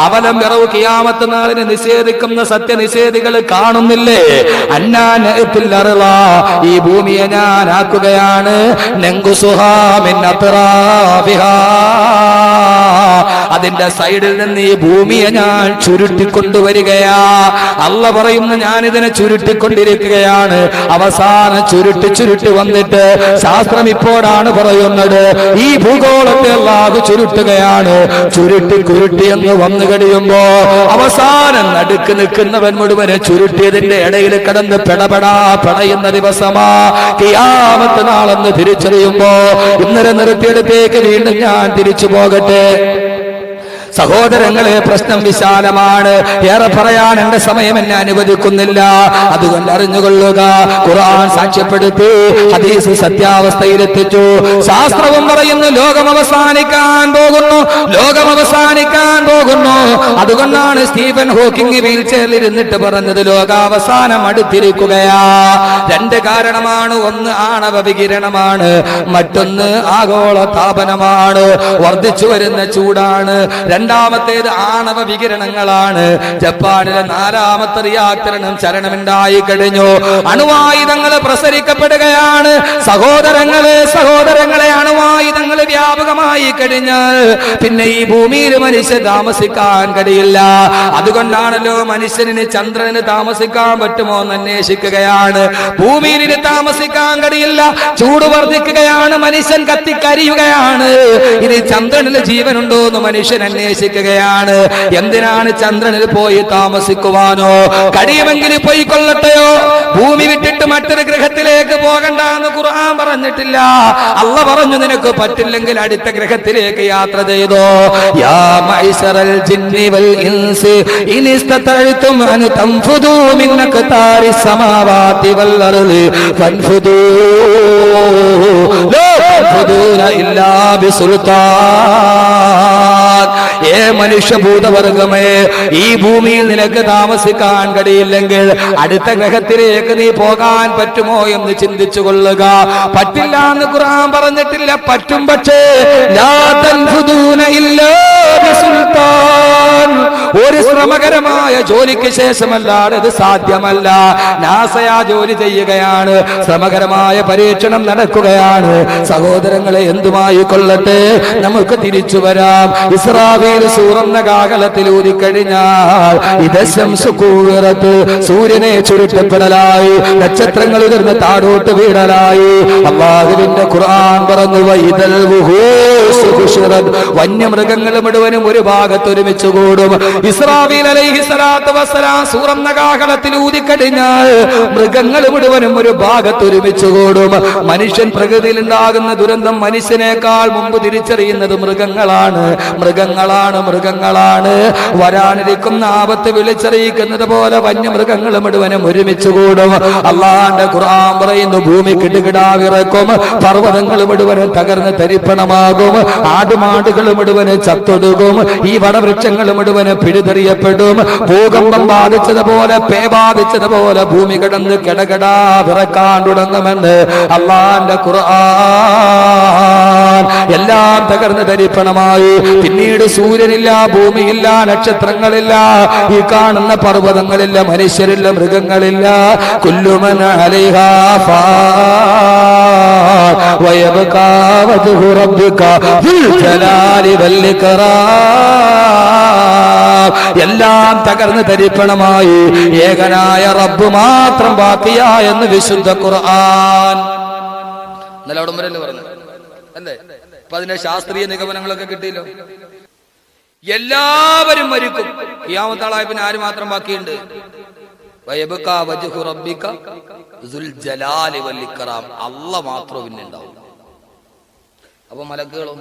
അവലം യറൗ, ഖിയാമത്ത് നാളിനെ നിഷേധിക്കുന്ന സത്യനിഷേധികൾ കാണുന്നില്ലേ? അന്നാ നഅ്തിൽ അർള, ഈ ഭൂമിയെ ഞാൻ ആക്കുകയാണ്, നൻഖുസുഹാ മിൻ അത്റാഫിഹാ, അതിന്റെ സൈഡിൽ നിന്ന് ഈ ഭൂമിയെ ഞാൻ ചുരുട്ടിക്കൊണ്ടുവരികയാ. അല്ല പറയുന്നു, ഞാനിതിനെ ചുരുട്ടിക്കൊണ്ടിരിക്കുകയാണ്. അവസാനം ചുരുട്ടി വന്നിട്ട് ശാസ്ത്രം ഇപ്പോഴാണ് പറയുന്നത്, ഈ ഭൂഗോളത്തെ അല്ലാഹു ചുരുട്ടുകയാണ്. ചുരുട്ടി എന്ന് വന്നു കഴിയുമ്പോ അവസാനം നടുക്ക് നിൽക്കുന്നവൻ മുഴുവനെ ചുരുട്ടിയതിന്റെ ഇടയിൽ കിടന്ന് പടയുന്ന ദിവസമാ ഖിയാമത്ത് നാളെന്ന് തിരിച്ചറിയുമ്പോ, ഇന്നലെ നിർത്തിയിടത്തേക്ക് വീണ്ടും ഞാൻ തിരിച്ചു പോകട്ടെ. സഹോദരങ്ങളെ, പ്രശ്നം വിശാലമാണ്. ഏറെ പറയാൻ എന്റെ സമയം എന്നെ അനുവദിക്കുന്നില്ല. അതുകൊണ്ട് അറിഞ്ഞുകൊള്ളുക, ഖുർആൻ സാക്ഷ്യപ്പെടുത്തി, ഹദീസ് സത്യാവസ്ഥയിലെത്തിച്ചു. ശാസ്ത്രവും പറയുന്നു ലോകം അവസാനിക്കാൻ പോകുന്നു, ലോകം അവസാനിക്കാൻ പോകുന്നു. അതുകൊണ്ടാണ് സ്റ്റീഫൻ ഹോക്കിംഗ് വീൽ ചെയറിൽ ഇരുന്നിട്ട് പറഞ്ഞത് ലോകാവസാനം അടുത്തിരിക്കുകയാ. രണ്ട് കാരണമാണ്. ഒന്ന് ആണവ വികിരണമാണ്, മറ്റൊന്ന് ആഗോള താപനമാണ്, വർദ്ധിച്ചു വരുന്ന ചൂടാണ്. രണ്ടാമത്തേത് ആണവ വികിരണങ്ങളാണ്. ജപ്പാനിലെ 4ാമത്തെ റിയാക്ടറിനും ചലനമുണ്ടായി കഴിഞ്ഞു. അണുവായുധങ്ങൾ പ്രസരിക്കപ്പെടുകയാണ്. സഹോദരങ്ങളെ അണുവായുധങ്ങൾ വ്യാപകമായി കഴിഞ്ഞാൽ പിന്നെ ഈ ഭൂമിയിൽ മനുഷ്യൻ താമസിക്കാൻ കഴിയില്ല. അതുകൊണ്ടാണല്ലോ മനുഷ്യന് ചന്ദ്രന് താമസിക്കാൻ പറ്റുമോ എന്ന് അന്വേഷിക്കുകയാണ്. ഭൂമിയിൽ താമസിക്കാൻ കഴിയില്ല, ചൂട് വർദ്ധിക്കുകയാണ്, മനുഷ്യൻ കത്തിക്കരിയുകയാണ്. ഇനി ചന്ദ്രനിൽ ജീവനുണ്ടോ എന്ന് മനുഷ്യൻ അന്വേഷിക്കുകയാണ്. എന്തിനാണ് ചന്ദ്രനിൽ പോയി താമസിക്കുവാനോ? കഴിയുമെങ്കിൽ പോയി കൊള്ളട്ടെയോ? ഭൂമി വിട്ടിട്ട് മറ്റൊരു ഗ്രഹത്തിലേക്ക് പോകണ്ടെന്ന് ഖുർആൻ പറഞ്ഞിട്ടില്ല. അള്ള പറഞ്ഞു, നിനക്ക് പറ്റില്ലെങ്കിൽ അടുത്ത ഗ്രഹത്തിലേക്ക് യാത്ര ചെയ്തോ. യാ മൈസറൽ ജിന്നി വൽ ഇൻസി ഇൻ ഇസ്തതഅ്തും അൻ തൻഫുദൂ മിൻ അഖ്താരിസ് സമാവാതി വൽ അർളി ഫൻഫുദൂ ലാ തൻഫുദൂന ഇല്ലാ ബിസുൽത്താൻ. ഏ മനുഷ്യഭൂതവർഗമേ, ഈ ഭൂമിയിൽ നിനക്ക് താമസിക്കാൻ കഴിയില്ലെങ്കിൽ അടുത്ത ഗ്രഹത്തിലേക്ക് നീ പോകാൻ പറ്റുമോ എന്ന് ചിന്തിച്ചു കൊള്ളുക. പറ്റില്ല എന്ന് ഖുർആൻ പറഞ്ഞിട്ടില്ല, പറ്റും. പക്ഷേ ലാ തൻഫുദൂന ഇല്ലാ ബിസുൽത്താൻ, ഒരു ശ്രമകരമായ ജോലിക്ക് ശേഷമല്ലാതെ ഇത് സാധ്യമല്ല. നാസയാ ജോലി ചെയ്യുകയാണ്, ശ്രമകരമായ പരീക്ഷണം നടക്കുകയാണ്. സഹോദരങ്ങളെ, എന്തുമായി കൊള്ളട്ടെ, നമുക്ക് തിരിച്ചു വരാം. ഇസ്രാഫീൽ സൂറന്ന കാഹളത്തിൽ ഊതിക്കഴിഞ്ഞാൽ ഇദശംസു കൂറത്ത്, സൂര്യനെ ചുരുട്ടപ്പെടലായി, നക്ഷത്രങ്ങൾ ഉയർന്ന് താഴോട്ട് വീടലായി. അല്ലാഹുവിന്റെ ഖുർആൻ പറഞ്ഞു, വഇദൽ വുഹൂസ് ഹുശറത്, വന്യമൃഗങ്ങൾ മുഴുവനും ഒരു ഭാഗത്ത് ഒരുമിച്ച് കൂടും. ഇസ്രാഫീൽ അലൈഹിസ്സലാത്തു വസ്സലാം സൂറന്ന കാഹളത്തിൽ ഊതിക്കഴിഞ്ഞാൽ മൃഗങ്ങൾ മുഴുവനും ഒരു ഭാഗത്ത് ഒരുമിച്ച് കൂടും. മനുഷ്യൻ പ്രകൃതിയിൽ ഉണ്ടാകുന്ന ദുരന്തം മനുഷ്യനേക്കാൾ മുമ്പ് തിരിച്ചറിയുന്നത് മൃഗങ്ങളാണ്. വരാനിരിക്കുന്ന ആപത്ത് വിളിച്ചറിയിക്കുന്നത് പോലെ വന്യമൃഗങ്ങൾ മുഴുവനും ഒരുമിച്ച് കൂടും. അള്ളാന്റെ ഖുർആൻ പറയുന്നു, ഭൂമി കിടുകിടാവിറക്കും, പർവ്വതങ്ങൾ മുഴുവനും തകർന്ന് തരിപ്പണമാകും, ആടുമാടുകൾ മുഴുവനും ചത്തൊടുകും, ഈ വടവൃക്ഷങ്ങൾ മുഴുവനും പിഴുതെറിയപ്പെടും. ഭൂകമ്പം ബാധിച്ചതുപോലെ, പേ ബാധിച്ചതുപോലെ ഭൂമി കിടന്ന് കിടകിടാ വിറക്കാൻ തുടങ്ങുമെന്ന് അള്ളാന്റെ ഖുർആൻ. എല്ലാം തകർന്ന് തരിപ്പണമായി. പിന്നീട് സൂര്യനില്ല, ഭൂമിയില്ല, നക്ഷത്രങ്ങളില്ല, ഈ കാണുന്ന പർവ്വതങ്ങളില്ല, മനുഷ്യരില്ല, മൃഗങ്ങളില്ല. കുല്ലുമൻ അലൈഹാ ഫാൻ വയബ്കാ വജ്ഹു റബ്ബിക ദുൽ ജലാലി വൽ ഇക്റാം. എല്ലാം തകർന്ന് തരിപ്പണമായി. ഏകനായ റബ്ബ് മാത്രം ബാക്കിയായെന്ന് വിശുദ്ധ ഖുർആൻ. ഇന്നലെ അവിടെ വരെ പറഞ്ഞു അല്ലേ? അപ്പൊ അതിന്റെ ശാസ്ത്രീയ നിഗമനങ്ങളൊക്കെ കിട്ടിയല്ലോ. എല്ലാവരും മരിക്കും. ഖിയാമത്ത് നാളായ പിന്നെ ആര് മാത്രം ബാക്കിയുണ്ട്? വയബ്കാ വജ്ഹു റബ്ബിക ദുൽ ജലാലി വൽ ഇക്റാം. അല്ലാഹ് മാത്രം പിന്നെ ഉണ്ടാവും. അപ്പൊ മലക്കുകളും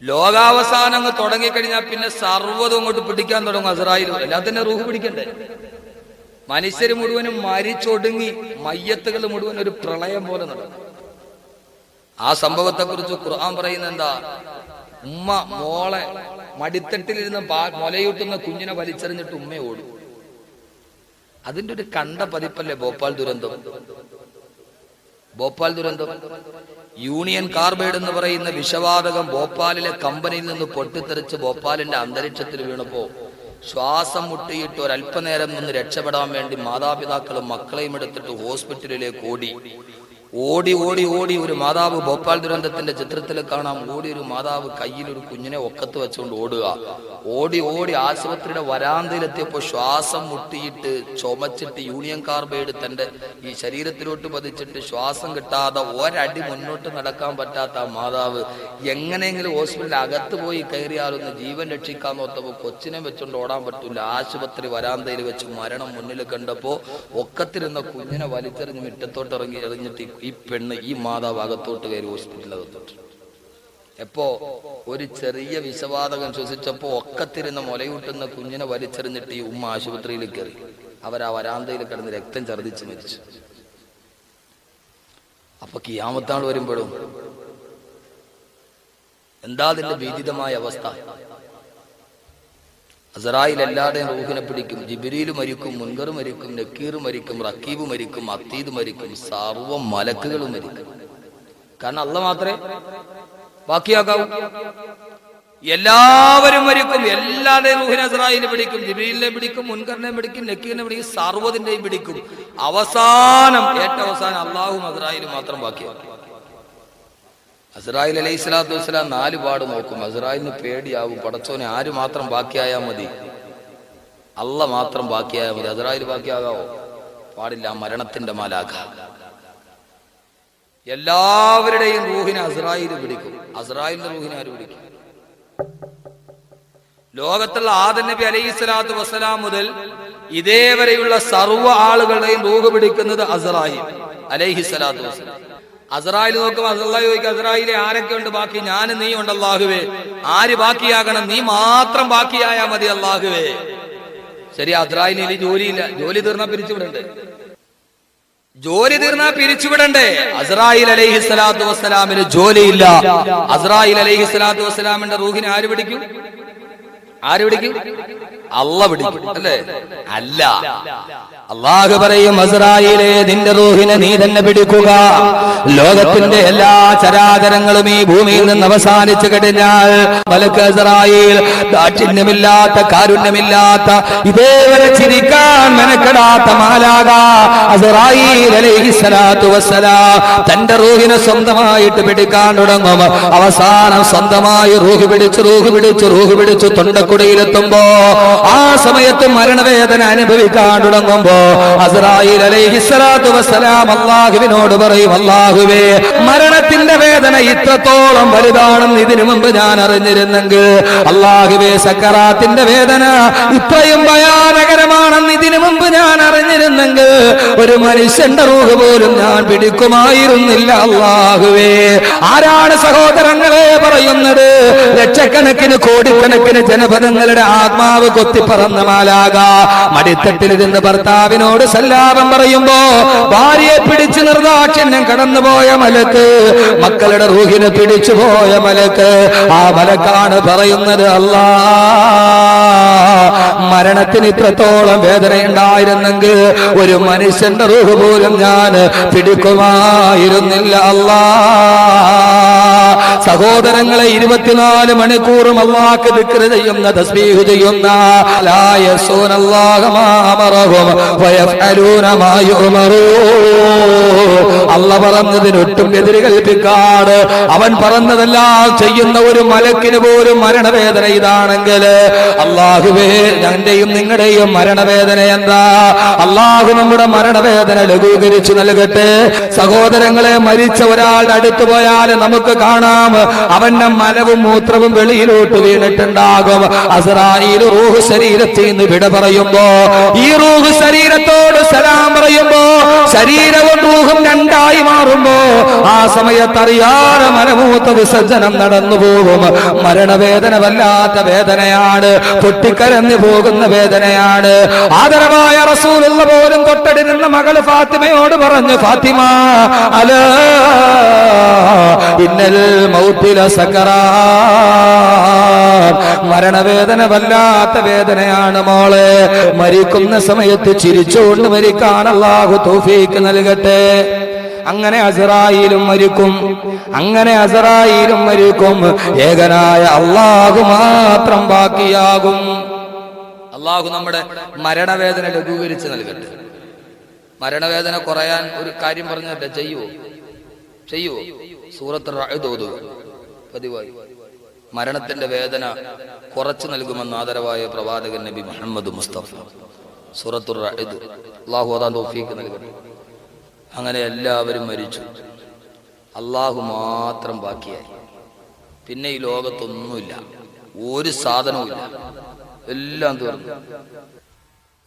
ലോകാവസാനം അങ്ങ് തുടങ്ങിക്കഴിഞ്ഞാൽ പിന്നെ സർവ്വതും അങ്ങോട്ട് പിടിക്കാൻ തുടങ്ങും. അസ്രായേൽ എല്ലാത്തിന്റെ റൂഹ് പിടിക്കണ്ടേ? മനുഷ്യര് മുഴുവനും മരിച്ചൊടുങ്ങി, മയ്യത്തുകൾ മുഴുവൻ ഒരു പ്രളയം പോലെ നടക്കും. ആ സംഭവത്തെ കുറിച്ച് ഖുർആൻ പറയുന്നത് എന്താ? ഉമ്മ മോളെ മടിത്തട്ടിലിരുന്ന് മുലയൂട്ടുന്ന കുഞ്ഞിനെ വലിച്ചെറിഞ്ഞിട്ട് ഉമ്മ ഓടും. അതിന്റെ ഒരു കണ്ട പതിപ്പല്ലേ ഭോപ്പാൽ ദുരന്തം. യൂണിയൻ കാർബൈഡ് എന്ന് പറയുന്ന വിഷവാതകം ഭോപ്പാലിലെ കമ്പനിയിൽ നിന്ന് പൊട്ടിത്തെറിച്ച് ഭോപ്പാലിന്റെ അന്തരീക്ഷത്തിൽ വീണപ്പോ ശ്വാസം മുട്ടിയിട്ട് ഒരല്പനേരം നിന്ന് രക്ഷപ്പെടാൻ വേണ്ടി മാതാപിതാക്കളും മക്കളെയും എടുത്തിട്ട് ഹോസ്പിറ്റലിലേക്ക് ഓടി ഒരു മാതാവ്, ഭോപ്പാൽ ദുരന്തത്തിന്റെ ചിത്രത്തിൽ കാണാം, ഒരു മാതാവ് കയ്യിൽ ഒരു കുഞ്ഞിനെ ഒക്കത്ത് വെച്ചുകൊണ്ട് ഓടി ആശുപത്രിയുടെ വരാന്തയിലെത്തിയപ്പോൾ ശ്വാസം മുട്ടിയിട്ട് ചുമച്ചിട്ട് യൂണിയൻ കാർബൈഡ് തന്റെ ഈ ശരീരത്തിലോട്ട് പതിച്ചിട്ട് ശ്വാസം കിട്ടാതെ ഒരടി മുന്നോട്ട് നടക്കാൻ പറ്റാത്ത ആ മാതാവ് എങ്ങനെയെങ്കിലും ഹോസ്പിറ്റലിൽ അകത്ത് പോയി കയറിയാലൊന്ന് ജീവൻ രക്ഷിക്കാൻ നോത്തപ്പോൾ കൊച്ചിനെ വെച്ചുകൊണ്ട് ഓടാൻ പറ്റൂല. ആശുപത്രി വരാന്തയിൽ വെച്ച് മരണം മുന്നിൽ കണ്ടപ്പോ ഒക്കത്തിരുന്ന കുഞ്ഞിനെ വലിച്ചെറിഞ്ഞ് മുറ്റത്തോട്ട് എറിഞ്ഞിട്ട് ഈ പെണ്ണ്, ഈ മാതാവ് അകത്തോട്ട് കയറി ഹോസ്പിറ്റലിൽ അകത്തോട്ട്. എപ്പോ ഒരു ചെറിയ വിഷവാതകം ശ്വസിച്ചപ്പോ ഒക്കത്തിരുന്ന മുലയൂട്ടുന്ന കുഞ്ഞിനെ വലിച്ചെറിഞ്ഞിട്ട് ഈ ഉമ്മ ആശുപത്രിയിൽ കയറി. അവരാ വരാന്തയിൽ കിടന്ന് രക്തം ഛർദ്ദിച്ച് മരിച്ചു. അപ്പൊ കിയാമത്താൾ വരുമ്പോഴും എന്താ അതിന്റെ ഭീതിതമായ അവസ്ഥ? അസ്റായിൽ എല്ലാവരുടെയും റൂഹിനെ പിടിക്കും. ജിബ്രീൽ മരിക്കും, മുൻകർ മരിക്കും, നക്കീർ മരിക്കും, റക്കീബ് മരിക്കും, അത്തീദ് മരിക്കും, സർവ്വ മലക്കുകളും മരിക്കും. കാരണം അല്ലാഹ് മാത്രമേ ബാക്കിയാക്കാവൂ. എല്ലാവരും മരിക്കും. എല്ലാവരുടെയും റൂഹിനെ അസ്റായിൽ പിടിക്കും, ജിബ്രീലിനെ പിടിക്കും, മുൻകറിനെ പിടിക്കും, നക്കീറിനെ പിടിക്കും, സർവ്വതിന്റെയും പിടിക്കും. അവസാനം ഏറ്റവും അവസാനം അല്ലാഹും അസ്റായിലും മാത്രം ബാക്കിയാക്കും. അസ്റായിൽ അലൈഹി സ്വലാത്തു വസ്സലാം 4 പാട് നോക്കും. അസ്റായിലിന് പേടിയാവും. പടച്ചോനെ ആര് മാത്രം ബാക്കിയായാൽ മതി, അല്ല മാത്രം ബാക്കിയായാൽ മതി. അസ്റായിൽ ബാക്കിയാകാവോ? പാടില്ല. മരണത്തിന്റെ മാലാഖ എല്ലാവരുടെയും റൂഹിനെ അസ്റായിൽ പിടിക്കും. അസ്റായിലിന്റെ റൂഹിനെ ആര് പിടിക്കും? ലോകത്തുള്ള ആദം നബി അലൈഹി സ്വലാത്തു വസ്സലാം മുതൽ ഇതേവരെയുള്ള സർവ്വ ആളുകളുടെയും റൂഹ് പിടിക്കുന്നത് അസ്റായിൽ അലൈഹി സ്വലാത്തു വസ്സലാം. അസ്റായിൽ നോക്കുമ്പോൾ അല്ലാഹു ചോദിക്കും, അസ്റായിലെ ആരൊക്കെ ഉണ്ട് ബാക്കി? ഞാൻ നീ ഉണ്ട് അല്ലാഹുവേ. ആര് ബാക്കിയാകണം? നീ മാത്രം ബാക്കിയായാ മതി അല്ലാഹുവേ. ശരി, അസ്റായിലിന് ജോലിയില്ല. ജോലി തീർന്നാ പിരിച്ചുവിടണ്ടേ? അസ്റായിൽ അലൈഹി സ്വലാത്തു വസ്സലാമിന് ജോലിയില്ല. അസ്റായിൽ അലൈഹി സ്വലാത്തു വസ്സലാമിന്റെ റൂഹിനെ ആര് പിടിക്കും? അല്ലാഹ് പിടിക്കും അല്ലേ? അല്ല, അല്ലാഹു പറയും, അസ്റായിലേ നിന്റെ റൂഹിനെ നീ തന്നെ പിടിക്കുക. ലോകത്തിന്റെ എല്ലാ ചരാചരങ്ങളും ഈ ഭൂമിയിൽ നിന്ന് അവസാനിച്ചു കഴിഞ്ഞാൽ മലക്ക് അസ്റായിൽ ദാക്ഷിണ്യമില്ലാത്ത, കാരുണ്യമില്ലാത്ത, ഇതേവരെ ചിരിക്കാൻ മെനക്കെടാത്ത മാലാഖ അസ്റായിൽ അലൈഹി സ്വലാത്തു വസ്സലാം തന്റെ റൂഹിനെ സ്വന്തമായിട്ട് പിടിക്കാൻ തുടങ്ങും. അവസാനം സ്വന്തമായി റൂഹ് പിടിച്ചു തൊണ്ടക്കുടയിലെത്തുമ്പോ ആ സമയത്ത് മരണവേദന അനുഭവിക്കാൻ തുടങ്ങുമ്പോ അസ്റായിൽ അലൈഹി സ്വലാത്തു വസ്സലാം അല്ലാഹുവിനോട് പറയും, അല്ലാഹുവേ, മരണത്തിന്റെ വേദന ഇത്രത്തോളം വലുതാണെന്ന് ഇതിനു മുമ്പ് ഞാൻ അറിഞ്ഞിരുന്നെങ്കിൽ, അല്ലാഹുവേ, സക്കറാത്തിന്റെ വേദന ഇത്രയും ഭയാനകരമാണെന്ന് ഇതിനു മുമ്പ് ഞാൻ അറിഞ്ഞിരുന്നെങ്കിൽ ഒരു മനുഷ്യന്റെ റൂഹ് പോലും ഞാൻ പിടിക്കുമായിരുന്നില്ല അല്ലാഹുവേ. ആരാണ് സഹോദരങ്ങളെ പറയുന്നത്? ലക്ഷക്കണക്കിന് കോടിക്കണക്കിന് ജനപദങ്ങളുടെ ആത്മാവ് കൊത്തിപ്പറന്ന മാലാഖ മടിത്തട്ടിലിരുന്ന് ഭർത്താവിനോട് സല്ലാപം പറയുമ്പോ ഭാര്യയെ പിടിച്ചു നിർദാക്ഷിണ്യം കടന്നുപോയ മലക്ക്, മക്കളുടെ റൂഹിനെ പിടിച്ചുപോയ മലക്ക്, ആ മലക്കാണ് പറയുന്നത്, അല്ലാ, മരണത്തിന് ഇത്രത്തോളം വേദനയുണ്ടായിരുന്നെങ്കിൽ ഒരു മനുഷ്യന്റെ റൂഹ് പോലും ഞാൻ പിടിക്കുമായിരുന്നില്ല അല്ലാ. സഹോദരങ്ങളെ, 24 മണിക്കൂറും അല്ലാഹുക്ക് ദിക്ർ ചെയ്യുന്ന, തസ്ബീഹ് ചെയ്യുന്ന, ലാ യസൂനല്ലാഹ മാ അമറഹും വയഫഅലൂന മാ യുഅമറൂൻ. അല്ലാഹ് പറഞ്ഞതിനൊട്ടും എതിര് കൽപ്പിക്കാതെ അവൻ പറഞ്ഞതെല്ലാം ചെയ്യുന്ന ഒരു മലക്കിന് പോലും മരണവേദന ഇതാണെങ്കിൽ, അല്ലാഹുവേ, ഞങ്ങളുടെയും നിങ്ങളുടെയും മരണവേദന എന്താ? അല്ലാഹു നമ്മുടെ മരണവേദന ലഘൂകരിച്ചു നൽകട്ടെ. സഹോദരങ്ങളെ, മരിച്ച ഒരാളുടെ അടുത്ത് പോയാൽ നമുക്ക് കാണാം അവന്റെ മലവും മൂത്രവും വെളിയിലോട്ട് വീണിട്ടുണ്ടാകും. അസ്റായീൽ റൂഹ് ശരീരത്തിൽ നിന്ന് വിട പറയുമ്പോ, ഈ റൂഹ് ശരീരത്തോട് സലാം പറയുമ്പോ, ശരീരവും റൂഹും രണ്ടായി മാറുമ്പോ ആ സമയത്ത് അറിയാതെ മലമൂത്ര വിസർജനം നടന്നു പോകും. മരണവേദന വല്ലാത്ത വേദനയാണ്, പൊട്ടിക്കരഞ്ഞു പോകുന്ന വേദനയാണ്. ആദരവായ റസൂലുള്ള പോലും തൊട്ടടിരുന്ന മകള് ഫാത്തിമയോട് പറഞ്ഞു, ഫാത്തിമ, അലാ ഇന്നൽ മൗതില സകറാത്ത്, മരണവേദന വല്ലാത്ത വേദനയാണ് മോളെ. മരിക്കുന്ന സമയത്ത് ചിരിച്ചുകൊണ്ട് മരിക്കാൻ അല്ലാഹു തൗഫീഖ് നൽകട്ടെ. അങ്ങനെ അസ്റായീലും മരിക്കും. ഏകനായ അല്ലാഹു മാത്രം ബാക്കിയാകും. അല്ലാഹു നമ്മുടെ മരണവേദന ലഘൂകരിച്ച് നൽകട്ടെ. മരണവേദന കുറയാൻ ഒരു കാര്യം പറഞ്ഞിട്ട് ചെയ്യുവോ? സൂറത്തുർ റഅദ് ഓതുക പതിവായി. മരണത്തിന്റെ വേദന കുറച്ചു നൽകുമെന്ന് ആദരവായ പ്രവാചകൻ നബി മുഹമ്മദ് മുസ്തഫ. സൂറത്തുർ റഅദ് അല്ലാഹു അതാ തൗഫീഖ് നൽകട്ടെ. അങ്ങനെ എല്ലാവരും മരിച്ചു, അല്ലാഹു മാത്രം ബാക്കിയായി. പിന്നെ ഈ ലോകത്തൊന്നുമില്ല, ഒരു സാധനവുമില്ല, എല്ലാം തീർന്നു.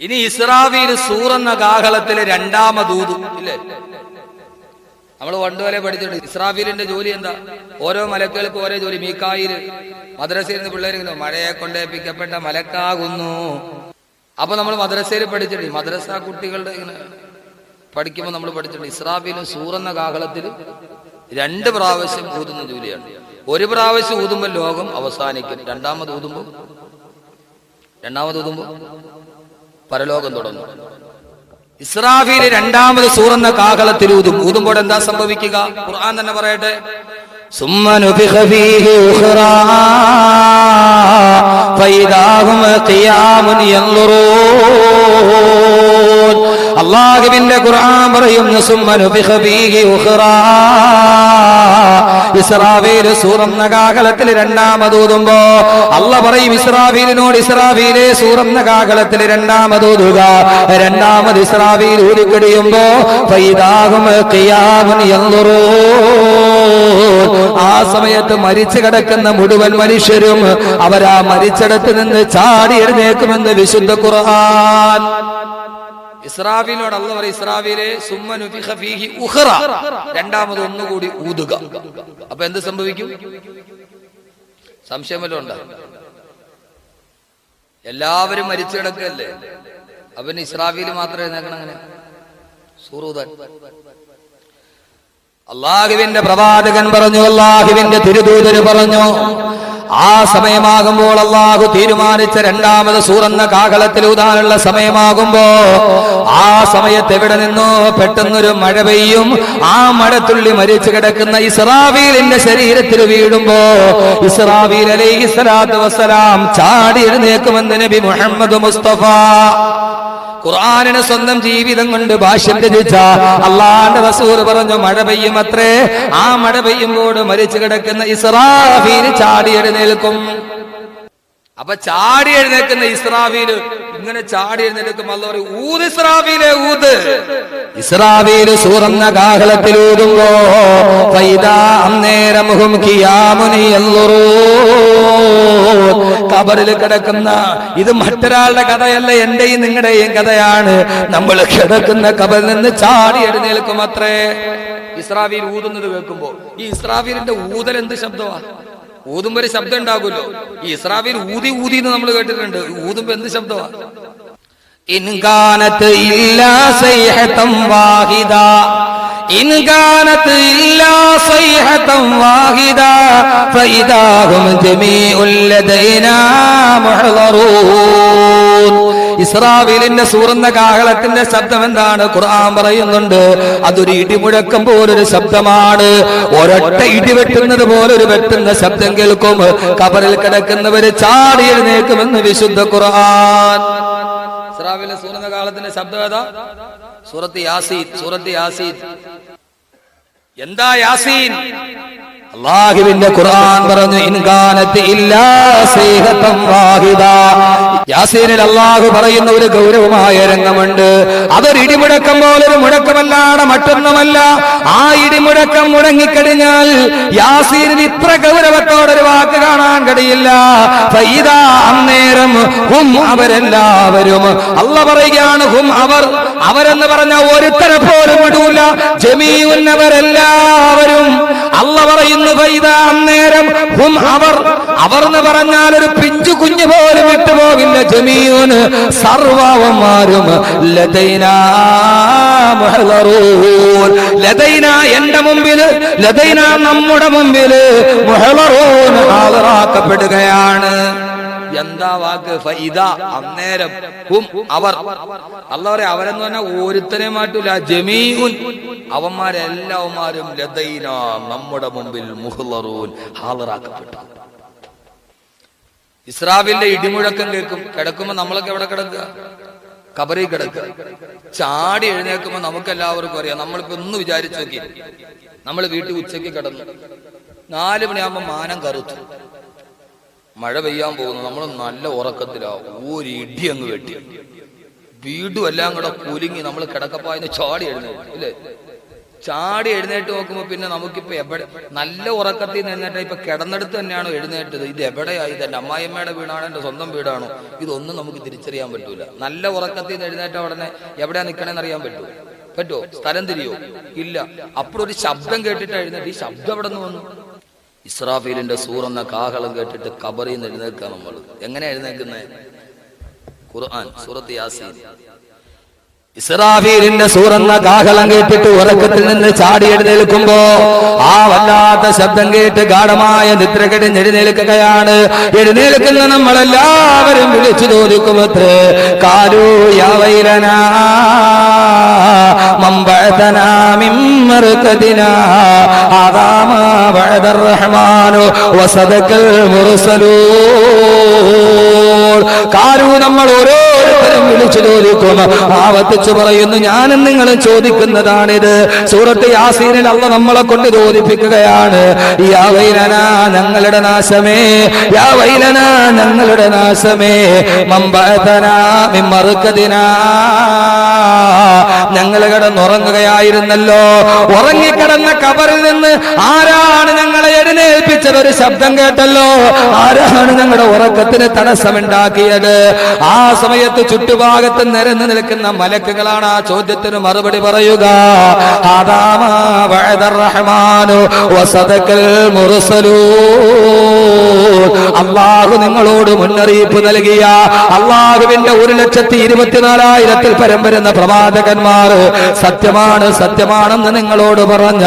ഇനി ഇസ്രാഫീൽ സൂറെന്ന കാഹളത്തിലെ 2ാമത് ഊതു ഇല്ലേ? നമ്മൾ പണ്ടുവരെ പഠിച്ചിട്ടുണ്ട്. ഇസ്രാഫീലിന്റെ ജോലി എന്താ? ഓരോ മലക്കുകൾക്ക് ഓരോ ജോലി. മീക്കായിൽ മദ്രസയിൽ നിന്ന് പിള്ളേർ മഴയെ കൊണ്ടേപ്പിക്കപ്പെട്ട മലക്കാകുന്നു. അപ്പൊ നമ്മൾ മദ്രസയിൽ പഠിച്ചിട്ടുണ്ട്. മദ്രസ കുട്ടികളുടെ ഇങ്ങനെ പഠിക്കുമ്പോൾ നമ്മൾ പഠിച്ചിട്ടുണ്ട്, ഇസ്രാഫീലും സൂറെന്ന കാഹളത്തിൽ 2 പ്രാവശ്യം ഊതുന്ന ജോലിയാണ്. ഒരു പ്രാവശ്യം ഊതുമ്പോൾ ലോകം അവസാനിക്കും. രണ്ടാമത് ഊതുമ്പോൾ പരലോകം തുടങ്ങും. ഇസ്രാഫീൽ 2ാമത് സൂറെന്ന കാഹളത്തിൽ ഊതുമ്പോൾ എന്താ സംഭവിക്കുക? ഖുർആൻ തന്നെ പറയട്ടെ, സുമ്മ നുഫിഖ ഫീഹി ഉഖ്റാ ഫഇദാ ഹും ഖിയാമുൻ യൻളുറൂൻ. അല്ലാഹുവിന്റെ ഖുർആൻ പറയുന്നു, സുമ്മ നുഫിഖ ഫീഹി ഉഖ്റാ. ഇസ്രാഫീൽ സൂറെന്ന കാഹളത്തിൽ 2ാമത് ഊതുമ്പോ അല്ലാഹ് പറയും ഇസ്രാഫീലിനോട്, ഇസ്രാഫീലേ സൂറെന്ന കാഹളത്തിൽ 2ാമത് ഊതുക. 2ാമത് ഇസ്രാഫീൽ ഊതിക്കടിയുമ്പോ ഫഇദാ ഹും ഖിയാമുൻ യൻളുറൂൻ. ആ സമയത്ത് മരിച്ചു കിടക്കുന്ന മുഴുവൻ മനുഷ്യരും അവരാ മരിച്ചിടത്ത് നിന്ന് ചാടി എഴുന്നേക്കുമെന്ന് വിശുദ്ധ ഖുർആൻ. ഇസ്രാഫീലിനോട് അല്ലാഹ് പറയും, ഇസ്രാഫീലേ സുമ്മ നുഫിഖ ഫീഹി ഉഖ്റ, 2ാമത് ഒന്നുകൂടി ഊതുക. അപ്പൊ എന്ത് സംഭവിക്കും? സംശയം വല്ലതും ഉണ്ടോ? എല്ലാവരും മരിച്ചു കിടക്കല്ലേ, അവന് ഇസ്രാഫീല് മാത്രമേ എഴുന്നേക്കണം. അങ്ങനെ സൂറൂദൻ. അല്ലാഹുവിന്റെ പ്രവാചകൻ പറഞ്ഞു, അല്ലാഹുവിന്റെ തിരുദൂതര് പറഞ്ഞു, ആ സമയമാകുമ്പോൾ അല്ലാഹു തീരുമാനിച്ച 2ാമത് സൂറെന്ന കാഹളത്തിൽ ഊതാനുള്ള സമയമാകുമ്പോ ആ സമയത്ത് എവിടെ നിന്നോ പെട്ടെന്നൊരു മഴ പെയ്യും. ആ മഴത്തുള്ളി മരിച്ചു കിടക്കുന്ന ഇസ്രാഫീലിന്റെ ശരീരത്തിൽ വീഴുമ്പോ ഇസ്രാഫീൽ അലൈഹിസ്സലാത്തു വസ്സലാം ചാടി എഴുന്നേക്കുമെന്ന് നബി മുഹമ്മദ് മുസ്തഫ. ഖുർആനിന് സ്വന്തം ജീവിതം കൊണ്ട് ഭാഷ്യം രചിച്ച അല്ലാഹുവിന്റെ റസൂൽ പറഞ്ഞു, മഴ പെയ്യുമത്രേ. ആ മഴ പെയ്യുമ്പോൾ മരിച്ചു കിടക്കുന്ന ഇസ്രാഫീൽ ചാടി എഴുന്നേൽക്കും. അപ്പൊ ചാടി എഴുന്നേൽക്കുന്ന ഇസ്രാഫീല് ഇങ്ങനെ ചാടി എഴുന്നേൽക്കും. അല്ലാഹു പറയും, ഊത് ഇസ്രാഫീലേ ഊത്. ഇസ്രാഫീൽ സൂറെന്ന കാഹളത്തിൽ ഊതുമ്പോ ഫൈദാ അന്നേരം ഹും ഖിയാമുൻ യൻളുറൂൻ. ഖബറിൽ കിടക്കുന്ന, ഇത് മറ്റൊരാളുടെ കഥയല്ല, എന്റെയും നിങ്ങളുടെയും കഥയാണ്. നമ്മൾ കിടക്കുന്ന ഖബറിൽ നിന്ന് ചാടി എഴുന്നേൽക്കും അത്രേ. ഇസ്രാഫീൽ ഊതുന്നത് കേൾക്കുമ്പോ ഈ ഇസ്രാഫീലിന്റെ ഊതൽ എന്ത് ശബ്ദമാണ്? ഊതുമ്പോ ഒരു ശബ്ദം ഉണ്ടാകുമല്ലോ. ഈ ഇസ്രാഫീൽ ഊതി ഊതി എന്ന് നമ്മൾ കേട്ടിട്ടുണ്ട്. ഊതുമ്പോ എന്ത് ശബ്ദമാണ്? ഇൻ കാനത് ഇല്ലാ സൈഹതൻ വാഹിദ, ഇൻ കാനത് ഇല്ലാ സൈഹതൻ വാഹിദ ഫഇദാ ഹും ജമീഉൽ ലദൈനാ മുഹ്ളറൂൻ. ഇസ്രാഫീലിന്റെ സൂറെന്ന കാഹളത്തിന്റെ ശബ്ദം എന്താണ്? ഖുർആൻ പറയുന്നുണ്ട്, അതൊരു ഇടിമുഴക്കം പോലൊരു ശബ്ദമാണ്. ഒരൊറ്റ ഇടി വെട്ടുന്നത് പോലൊരു വെട്ടുന്ന ശബ്ദം കേൾക്കും. ഖബറിൽ കിടക്കുന്നവര് ചാടി എഴുന്നേക്കുമെന്ന് വിശുദ്ധ ഖുർആൻ. ഇസ്രാഫീലിന്റെ സൂറെന്ന കാഹളത്തിന്റെ ശബ്ദം ഏതാ? സൂറത്ത് യാസീൻ. സൂറത്ത് യാസീൻ. എന്താ യാസീൻ? അല്ലാഹുവിന്റെ ഖുർആൻ പറഞ്ഞു, ഇൻ കാനത് ഇല്ലാ സൈഹതൻ വാഹിദ. യാസീനിൽ അല്ലാഹു പറയുന്ന ഒരു ഗൗരവമായ രംഗമുണ്ട്. അതൊരു ഇടിമുഴക്കം പോലൊരു മുഴക്കമല്ലാതെ മറ്റൊന്നുമല്ല. ആ ഇടിമുഴക്കം മുഴങ്ങിക്കഴിഞ്ഞാൽ യാസീനിന് ഇത്ര ഗൗരവത്തോടൊരു വാക്ക് കാണാൻ കഴിയില്ല. ഫൈദാ അന്നേരം ഹും അവരെല്ലാവരും, അല്ലാഹു പറയുകയാണ്, ഹും അവർ, അവരെന്ന് പറഞ്ഞ ഒരുത്തരെ പോലും വിടൂല, ജമീഉൻ അവരെല്ലാവരും. അല്ലാഹു പറയുന്നു, ഫൈദാ അന്നേരം ഹും അവർ, അവർ എന്ന് പറഞ്ഞാൽ ഒരു പിഞ്ചു കുഞ്ഞു പോലും വിട്ടുപോകില്ല. ജമീഉൻ സർവ്വമാരും ലദൈനാ മുഹ്ളറൂൻ. ലദൈനാ എന്റെ മുമ്പില്, ലദൈനാ നമ്മുടെ മുമ്പില്, മുഹ്ളറൂൻ ഹാജരാക്കപ്പെടുകയാണ്. എന്താ വാക്ക്? ഫൈദാ അന്നേരം, ഹും അവർ. അല്ലാഹു പറയും, അവരെന്ന് പറഞ്ഞാൽ ഒരുത്തനെ മാറ്റൂല, ജമീഉൻ അവന്മാരെല്ലാവന്മാരും ലദൈനാ നമ്മുടെ മുമ്പിൽ മുഹ്ളറൂൻ ഹാജരാക്കപ്പെട്ടു. ഇസ്രാഫീലിന്റെ ഇടിമുഴക്കം കേൾക്കും. കിടക്കുമ്പോ നമ്മളൊക്കെ എവിടെ കിടക്കുക? ഖബറിൽ കിടക്കുക. ചാടി എഴുന്നേൽക്കുമ്പോ നമുക്ക് എല്ലാവർക്കും അറിയാം. നമ്മളിപ്പോ ഒന്ന് വിചാരിച്ചു നോക്കി, നമ്മൾ വീട്ടിൽ ഉച്ചയ്ക്ക് കിടന്നു, 4 മണിയാകുമ്പോ മാനം കറുത്തു, മഴ പെയ്യാൻ പോകുന്നു, നമ്മൾ നല്ല ഉറക്കത്തിലാവും. ഒരു ഇടി അങ്ങ് വെട്ടി, വീടും എല്ലാം കൂടെ കുലുങ്ങി നമ്മൾ കിടക്കപ്പായിന്ന് ചാടി എഴുന്നേൽക്കും, ഇല്ലേ? ചാടി എഴുന്നേറ്റ് നോക്കുമ്പോ പിന്നെ നമുക്കിപ്പോ എവിടെ, നല്ല ഉറക്കത്തിൽ നിന്ന് എഴുന്നേറ്റ ഇപ്പൊ കിടന്നെടുത്ത് തന്നെയാണോ എഴുന്നേറ്റത്? ഇത് എവിടെയായി? ഇതെന്റെ അമ്മായിയമ്മയുടെ വീടാണോ എന്റെ സ്വന്തം വീടാണോ? ഇതൊന്നും നമുക്ക് തിരിച്ചറിയാൻ പറ്റൂല. നല്ല ഉറക്കത്തിൽ നിന്ന് എഴുന്നേറ്റ ഉടനെ എവിടെയാ നിൽക്കണേന്ന് അറിയാൻ പറ്റൂ? പറ്റോ? സ്ഥലം തിരിയോ? ഇല്ല. അപ്പോഴൊരു ശബ്ദം കേട്ടിട്ട് എഴുന്നേറ്റ്. ഈ ശബ്ദം എവിടെ നിന്ന് വന്നു? ഇസ്രാഫീലിന്റെ സൂറെന്ന കാഹളം കേട്ടിട്ട് ഖബറിൽ നിന്ന് എഴുന്നേൽക്കുക. നമ്മൾ എങ്ങനെ എഴുന്നേൽക്കുന്നത്? ഖുർആൻ സൂറത്ത് യാസീൻ. ഇസ്രാഫീലിന്റെ സൂറെന്ന കാഹളം കേട്ടിട്ട് ഉറക്കത്തിൽ നിന്ന് ചാടി എഴുന്നേൽക്കുമ്പോ ആ വല്ലാത്ത ശബ്ദം കേട്ട് ഗാഢമായ നിദ്ര കെടിഞ്ഞ് എഴുന്നേൽക്കുകയാണ്. എഴുന്നേൽക്കുന്ന നമ്മളെല്ലാവരും വിളിച്ചു ചോദിക്കുമത്രേ, കാലൂ യാ വൈലനാ മൻ ബഅതനാ മിൻ മർഖദിനാ ഹാദാ മാ ബഅദർ റഹ്മാനു വസദകൽ മുർസലൂൻ. കാലൂ നമ്മൾ ഓരോരുത്തരും വിളിച്ചു ചോദിക്കും. ആവത്ത് പറയുന്നു, ഞാനും നിങ്ങളും ചോദിക്കുന്നതാണിത്. സൂറത്ത് യാസീനിൽ അല്ലാഹ് നമ്മളെ കൊണ്ട് ചോദിപ്പിക്കുകയാണ്, യാ വൈലനാ ഞങ്ങളുടെ നാശമേ, യാ വൈലനാ ഞങ്ങളുടെ നാശമേ, മൻ ബഅതനാ മിൻ മർഖദിനാ ഞങ്ങൾ കിടന്നുറങ്ങുകയായിരുന്നല്ലോ. ഉറങ്ങിക്കിടന്ന ഖബറിൽ നിന്ന് ആരാണ് ഞങ്ങളെ എഴുന്നേൽപ്പിച്ചത്? ഒരു ശബ്ദം കേട്ടല്ലോ. ആരാണ് ഞങ്ങളുടെ ഉറക്കത്തിന് തടസ്സമുണ്ടാക്കിയത്? ആ സമയത്ത് ചുറ്റുഭാഗത്ത് നിരന്നു നിൽക്കുന്ന മലക്കുകളാണ് ആ ചോദ്യത്തിന് മറുപടി പറയുക. അല്ലാഹു നിങ്ങളോട് മുന്നറിയിപ്പ് നൽകിയ അല്ലാഹുവിന്റെ 1,24,000 പരം വരുന്ന പ്രവാചകന്മാർ സത്യമാണ് സത്യമാണെന്ന് നിങ്ങളോട് പറഞ്ഞ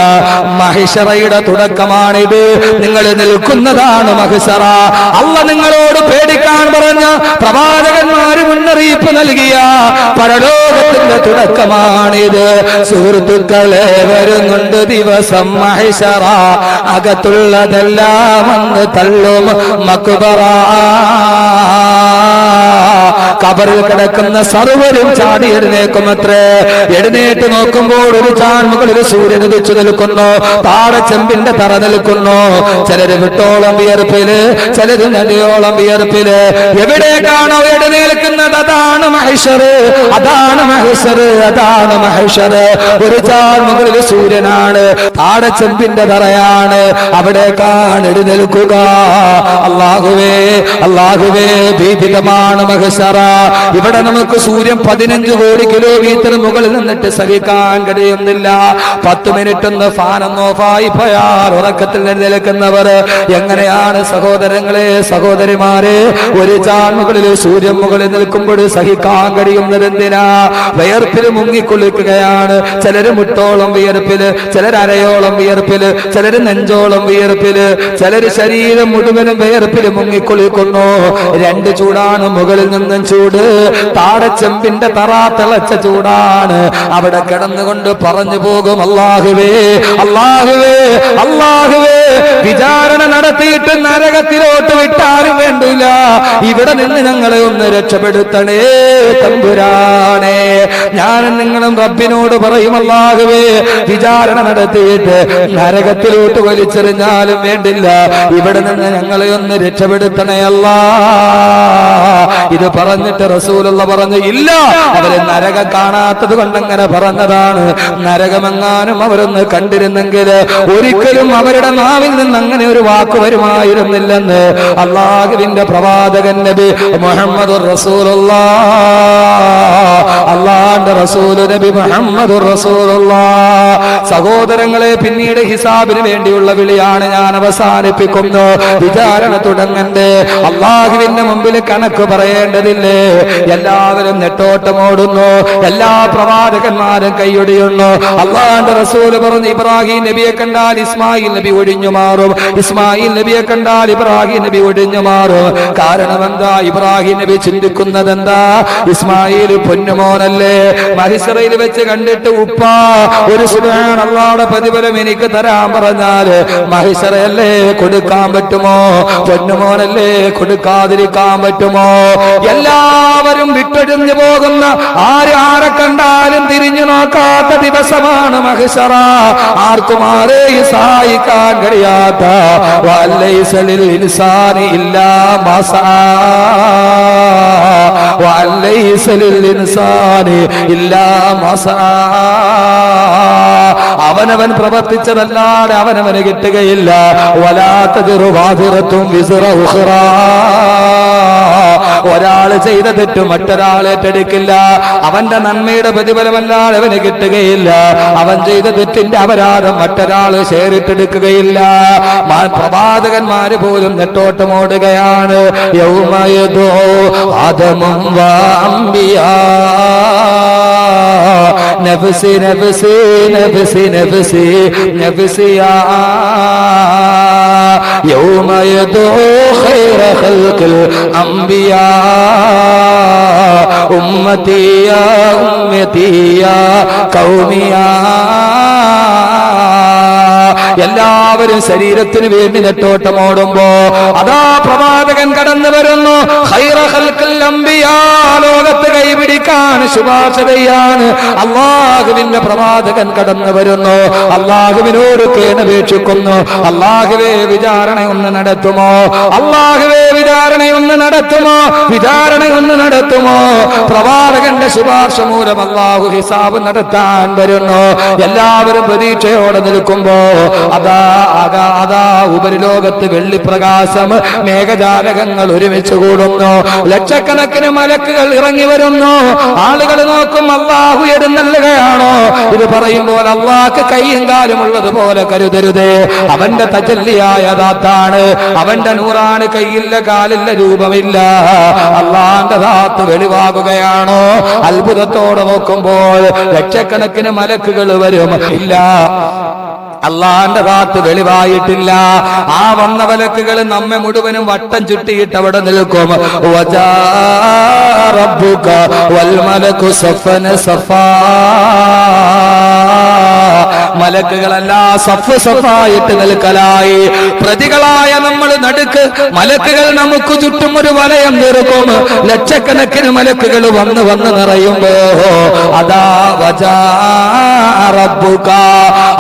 മഹിശറയുടെ തുടക്കമാണിത്. നിങ്ങൾ നിൽക്കുന്നതാണ് മഹിശറ. അല്ലാഹു നിങ്ങളോട് പേടിക്കാൻ പറഞ്ഞ പ്രവാചകന്മാർ മുന്നറിയിപ്പ് നൽകിയ പരലോകത്തിന്റെ തുടക്കമാണിത്. സുഹൃത്തുക്കളെ, വരുന്നുണ്ട് ദിവസം മഹിശറ, അകത്തുള്ളതെല്ലാം അന്ന് തള്ളും മക്ബറ. ഖബറിൽ കിടക്കുന്ന സർവരും ചാടി എഴുന്നേക്കുമത്രേ. എഴുന്നേറ്റ് നോക്കുമ്പോൾ ഒരു ചാൺമുകളിൽ സൂര്യൻ ഉദിച്ചു നിൽക്കുന്നു, പാടച്ചെമ്പിന്റെ തറ നിൽക്കുന്നു. ചിലര് വിട്ടോളം വിയർപ്പില്, ചിലര് നദിയോളം വിയർപ്പില്. എവിടേക്കാണോ എഴുന്നേൽക്കുന്നത് അതാണ് മഹിശറ്, അതാണ് മഹിശറ്, അതാണ് മഹിശറ്. ഒരു ചാൺമുകളിൽ സൂര്യനാണ്, പാടച്ചെമ്പിന്റെ തറയാണ്, അവിടേക്കാണ് എഴുന്നേൽക്കുക. അല്ലാഹുവേ അല്ലാഹുവേ, ഭീതിതമാണ് മഹിശറ. ഇവിടെ നമുക്ക് സൂര്യൻ 15 കോടി കിലോമീറ്റർ മുകളിൽ നിന്നിട്ട് സഹിക്കാൻ കഴിയുന്നില്ല. 10 മിനിറ്റ് ഒന്ന് ഫാനൊന്ന് ഓഫായി പോയാൽ ഉറക്കത്തിൽ എഴുന്നേൽക്കുന്നവർ എങ്ങനെയാണ് സഹോദരങ്ങളെ, സഹോദരിമാരെ? ഒരു ചാൺമുകളിൽ സൂര്യൻ മുകളിൽ നിൽക്കുമ്പോൾ സഹിക്കാൻ കഴിയുന്നത് എന്തിനാ? വിയർപ്പിൽ മുങ്ങിക്കൊള്ളിക്കുകയാണ്. ചിലര് മുട്ടോളം വിയർപ്പില്, ചിലർ അരയോളം വിയർപ്പില്, ചിലര് നെഞ്ചോളം വിയർപ്പില്, ചിലര് ശരീരം മുഴുവനും വിയർപ്പിൽ മുങ്ങിക്കൊള്ളിക്കുന്നു. 2 ചൂടാണ്, മുകളിൽ നിന്നും ചൂട്, താടച്ചെമ്പിന്റെ തറ തിളച്ച ചൂടാണ്. അവിടെ കിടന്നുകൊണ്ട് പറഞ്ഞു പോകും, അല്ലാഹുവേ അല്ലാഹുവേ അല്ലാഹുവേ, വിചാരണ നടത്തിയിട്ട് നരകത്തിലോട്ട് വിട്ടാലും വേണ്ടില്ല, ഇവിടെ നിന്ന് ഞങ്ങളെ ഒന്ന് രക്ഷപ്പെടുത്തണേ തമ്പുരാനെ. ഞാനും നിങ്ങളും റബ്ബിനോട് പറയും, അല്ലാഹുവേ വിചാരണ നടത്തിയിട്ട് നരകത്തിലോട്ട് വലിച്ചെറിഞ്ഞാലും വേണ്ടില്ല, ഇവിടെ നിന്ന് ഞങ്ങളെ ഒന്ന് രക്ഷപ്പെടുത്തണേ അല്ലാ. ഇത് പറഞ്ഞിട്ട് റസൂലുള്ള പറഞ്ഞു, ഇല്ല, അവര് നരകം കാണാത്തത് കൊണ്ടങ്ങനെ പറഞ്ഞതാണ്. നരകമെങ്ങാനും അവരൊന്ന് കണ്ടിരുന്നെങ്കിൽ ഒരിക്കലും അവരുടെ നാവിൽ നിന്ന് അങ്ങനെ ഒരു വാക്ക് വരുമായിരുന്നില്ലെന്ന് അല്ലാഹുവിന്റെ പ്രവാചകൻ നബി മുഹമ്മദുർ റസൂലുള്ളാഹ്, അല്ലാഹുവിന്റെ റസൂൽ നബി മുഹമ്മദുർ റസൂലുള്ളാഹ്. സഹോദരങ്ങളെ, പിന്നീട് ഹിസാബിന് വേണ്ടിയുള്ള വിളിയാണ് ഞാൻ അവസാനിപ്പിക്കുന്നു. വിചാരണ തുടങ്ങണ്ടേ, അല്ലാഹുവിന്റെ മുമ്പിൽ കണക്ക് പറയേണ്ടതില്ലേ? എല്ലാവരും നെട്ടോട്ടമോടുന്നു, എല്ലാ പ്രവാചകന്മാരും കൈയൊടിയുന്നു. അല്ലാഹുവിന്റെ റസൂൽ പറഞ്ഞു, ഇബ്രാഹിം നബിയെ കണ്ടാൽ ഇസ്മായിൽ നബി ഒഴിഞ്ഞു മാറും, ഇസ്മായിൽ നബിയെ കണ്ടാൽ ഇബ്രാഹിം നബി ഒഴിഞ്ഞു മാറും. കാരണം എന്താ? ഇബ്രാഹിം നബി ചിന്തിക്കുന്നത് എന്താ? ഇസ്മായിൽ പൊന്നുമോനല്ലേ, മഹിശറയിൽ വെച്ച് കണ്ടിട്ട് ഉപ്പ ഒരു സുബ്ഹാനല്ലാഹുടെ പ്രതിഫലം എനിക്ക് തരാൻ പറഞ്ഞാൽ മഹിശറയല്ലേ കൊടുക്കാൻ പറ്റുമോ? പൊന്നുമോനല്ലേ കൊടുക്കാതിരിക്കാൻ പറ്റുമോ? എല്ലാവരും വിട്ടൊഴിഞ്ഞു പോകുന്ന, ആരെ കണ്ടാലും തിരിഞ്ഞു നോക്കാത്ത ദിവസമാണ് മഹിശറ. ആർക്കും ആരെയും സഹായിക്കാൻ കഴിയാത്ത, വലൈസ ലിൽ ഇൻസാനി ഇല്ലാ മാ സആ, വലൈസ ലിൽ ഇൻസാനി ഇല്ലാ മാ സആ. അവനവൻ പ്രവർത്തിച്ചതല്ലാതെ അവനവന് കിട്ടുകയില്ല. വലാ തദിറു വാദിറത്തും വിസ്റ ഉഖ്റാ, ഒരാൾ ചെയ്ത തെറ്റ് മറ്റൊരാൾ ഏറ്റെടുക്കില്ല. അവന്റെ നന്മയുടെ പ്രതിഫലമല്ലാതെ അവന് കിട്ടുകയില്ല. അവൻ ചെയ്ത തെറ്റിന്റെ അപരാധം മറ്റൊരാൾ ഷെയർ ഇട്ടെടുക്കുകയില്ല. പ്രവാചകന്മാര് പോലും നെട്ടോട്ടമോടുകയാണ്. യൗമയദോ ആദമും വഅംബിയാ നഫ്സി നഫ്സി നഫ്സി നഫ്സി നഫ്സിയാ യൗമയദോ ഖൈറ ഖൽഖിൽ അംബിയാ ഉമ്മതി യാ ഉമ്മതി യാ ഖൗമിയാ. എല്ലാവരും ശരീരത്തിന് വേണ്ടി നെട്ടോട്ടമോടുമ്പോ അതാ പ്രവാചകൻ കടന്നു വരുന്നു. ഖൈറ ഖൽഖിൽ അംബിയാ, ലോകത്ത് കൈപിടിക്കാൻ ശുപാർശ ചെയ്യാൻ അല്ലാഹുവിന്റെ പ്രവാചകൻ കടന്നു വരുന്നു. അല്ലാഹുവിനോട് കേണപേക്ഷിക്കുന്നു. അല്ലാഹുവേ വിചാരണയൊന്ന് നടത്തുമോ? അല്ലാഹുവേ വിചാരണയൊന്ന് നടത്തുമോ? വിചാരണയൊന്ന് നടത്തുമോ? പ്രവാചകന്റെ ശുപാർശ മൂലം അല്ലാഹു ഹിസാബ് നടത്താൻ വരുന്നു. എല്ലാവരും പ്രതീക്ഷയോടെ നിൽക്കുമ്പോ അതാ ഉപരിലോകത്ത് വെള്ളിപ്രകാശം, മേഘജാലകങ്ങൾ ഒരുമിച്ച് കൂടുന്നു. ലക്ഷക്കണക്കിന് മലക്കുകൾ ഇറങ്ങി വരുന്നു. ആളുകൾ നോക്കും, അല്ലാഹു എഴുന്നള്ളുകയാണോ? ഇത് പറയുമ്പോൾ അല്ലാഹ്ക്ക് കൈയും കാലും ഉള്ളതുപോലെ കരുതരുതേ. അവന്റെ തജല്ലിയായ ദാത്താണ്, അവന്റെ നൂറാണ്. കൈയില്ല, കാലില്ല, രൂപമില്ല. അല്ലാഹുവിന്റെ ദാത്ത് വെളിവാകുകയാണോ? അത്ഭുതത്തോടെ നോക്കുമ്പോൾ ലക്ഷക്കണക്കിന് മലക്കുകൾ വരും. ഇല്ല, അള്ളാന്റെ ദാത്ത് വെളിവായിട്ടില്ല. ആ വന്ന മലക്കുകൾ നമ്മെ മുഴുവനും വട്ടം ചുറ്റിയിട്ട് അവിടെ നിൽക്കും. വജാ റബ്ബുക വൽ മലക്കു സഫൻ സഫാ, മലക്കുകളെല്ലാം സഫ് സഫായിട്ട് നിൽക്കലായി. പ്രതികളായ നമ്മൾ നടുക്ക്, മലക്കുകൾ നമുക്ക് ചുറ്റും ഒരു വലയം തീർക്കും. ലക്ഷക്കണക്കിന് മലക്കുകൾ വന്ന് വന്ന് നിറയുമ്പോ അതാ വജാ റബ്ബുക,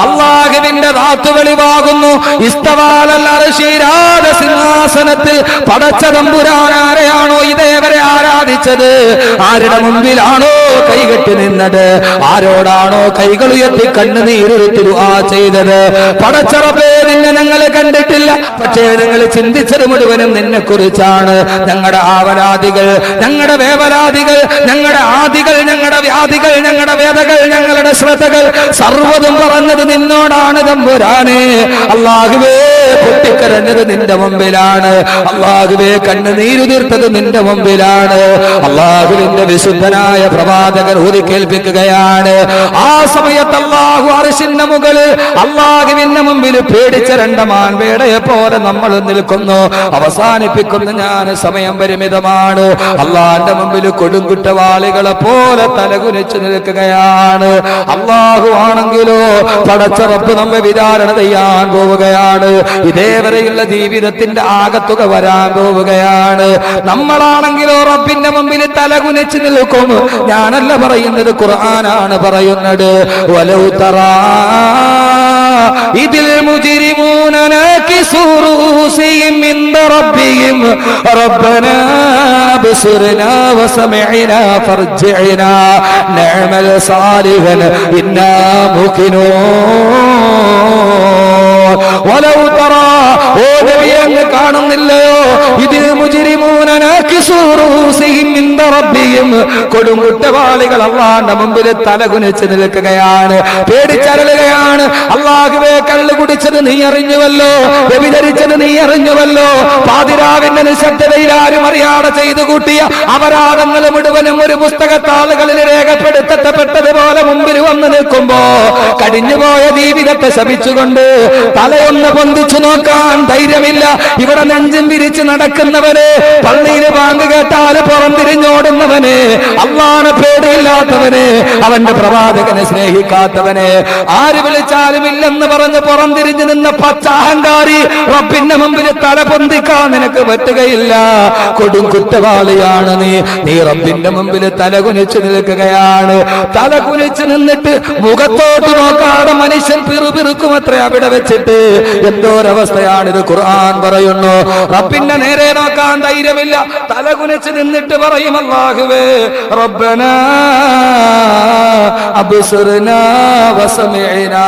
അല്ലാഹുവിന്റെ ദാത്ത് വെളിവാകുന്നു. ഇസ്തവാലൽ അർശി, രാജസിംഹാസനത്തിൽ പടച്ച തമ്പുരാൻ ആരെയാണോ ഇതേവരെ ആരാധിച്ചത്, ആരുടെ മുമ്പിലാണോ കൈകെട്ടി നിന്നത്, ആരോടാണോ കൈകൾ ഉയർത്തി കണ്ണുനീരുത്തി ദുആ ചെയ്തത്, പടച്ച റബ്ബേ നിന്നെ ഞങ്ങൾ കണ്ടിട്ടില്ല, പക്ഷേ ഞങ്ങൾ ചിന്തിച്ചത് മുഴുവനും നിന്നെ കുറിച്ചാണ്. ഞങ്ങളുടെ ആവലാദികൾ, ഞങ്ങളുടെ വേവലാദികൾ, ഞങ്ങളുടെ ആദികൾ, ഞങ്ങളുടെ വ്യാധികൾ, ഞങ്ങളുടെ വേദകൾ, ഞങ്ങളുടെ ശ്രദ്ധകൾ സർവ്വതും പറഞ്ഞത് നിന്നോടാണ് തമ്പുരാനെ. അല്ലാഹുവേ പൊട്ടിക്കരഞ്ഞത് നിന്റെ മുമ്പിലാണ്. അല്ലാഹുവേ കണ്ണുനീരു തീർത്തത് നിന്റെ മുമ്പിലാണ്. അല്ലാഹുവിന്റെ വിശുദ്ധനായ പ്രവാചകൻ ഊതിക്കേൽപ്പിക്കുകയാണ്. ആ സമയത്ത് അല്ലാഹു അർശിന്റെ മുകളിൽ അല്ലാഹുവിന്റെ മുമ്പിൽ പേടിച്ച രണ്ടമാൻ വേടയെ പോലെ നമ്മൾ നിൽക്കുന്നു. അവസാനിപ്പിക്കുന്ന ഞാൻ സമയം പരിമിതമാണ്. അല്ലാഹുവിന്റെ മുമ്പിൽ കൊടുങ്കുറ്റവാളികളെ പോലെ തലകുനിച്ചു നിൽക്കുകയാണ്. അല്ലാഹു ആണെങ്കിലോ പടച്ച റബ്ബ് നമ്മെ വിചാരണ ചെയ്യാൻ പോവുകയാണ്. ഇതേവരെയുള്ള ജീവിതത്തിന്റെ ആകത്തുക വരാൻ പോവുകയാണ്. നമ്മളാണെങ്കിലോ റബ്ബിന്റെ മുമ്പിൽ തലകുനിച്ച് നിൽക്കും. ഞാനല്ല പറയുന്നത്, ഖുർആനാണ് പറയുന്നത്. വലൗ തറാ ഇതിൽ മുജ്രിമൂന നാകിസു റൂസിഹിം ഇൻദ റബ്ബിഹിം റബ്ബനാ ബിസ്റനാ വസമഇനാ ഫർജിഅനാ നഅമൽ സാലിഹൻ ഇന്നാ മുഖിനൂൻ. വലൗ തറാ, ഓ നബിയെ അങ്ങ് കാണുന്നില്ലയോ, ഇതിൽ മുജ്രിമൂന നാകിസു റൂസിഹിം ഇൻദ റബ്ബിഹിം, കൊടുങ്കുറ്റവാളികൾ അല്ലാഹുവിന്റെ മുമ്പിൽ തലകുനിച്ച് നിൽക്കുകയാണ്, പേടിച്ചരളുകയാണ്. അല്ലാഹുവേ കള്ളു കുടിച്ചത് നീ അറിഞ്ഞുവല്ലോ, വ്യഭിചരിച്ചത് നീ അറിഞ്ഞുവല്ലോ, പാതിരാവിന്റെ നിശബ്ദതയിൽ ആരും അറിയാതെ ചെയ്തു കൂട്ടിയ അപരാധങ്ങൾ മുഴുവനും ഒരു പുസ്തകത്താളുകളിൽ രേഖപ്പെടുത്തപ്പെട്ടതുപോലെ മുമ്പിൽ വന്ന് നിൽക്കുമ്പോ കഴിഞ്ഞുപോയ ജീവിതത്തെ ശപിച്ചുകൊണ്ട് തലയൊന്ന് പൊന്തിച്ചു നോക്കാൻ ധൈര്യമില്ല. ഇവിടെ നെഞ്ചും വിരിച്ച് നടക്കുന്നവന്, പള്ളിയിൽ ബാങ്ക് കേട്ടാൽ പുറംതിരിഞ്ഞോടുന്നവന്, അല്ലാഹുവിനെ പേടിയില്ലാത്തവന്, അവന്റെ പ്രവാചകനെ സ്നേഹിക്കാത്തവന്, ആര് വിളിച്ചാലും ഇല്ലെന്ന് പറഞ്ഞ് പുറംതിരിഞ്ഞു നിന്ന പച്ച അഹങ്കാരി റബ്ബിന്റെ മുമ്പിൽ തല പൊന്തിക്കാൻ നിനക്ക് പറ്റുകയില്ല. കൊടും കുറ്റവാളിയാണ് നീ. നീ റബ്ബിന്റെ മുമ്പിൽ തലകുനിച്ച് നിൽക്കുകയാണ്. തലകുനിച്ച് നിന്നിട്ട് മുഖത്തോട്ട് നോക്കാതെ മനുഷ്യൻ പിറുപിറുക്കുമത്ര അവിടെ വെച്ചിട്ട്. എന്തോരവസ്ഥയാണിത്. ഖുർആൻ പറയുന്നു, റബ്ബിന്റെ നേരെ നോക്കാൻ ധൈര്യമില്ല, തലകുനിച്ച് നിന്നിട്ട് പറയും അല്ലാഹുവേ റബ്ബനാ അബ്സിർനാ വസമിഅനാ,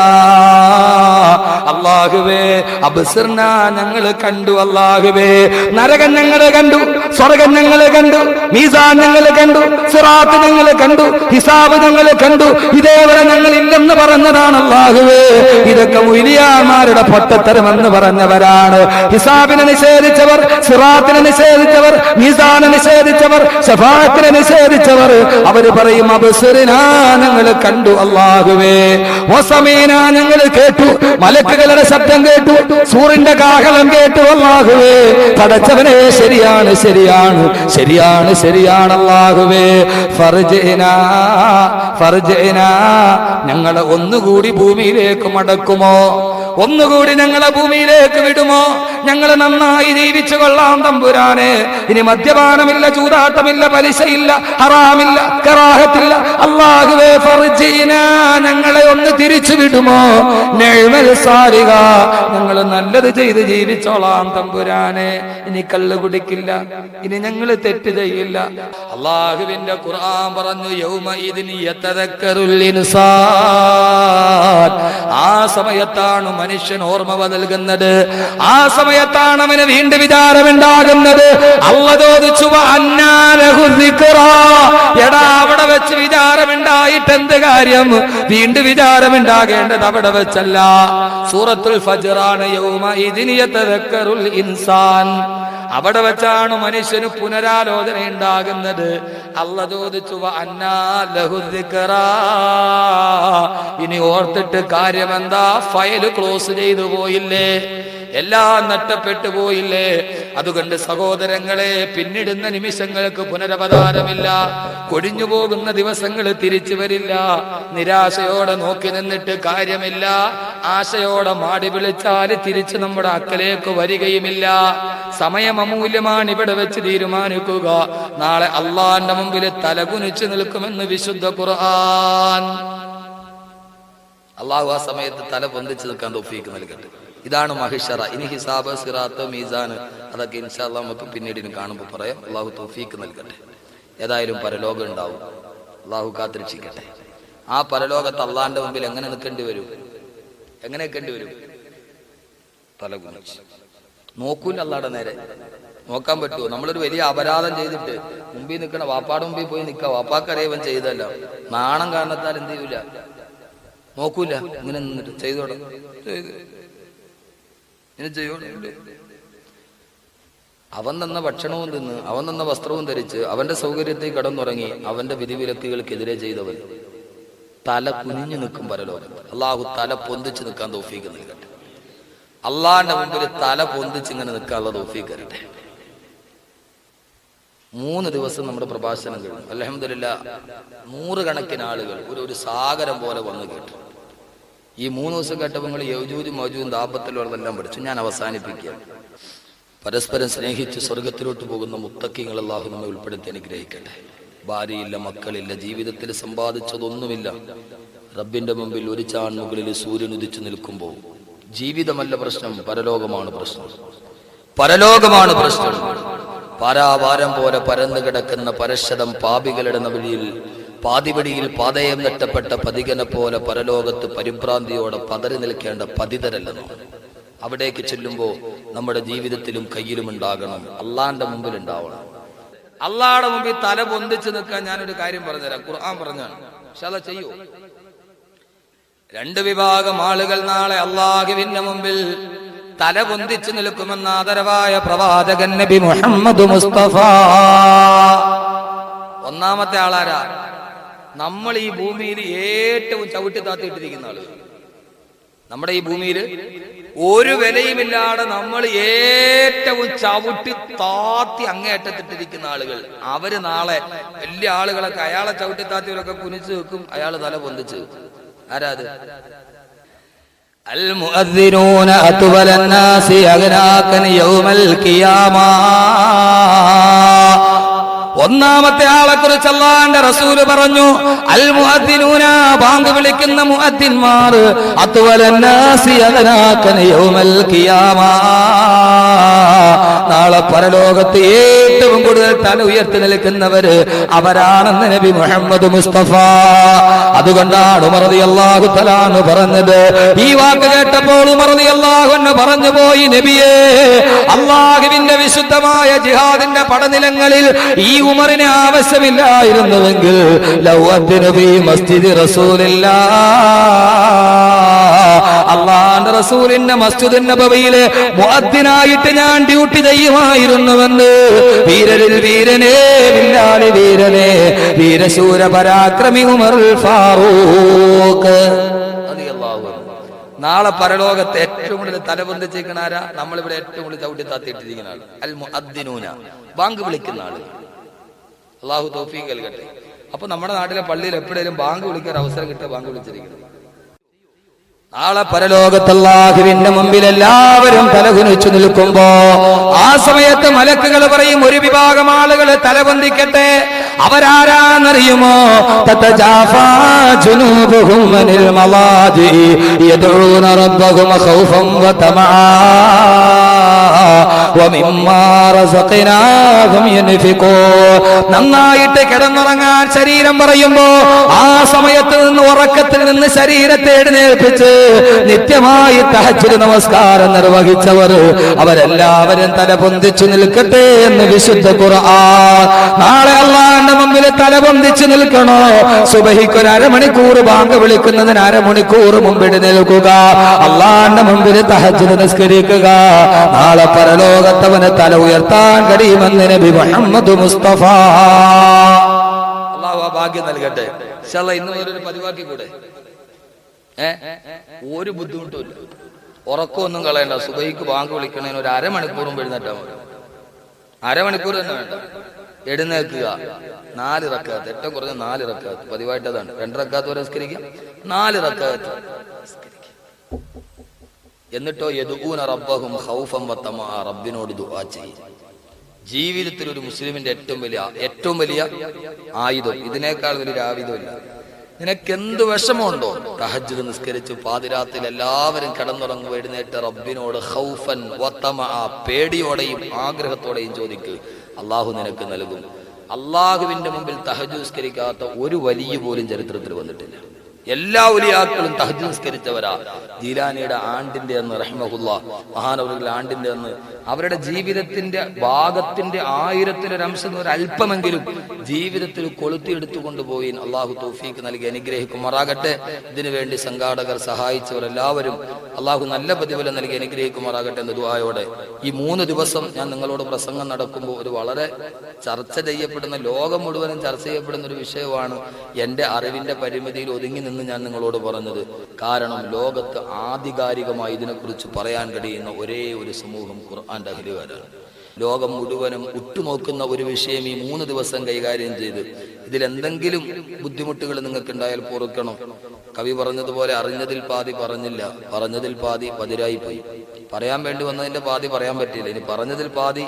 അല്ലാഹുവേ അബ്സിർനാ ഞങ്ങൾ കണ്ടു, അല്ലാഹുവേ നരകം ഞങ്ങൾ കണ്ടു, സ്വർഗം ഞങ്ങൾ കണ്ടു, മീസാൻ ഞങ്ങൾ കണ്ടു, സിറാത്ത് ഞങ്ങൾ കണ്ടു, ഹിസാബ് ഞങ്ങൾ കണ്ടു. ഇതേവരെ ഞങ്ങൾ ഇല്ലെന്ന് പറഞ്ഞതാണ് അല്ലാഹുവേ. ഇതൊക്കെ മുഅ്മിനീന്മാരുടെ പൊട്ടത്തരമെന്ന് പറഞ്ഞവരാണ്. ഹിസാബിനെ നിഷേധിച്ചവർ, സിറാത്തിനെ നിഷേധിച്ചവർ, മീസാനെ നിഷേധിച്ചവർ, ശഫാഅത്തിനെ നിഷേധിച്ചവർ അവര് പറയും അബ്സറിനാ, ഞങ്ങൾ കണ്ടു അല്ലാഹുവേ. വസമീനാ, ഞങ്ങൾ കേട്ടു, മലക്കുകളുടെ ശബ്ദം കേട്ടു, സൂറിന്റെ കാഹളം കേട്ടു അല്ലാഹുവേ. പടച്ചവനെ ശരിയാണ്, ശരിയാണ്, ശരിയാണ്, ശരിയാണ് അല്ലാഹുവേ. ഫർജിനാ, ഫർജിനാ, ഞങ്ങളെ ഒന്നുകൂടി ഭൂമിയിലേക്ക് മടക്കുമോ? ഒന്നുകൂടി ഞങ്ങളെ ഭൂമിയിലേക്ക് വിടുമോ? ഞങ്ങൾ നന്നായി ജീവിച്ചു കൊള്ളാം തമ്പുരാനെ. ഇനി മദ്യപാനമില്ല, ചൂതാട്ടമില്ല, പലിശയില്ല, ഹറാമില്ല, കറാഹത്തില്ല. അല്ലാഹുവേ ഫർജിനാ, ഞങ്ങളെ ഒന്ന് തിരിച്ചു വിടുമോ? നഅ്മൽ സാലിഹ, ഞങ്ങൾ നല്ലത് ചെയ്ത് ജീവിച്ചോളാം തമ്പുരാനെ. ഇനി കള്ള് കുടിക്കില്ല, ഇനി ഞങ്ങൾ തെറ്റ് ചെയ്യില്ല. അല്ലാഹുവിന്റെ ഖുർആൻ പറഞ്ഞു യൗമഇദിൻ യതദക്കറുൽ ഇൻസാൻ. ആ സമയത്താണ് മനുഷ്യൻ ഓർമ്മ നൽകുന്നത്. ആ സമയത്താണ് അവന് വീണ്ടും വിചാരമുണ്ടാകുന്നത്. അല്ലാഹു ചോദിച്ചു അന്നാ ലഹു ദിക്റാ, എടാ അവിടെ വെച്ച് വിചാരമുണ്ടായിട്ട് എന്ത് കാര്യം? വീണ്ടും വിചാരമുണ്ടാകേണ്ടത് അവിടെ വെച്ചല്ല. സൂറത്തുൽ ഫജ്റാണ് യൗമഇദിൻ യതദക്കറുൽ ഇൻസാൻ. അവിടെ വെച്ചാണ് മനുഷ്യന് പുനരാലോചന ഉണ്ടാകുന്നത്. അല്ലാഹു ചോദിച്ചു അന്നാ ലഹു ദിക്റാ, ഇനി ഓർത്തിട്ട് കാര്യമെന്താ? ഫയൽ ക്ലോസ് ചെയ്തു പോയില്ലേ? എല്ലാം നഷ്ടപ്പെട്ടു പോയില്ലേ? അതുകൊണ്ട് സഹോദരങ്ങളെ, പിന്നിടുന്ന നിമിഷങ്ങൾക്ക് പുനരവതാരമില്ല. കൊഴിഞ്ഞു പോകുന്ന ദിവസങ്ങൾ തിരിച്ചു വരില്ല. നിരാശയോടെ നോക്കി നിന്നിട്ട് കാര്യമില്ല. ആശയോടെ മാടി വിളിച്ചാൽ തിരിച്ച് നമ്മുടെ അക്കലേക്ക് വരികയുമില്ല. സമയം അമൂല്യമാണ്. ഇവിടെ വെച്ച് തീരുമാനിക്കുക. നാളെ അള്ളാന്റെ മുമ്പിൽ തലകുനിച്ചു നിൽക്കുമെന്ന് വിശുദ്ധ ഖുർആൻ. അള്ളാഹു ആ സമയത്ത് തല പൊന്തിച്ചു നിൽക്കാൻ തൗഫീക്ക് നൽകട്ടെ. ഇതാണ് മഹിഷറ. ഇനി ഹിസാബ്, സിറാത്ത്, മീസാൻ അതൊക്കെ ഇൻഷാ അല്ലാഹ് നമുക്ക് പിന്നീട് കാണുമ്പോൾ പറയാം. അള്ളാഹു തൗഫീക്ക് നൽകട്ടെ. ഏതായാലും പരലോകം ഉണ്ടാവും. അള്ളാഹു കാത്തിരക്ഷിക്കട്ടെ. ആ പരലോകത്ത് അള്ളാന്റെ മുമ്പിൽ എങ്ങനെ നിൽക്കേണ്ടി വരും? എങ്ങനെ നിൽക്കേണ്ടി വരും? തലകുനിച്ച് നോക്കൂല. അള്ളാടെ നേരെ നോക്കാൻ പറ്റുമോ? നമ്മളൊരു വലിയ അപരാധം ചെയ്തിട്ട് മുമ്പിൽ നിൽക്കണ വാപ്പാടെ മുമ്പിൽ പോയി നിൽക്കുക. വാപ്പാക്കറിയവൻ ചെയ്തല്ല, നാണം കാരണത്താൽ എന്ത് ചെയ്യൂല? നോക്കൂല. ഇങ്ങനെ നിന്നിട്ട് ചെയ്തോടെ അവൻ തന്ന ഭക്ഷണവും തിന്ന്, അവൻ തന്ന വസ്ത്രവും ധരിച്ച്, അവന്റെ സൗകര്യത്തിൽ കടന്നുറങ്ങി, അവന്റെ വിധിവിലക്കുകൾക്കെതിരെ ചെയ്തവൻ തല കുനിഞ്ഞു നിൽക്കും പരലോകത്ത്. അള്ളാഹു തല പൊന്തിച്ച് നിൽക്കാൻ തൗഫീക്ക് നൽകട്ടെ. അള്ളാഹിന്റെ മുമ്പിൽ തല പൊന്തിച്ച് ഇങ്ങനെ നിൽക്കാനുള്ള തൗഫീക്ക് തരട്ടെ. 3 ദിവസം നമ്മുടെ പ്രഭാഷണം കഴിഞ്ഞു. അൽഹംദുലില്ലാഹ് 100 കണക്കിന് ആളുകൾ ഒരു സാഗരം പോലെ വന്നു കേട്ടു. ഈ 3 ദിവസം കേട്ടപ്പോൾ നിങ്ങൾ യൗജൂദും മൗജൂദും ദാബത്തിലുള്ളതെല്ലാം പഠിച്ചു. ഞാൻ അവസാനിപ്പിക്കുക. പരസ്പരം സ്നേഹിച്ച് സ്വർഗത്തിലോട്ട് പോകുന്ന മുത്തക്കിങ്ങൾ അല്ലാഹു നമ്മെ ഉൾപ്പെടുത്തി അനുഗ്രഹിക്കട്ടെ. ഭാര്യയില്ല, മക്കളില്ല, ജീവിതത്തിൽ സമ്പാദിച്ചതൊന്നുമില്ല. റബ്ബിന്റെ മുമ്പിൽ ഒരു ചാൺമുകളിൽ സൂര്യൻ ഉദിച്ചു നിൽക്കുമ്പോൾ ജീവിതമല്ല പ്രശ്നം, പരലോകമാണ് പ്രശ്നം. പരലോകമാണ് പ്രശ്നം. പാരാവാരം പോലെ പരന്നു കിടക്കുന്ന പരശതം പാപികളുടെ നവഴിയിൽ പാതിവടിയിൽ പാതയം നെട്ടപ്പെട്ട പതികനെ പോലെ പരലോകത്ത് പരിഭ്രാന്തിയോടെ പതറി നിൽക്കേണ്ട പതിതരല്ലെന്നോ. അവിടേക്ക് ചെല്ലുമ്പോൾ നമ്മുടെ ജീവിതത്തിലും കയ്യിലും ഉണ്ടാകണം, അള്ളാന്റെ മുമ്പിൽ ഉണ്ടാവണം. അള്ളാഹുടെ മുമ്പിൽ തല പൊന്തിച്ച് നിൽക്കാൻ ഞാനൊരു കാര്യം പറഞ്ഞുതരാം. ഖുർആൻ പറഞ്ഞാണ്. പക്ഷെ അത് ചെയ്യൂ. 2 വിഭാഗം ആളുകൾ നാളെ അള്ളാഹുവിന്റെ മുമ്പിൽ തല പൊന്തിച്ചു നിൽക്കുമെന്ന ആദരവായ പ്രവാചകൻ നബി മുഹമ്മദ് മുസ്തഫ. ഒന്നാമത്തെ ആളാരാ? നമ്മൾ ഈ ഭൂമിയിൽ ഏറ്റവും ചവിട്ടി താത്തിയിട്ടിരിക്കുന്ന ആളുകൾ. നമ്മുടെ ഈ ഭൂമിയിൽ ഒരു വിലയുമില്ലാതെ നമ്മൾ ഏറ്റവും ചവിട്ടി താത്തി അങ്ങേയറ്റത്തിട്ടിരിക്കുന്ന ആളുകൾ. അവര് നാളെ വലിയ ആളുകളൊക്കെ അയാളെ ചവിട്ടി താത്തിയവരൊക്കെ കുനിച്ചു വെക്കും, അയാൾ തല പൊന്തിച്ച് വെക്കും. ആരാത്? المؤذنون أطول الناس أغناكا يوم القيامة. ഒന്നാമത്തെ ആളെ കുറിച്ച് അല്ലാഹുവിന്റെ റസൂൽ പറഞ്ഞു, അൽ മുഅദ്ദിനൂന, ബാങ്ക് വിളിക്കുന്ന മുഅദ്ദിൻമാർ, അത്വലന്നാസി അദനാകന യൗമൽ ഖിയാമ, നാളെ പരലോകത്ത് ഏറ്റവും കൂടുതൽ തല ഉയർത്തി നിൽക്കുന്നവര് അവരാണെന്ന് നബി മുഹമ്മദ് മുസ്തഫ. അതുകൊണ്ടാണ് ഉമർ റളിയല്ലാഹു തആല അൻഹു പറഞ്ഞത്. ഈ വാക്ക് കേട്ടപ്പോൾ ഉമർ റളിയല്ലാഹു അൻഹു പറഞ്ഞു പോയി, നബിയേ, അല്ലാഹുവിന്റെ വിശുദ്ധമായ ജിഹാദിന്റെ പടനിലങ്ങളിൽ ഈ ഉമറിന് ആവശ്യമില്ലായിരുന്നുവെങ്കിൽ ലൗ അദ്ദിന ഫീ മസ്ജിദി റസൂലില്ലാഹ്, അല്ലാഹുവിന്റെ റസൂലിന്റെ മസ്ജിദുൻ നബവിയിലെ മുഅദ്ദിനായിട്ട് ഞാൻ ഡ്യൂട്ടി ചെയ്യുമായിരുന്നുവെന്ന് വീരരിൽ വീരനേ, വില്ലാളി വീരനേ, വീരശൂര പരാക്രമി ഉമറുൽ ഫാറൂഖ്. നാളെ പരലോകത്ത് ഏറ്റവും കൂടുതൽ തലബന്ധിച്ചിരിക്കുന്ന ആരാ? നമ്മളിവിടെ ഏറ്റവും കൂടുതൽ ചവിട്ടി താത്തിയിട്ടിരിക്കുന്ന ആൾ അൽ മുഅദ്ദിനൂന, ബാങ്ക് വിളിക്കുന്ന ആള്. അള്ളാഹു തൗഫീഖ് നൽകട്ടെ. അപ്പൊ നമ്മുടെ നാട്ടിലെ പള്ളിയിൽ എപ്പോഴേലും ബാങ്ക് വിളിക്കാൻ അവസരം കിട്ടിയ ബാങ്ക് വിളിച്ചിരിക്കുന്നത്. നാളെ പരലോകത്ത് അല്ലാഹുവിന്റെ മുമ്പിൽ എല്ലാവരും തലകുനിച്ചു നിൽക്കുമ്പോ ആ സമയത്ത് മലക്കുകൾ പറയും, ഒരു വിഭാഗം ആളുകൾ തലബന്ധിക്കട്ടെ. അവരാരാന്നറിയുമോ? തതജാഫാ ജുനൂബുഹും അനിൽ മലാജി യദഊന റബ്ബഹും ഖൗഫൻ വതമആ വമിമ്മാ റസഖനാഹും യൻഫിഖൂൻ. നന്നായിട്ട് കിടന്നുറങ്ങാൻ ശരീരം പറയുമ്പോ ആ സമയത്ത് നിന്ന് ഉറക്കത്തിൽ നിന്ന് ശരീരത്തെ എഴുന്നേൽപ്പിച്ച് നിത്യമായി തഹജ്ജുദ് നമസ്കാരം നിർവഹിച്ചവർ അവരെല്ലാവരും തലപൊന്തിച്ചു നിൽക്കട്ടെ എന്ന് വിശുദ്ധ ഖുർആൻ. നാളെ അല്ലാഹുവിന്റെ മുമ്പിൽ തലപൊന്തിച്ചു നിൽക്കണോ? സുബഹിക്ക് ഒരു അരമണിക്കൂർ ബാങ്ക് വിളിക്കുന്നതിന് അരമണിക്കൂർ മുമ്പിട്ട് നിൽക്കുക, അല്ലാഹുവിന്റെ മുമ്പിൽ തഹജ്ജുദ് നിസ്കരിക്കുക. നാളെ പരലോകത്തവന് തല ഉയർത്താൻ കഴിയുമെന്ന് നബി മുഹമ്മദ് മുസ്തഫ. അല്ലാഹു ആ ഭാഗ്യം നൽകട്ടെ. ഇൻഷാ അല്ലാഹ് ഇന്ന് ഒരു പതിവാക്കി കൂടെ. ഒരു ബുദ്ധിമുട്ടുമില്ല, ഉറക്കമൊന്നും കളയണ്ട. സുബഹിക്ക് ബാങ്ക് വിളിക്കണേന് ഒരു അരമണിക്കൂറും എഴുന്നേറ്റാ മതി. അരമണിക്കൂർ തന്നെ വേണ്ട, എഴുന്നേൽക്കുക. 4 റക്അത്ത്, ഏറ്റവും കുറഞ്ഞ 4 റക്അത്ത് പതിവായിട്ട് അതാണ്. 2 റക്അത്ത് വരെ നിസ്കരിക്കുക, 4 റക്അത്ത് എന്നിട്ടോ യദഊന റബ്ബഹും ഖൗഫൻ വതമഅ, റബ്ബിനോട് ദുആ ചെയ്യും. ജീവിതത്തിൽ ഒരു മുസ്ലിമിന്റെ ഏറ്റവും വലിയ ആയുധം, ഇതിനേക്കാൾ വലിയൊരു ആയുധമില്ല. നിനക്ക് എന്ത് വിഷമമുണ്ടോ? തഹജ്ജുദ് നിസ്കരിച്ച് പാതിരാത്തിൽ എല്ലാവരും കിടന്നുറങ്ങും, എഴുന്നേറ്റ് റബ്ബിനോട് ഖൗഫൻ വതമഅ, പേടിയോടെയും ആഗ്രഹത്തോടെയും ചോദിക്ക്, അള്ളാഹു നിനക്ക് നൽകും. അള്ളാഹുവിന്റെ മുമ്പിൽ തഹജ്ജുദ് നിസ്കരിക്കാത്ത ഒരു വലിയ പോലും ചരിത്രത്തിൽ വന്നിട്ടില്ല. എല്ലാ ഉലിയാക്കളും തഹജ്ജുദ് നിസ്കരിച്ചവരാ. ജീലാനിയുടെ ആണ്ടിന്റെ അന്ന് റഹ്മഹുല്ലാഹ്, മഹാനവറുകളുടെ ആണ്ടിന്റെ അന്ന് അവരുടെ ജീവിതത്തിന്റെ ഭാഗത്തിന്റെ 1000-ലൊരംശം ഒരല്പമെങ്കിലും ജീവിതത്തിൽ കൊളുത്തിയെടുത്തുകൊണ്ടുപോയി അള്ളാഹു തൗഫീഖ് നൽകി അനുഗ്രഹിക്കുമാറാകട്ടെ. ഇതിനുവേണ്ടി സംഘാടകർ സഹായിച്ചവർ എല്ലാവരും അള്ളാഹു നല്ല പ്രതിഫലം നൽകി അനുഗ്രഹിക്കുമാറാകട്ടെ എന്ന ദുആയോടെ ഈ 3 ദിവസം ഞാൻ നിങ്ങളോട് പ്രസംഗം നടക്കുമ്പോൾ ഒരു വളരെ ചർച്ച ചെയ്യപ്പെടുന്ന, ലോകം മുഴുവനും ചർച്ച ചെയ്യപ്പെടുന്ന ഒരു വിഷയമാണ് എൻ്റെ അറിവിന്റെ പരിമിതിയിൽ ഒതുങ്ങി നിന്ന് ഞാൻ നിങ്ങളോട് പറഞ്ഞത്. കാരണം ലോകത്ത് ആധികാരികമായി ഇതിനെക്കുറിച്ച് പറയാൻ കഴിയുന്ന ഒരേ ഒരു സമൂഹം ഖുർആന്റെ അഹ്ലുകാരാണ്. ലോകം മുഴുവനും ഉറ്റുനോക്കുന്ന ഒരു വിഷയം ഈ 3 ദിവസം കൈകാര്യം ചെയ്ത് ഇതിലെന്തെങ്കിലും ബുദ്ധിമുട്ടുകൾ നിങ്ങൾക്ക് ഉണ്ടായാൽ പൊറുക്കണം. കവി പറഞ്ഞതുപോലെ അറിഞ്ഞതിൽ പാതി പറഞ്ഞില്ല, പറഞ്ഞതിൽ പാതി പതിരായി പോയി. പറയാൻ വേണ്ടി വന്നതിന്റെ പാതി പറയാൻ പറ്റിയില്ല. ഇനി പറഞ്ഞതിൽ പാതി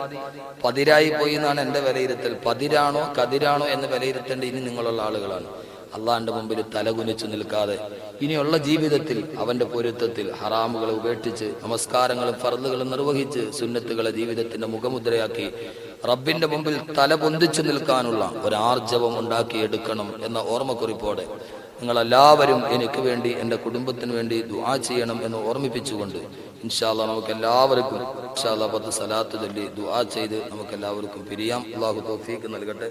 പതിരായി പോയി എന്നാണ് എൻ്റെ വിലയിരുത്തൽ. പതിരാണോ കതിരാണോ എന്ന് വിലയിരുത്തേണ്ട ഇനി നിങ്ങളുള്ള ആളുകളാണ്. അള്ളാഹിന്റെ മുമ്പിൽ തലകുനിച്ചു നിൽക്കാതെ ഇനിയുള്ള ജീവിതത്തിൽ അവന്റെ പൊരുത്തത്തിൽ ഹറാമുകളെ ഉപേക്ഷിച്ച് നമസ്കാരങ്ങളും ഫർളുകളും നിർവഹിച്ച് സുന്നത്തുകളെ ജീവിതത്തിന്റെ മുഖമുദ്രയാക്കി റബ്ബിന്റെ മുമ്പിൽ തല പൊന്തിച്ചു നിൽക്കാനുള്ള ഒരാർജവം ഉണ്ടാക്കിയെടുക്കണം എന്ന ഓർമ്മക്കുറിപ്പോടെ നിങ്ങളെല്ലാവരും എനിക്ക് വേണ്ടി എൻ്റെ കുടുംബത്തിന് വേണ്ടി ദുആ ചെയ്യണം എന്ന് ഓർമ്മിപ്പിച്ചുകൊണ്ട് ഇൻഷാ അല്ലാഹ് നമുക്ക് എല്ലാവർക്കും ഇൻഷാ അല്ലാഹ് 10 സലാത്ത് ചൊല്ലി ദുആ ചെയ്ത് നമുക്ക് എല്ലാവർക്കും പിരിയാം. അല്ലാഹു തൗഫീഖ് നൽകട്ടെ.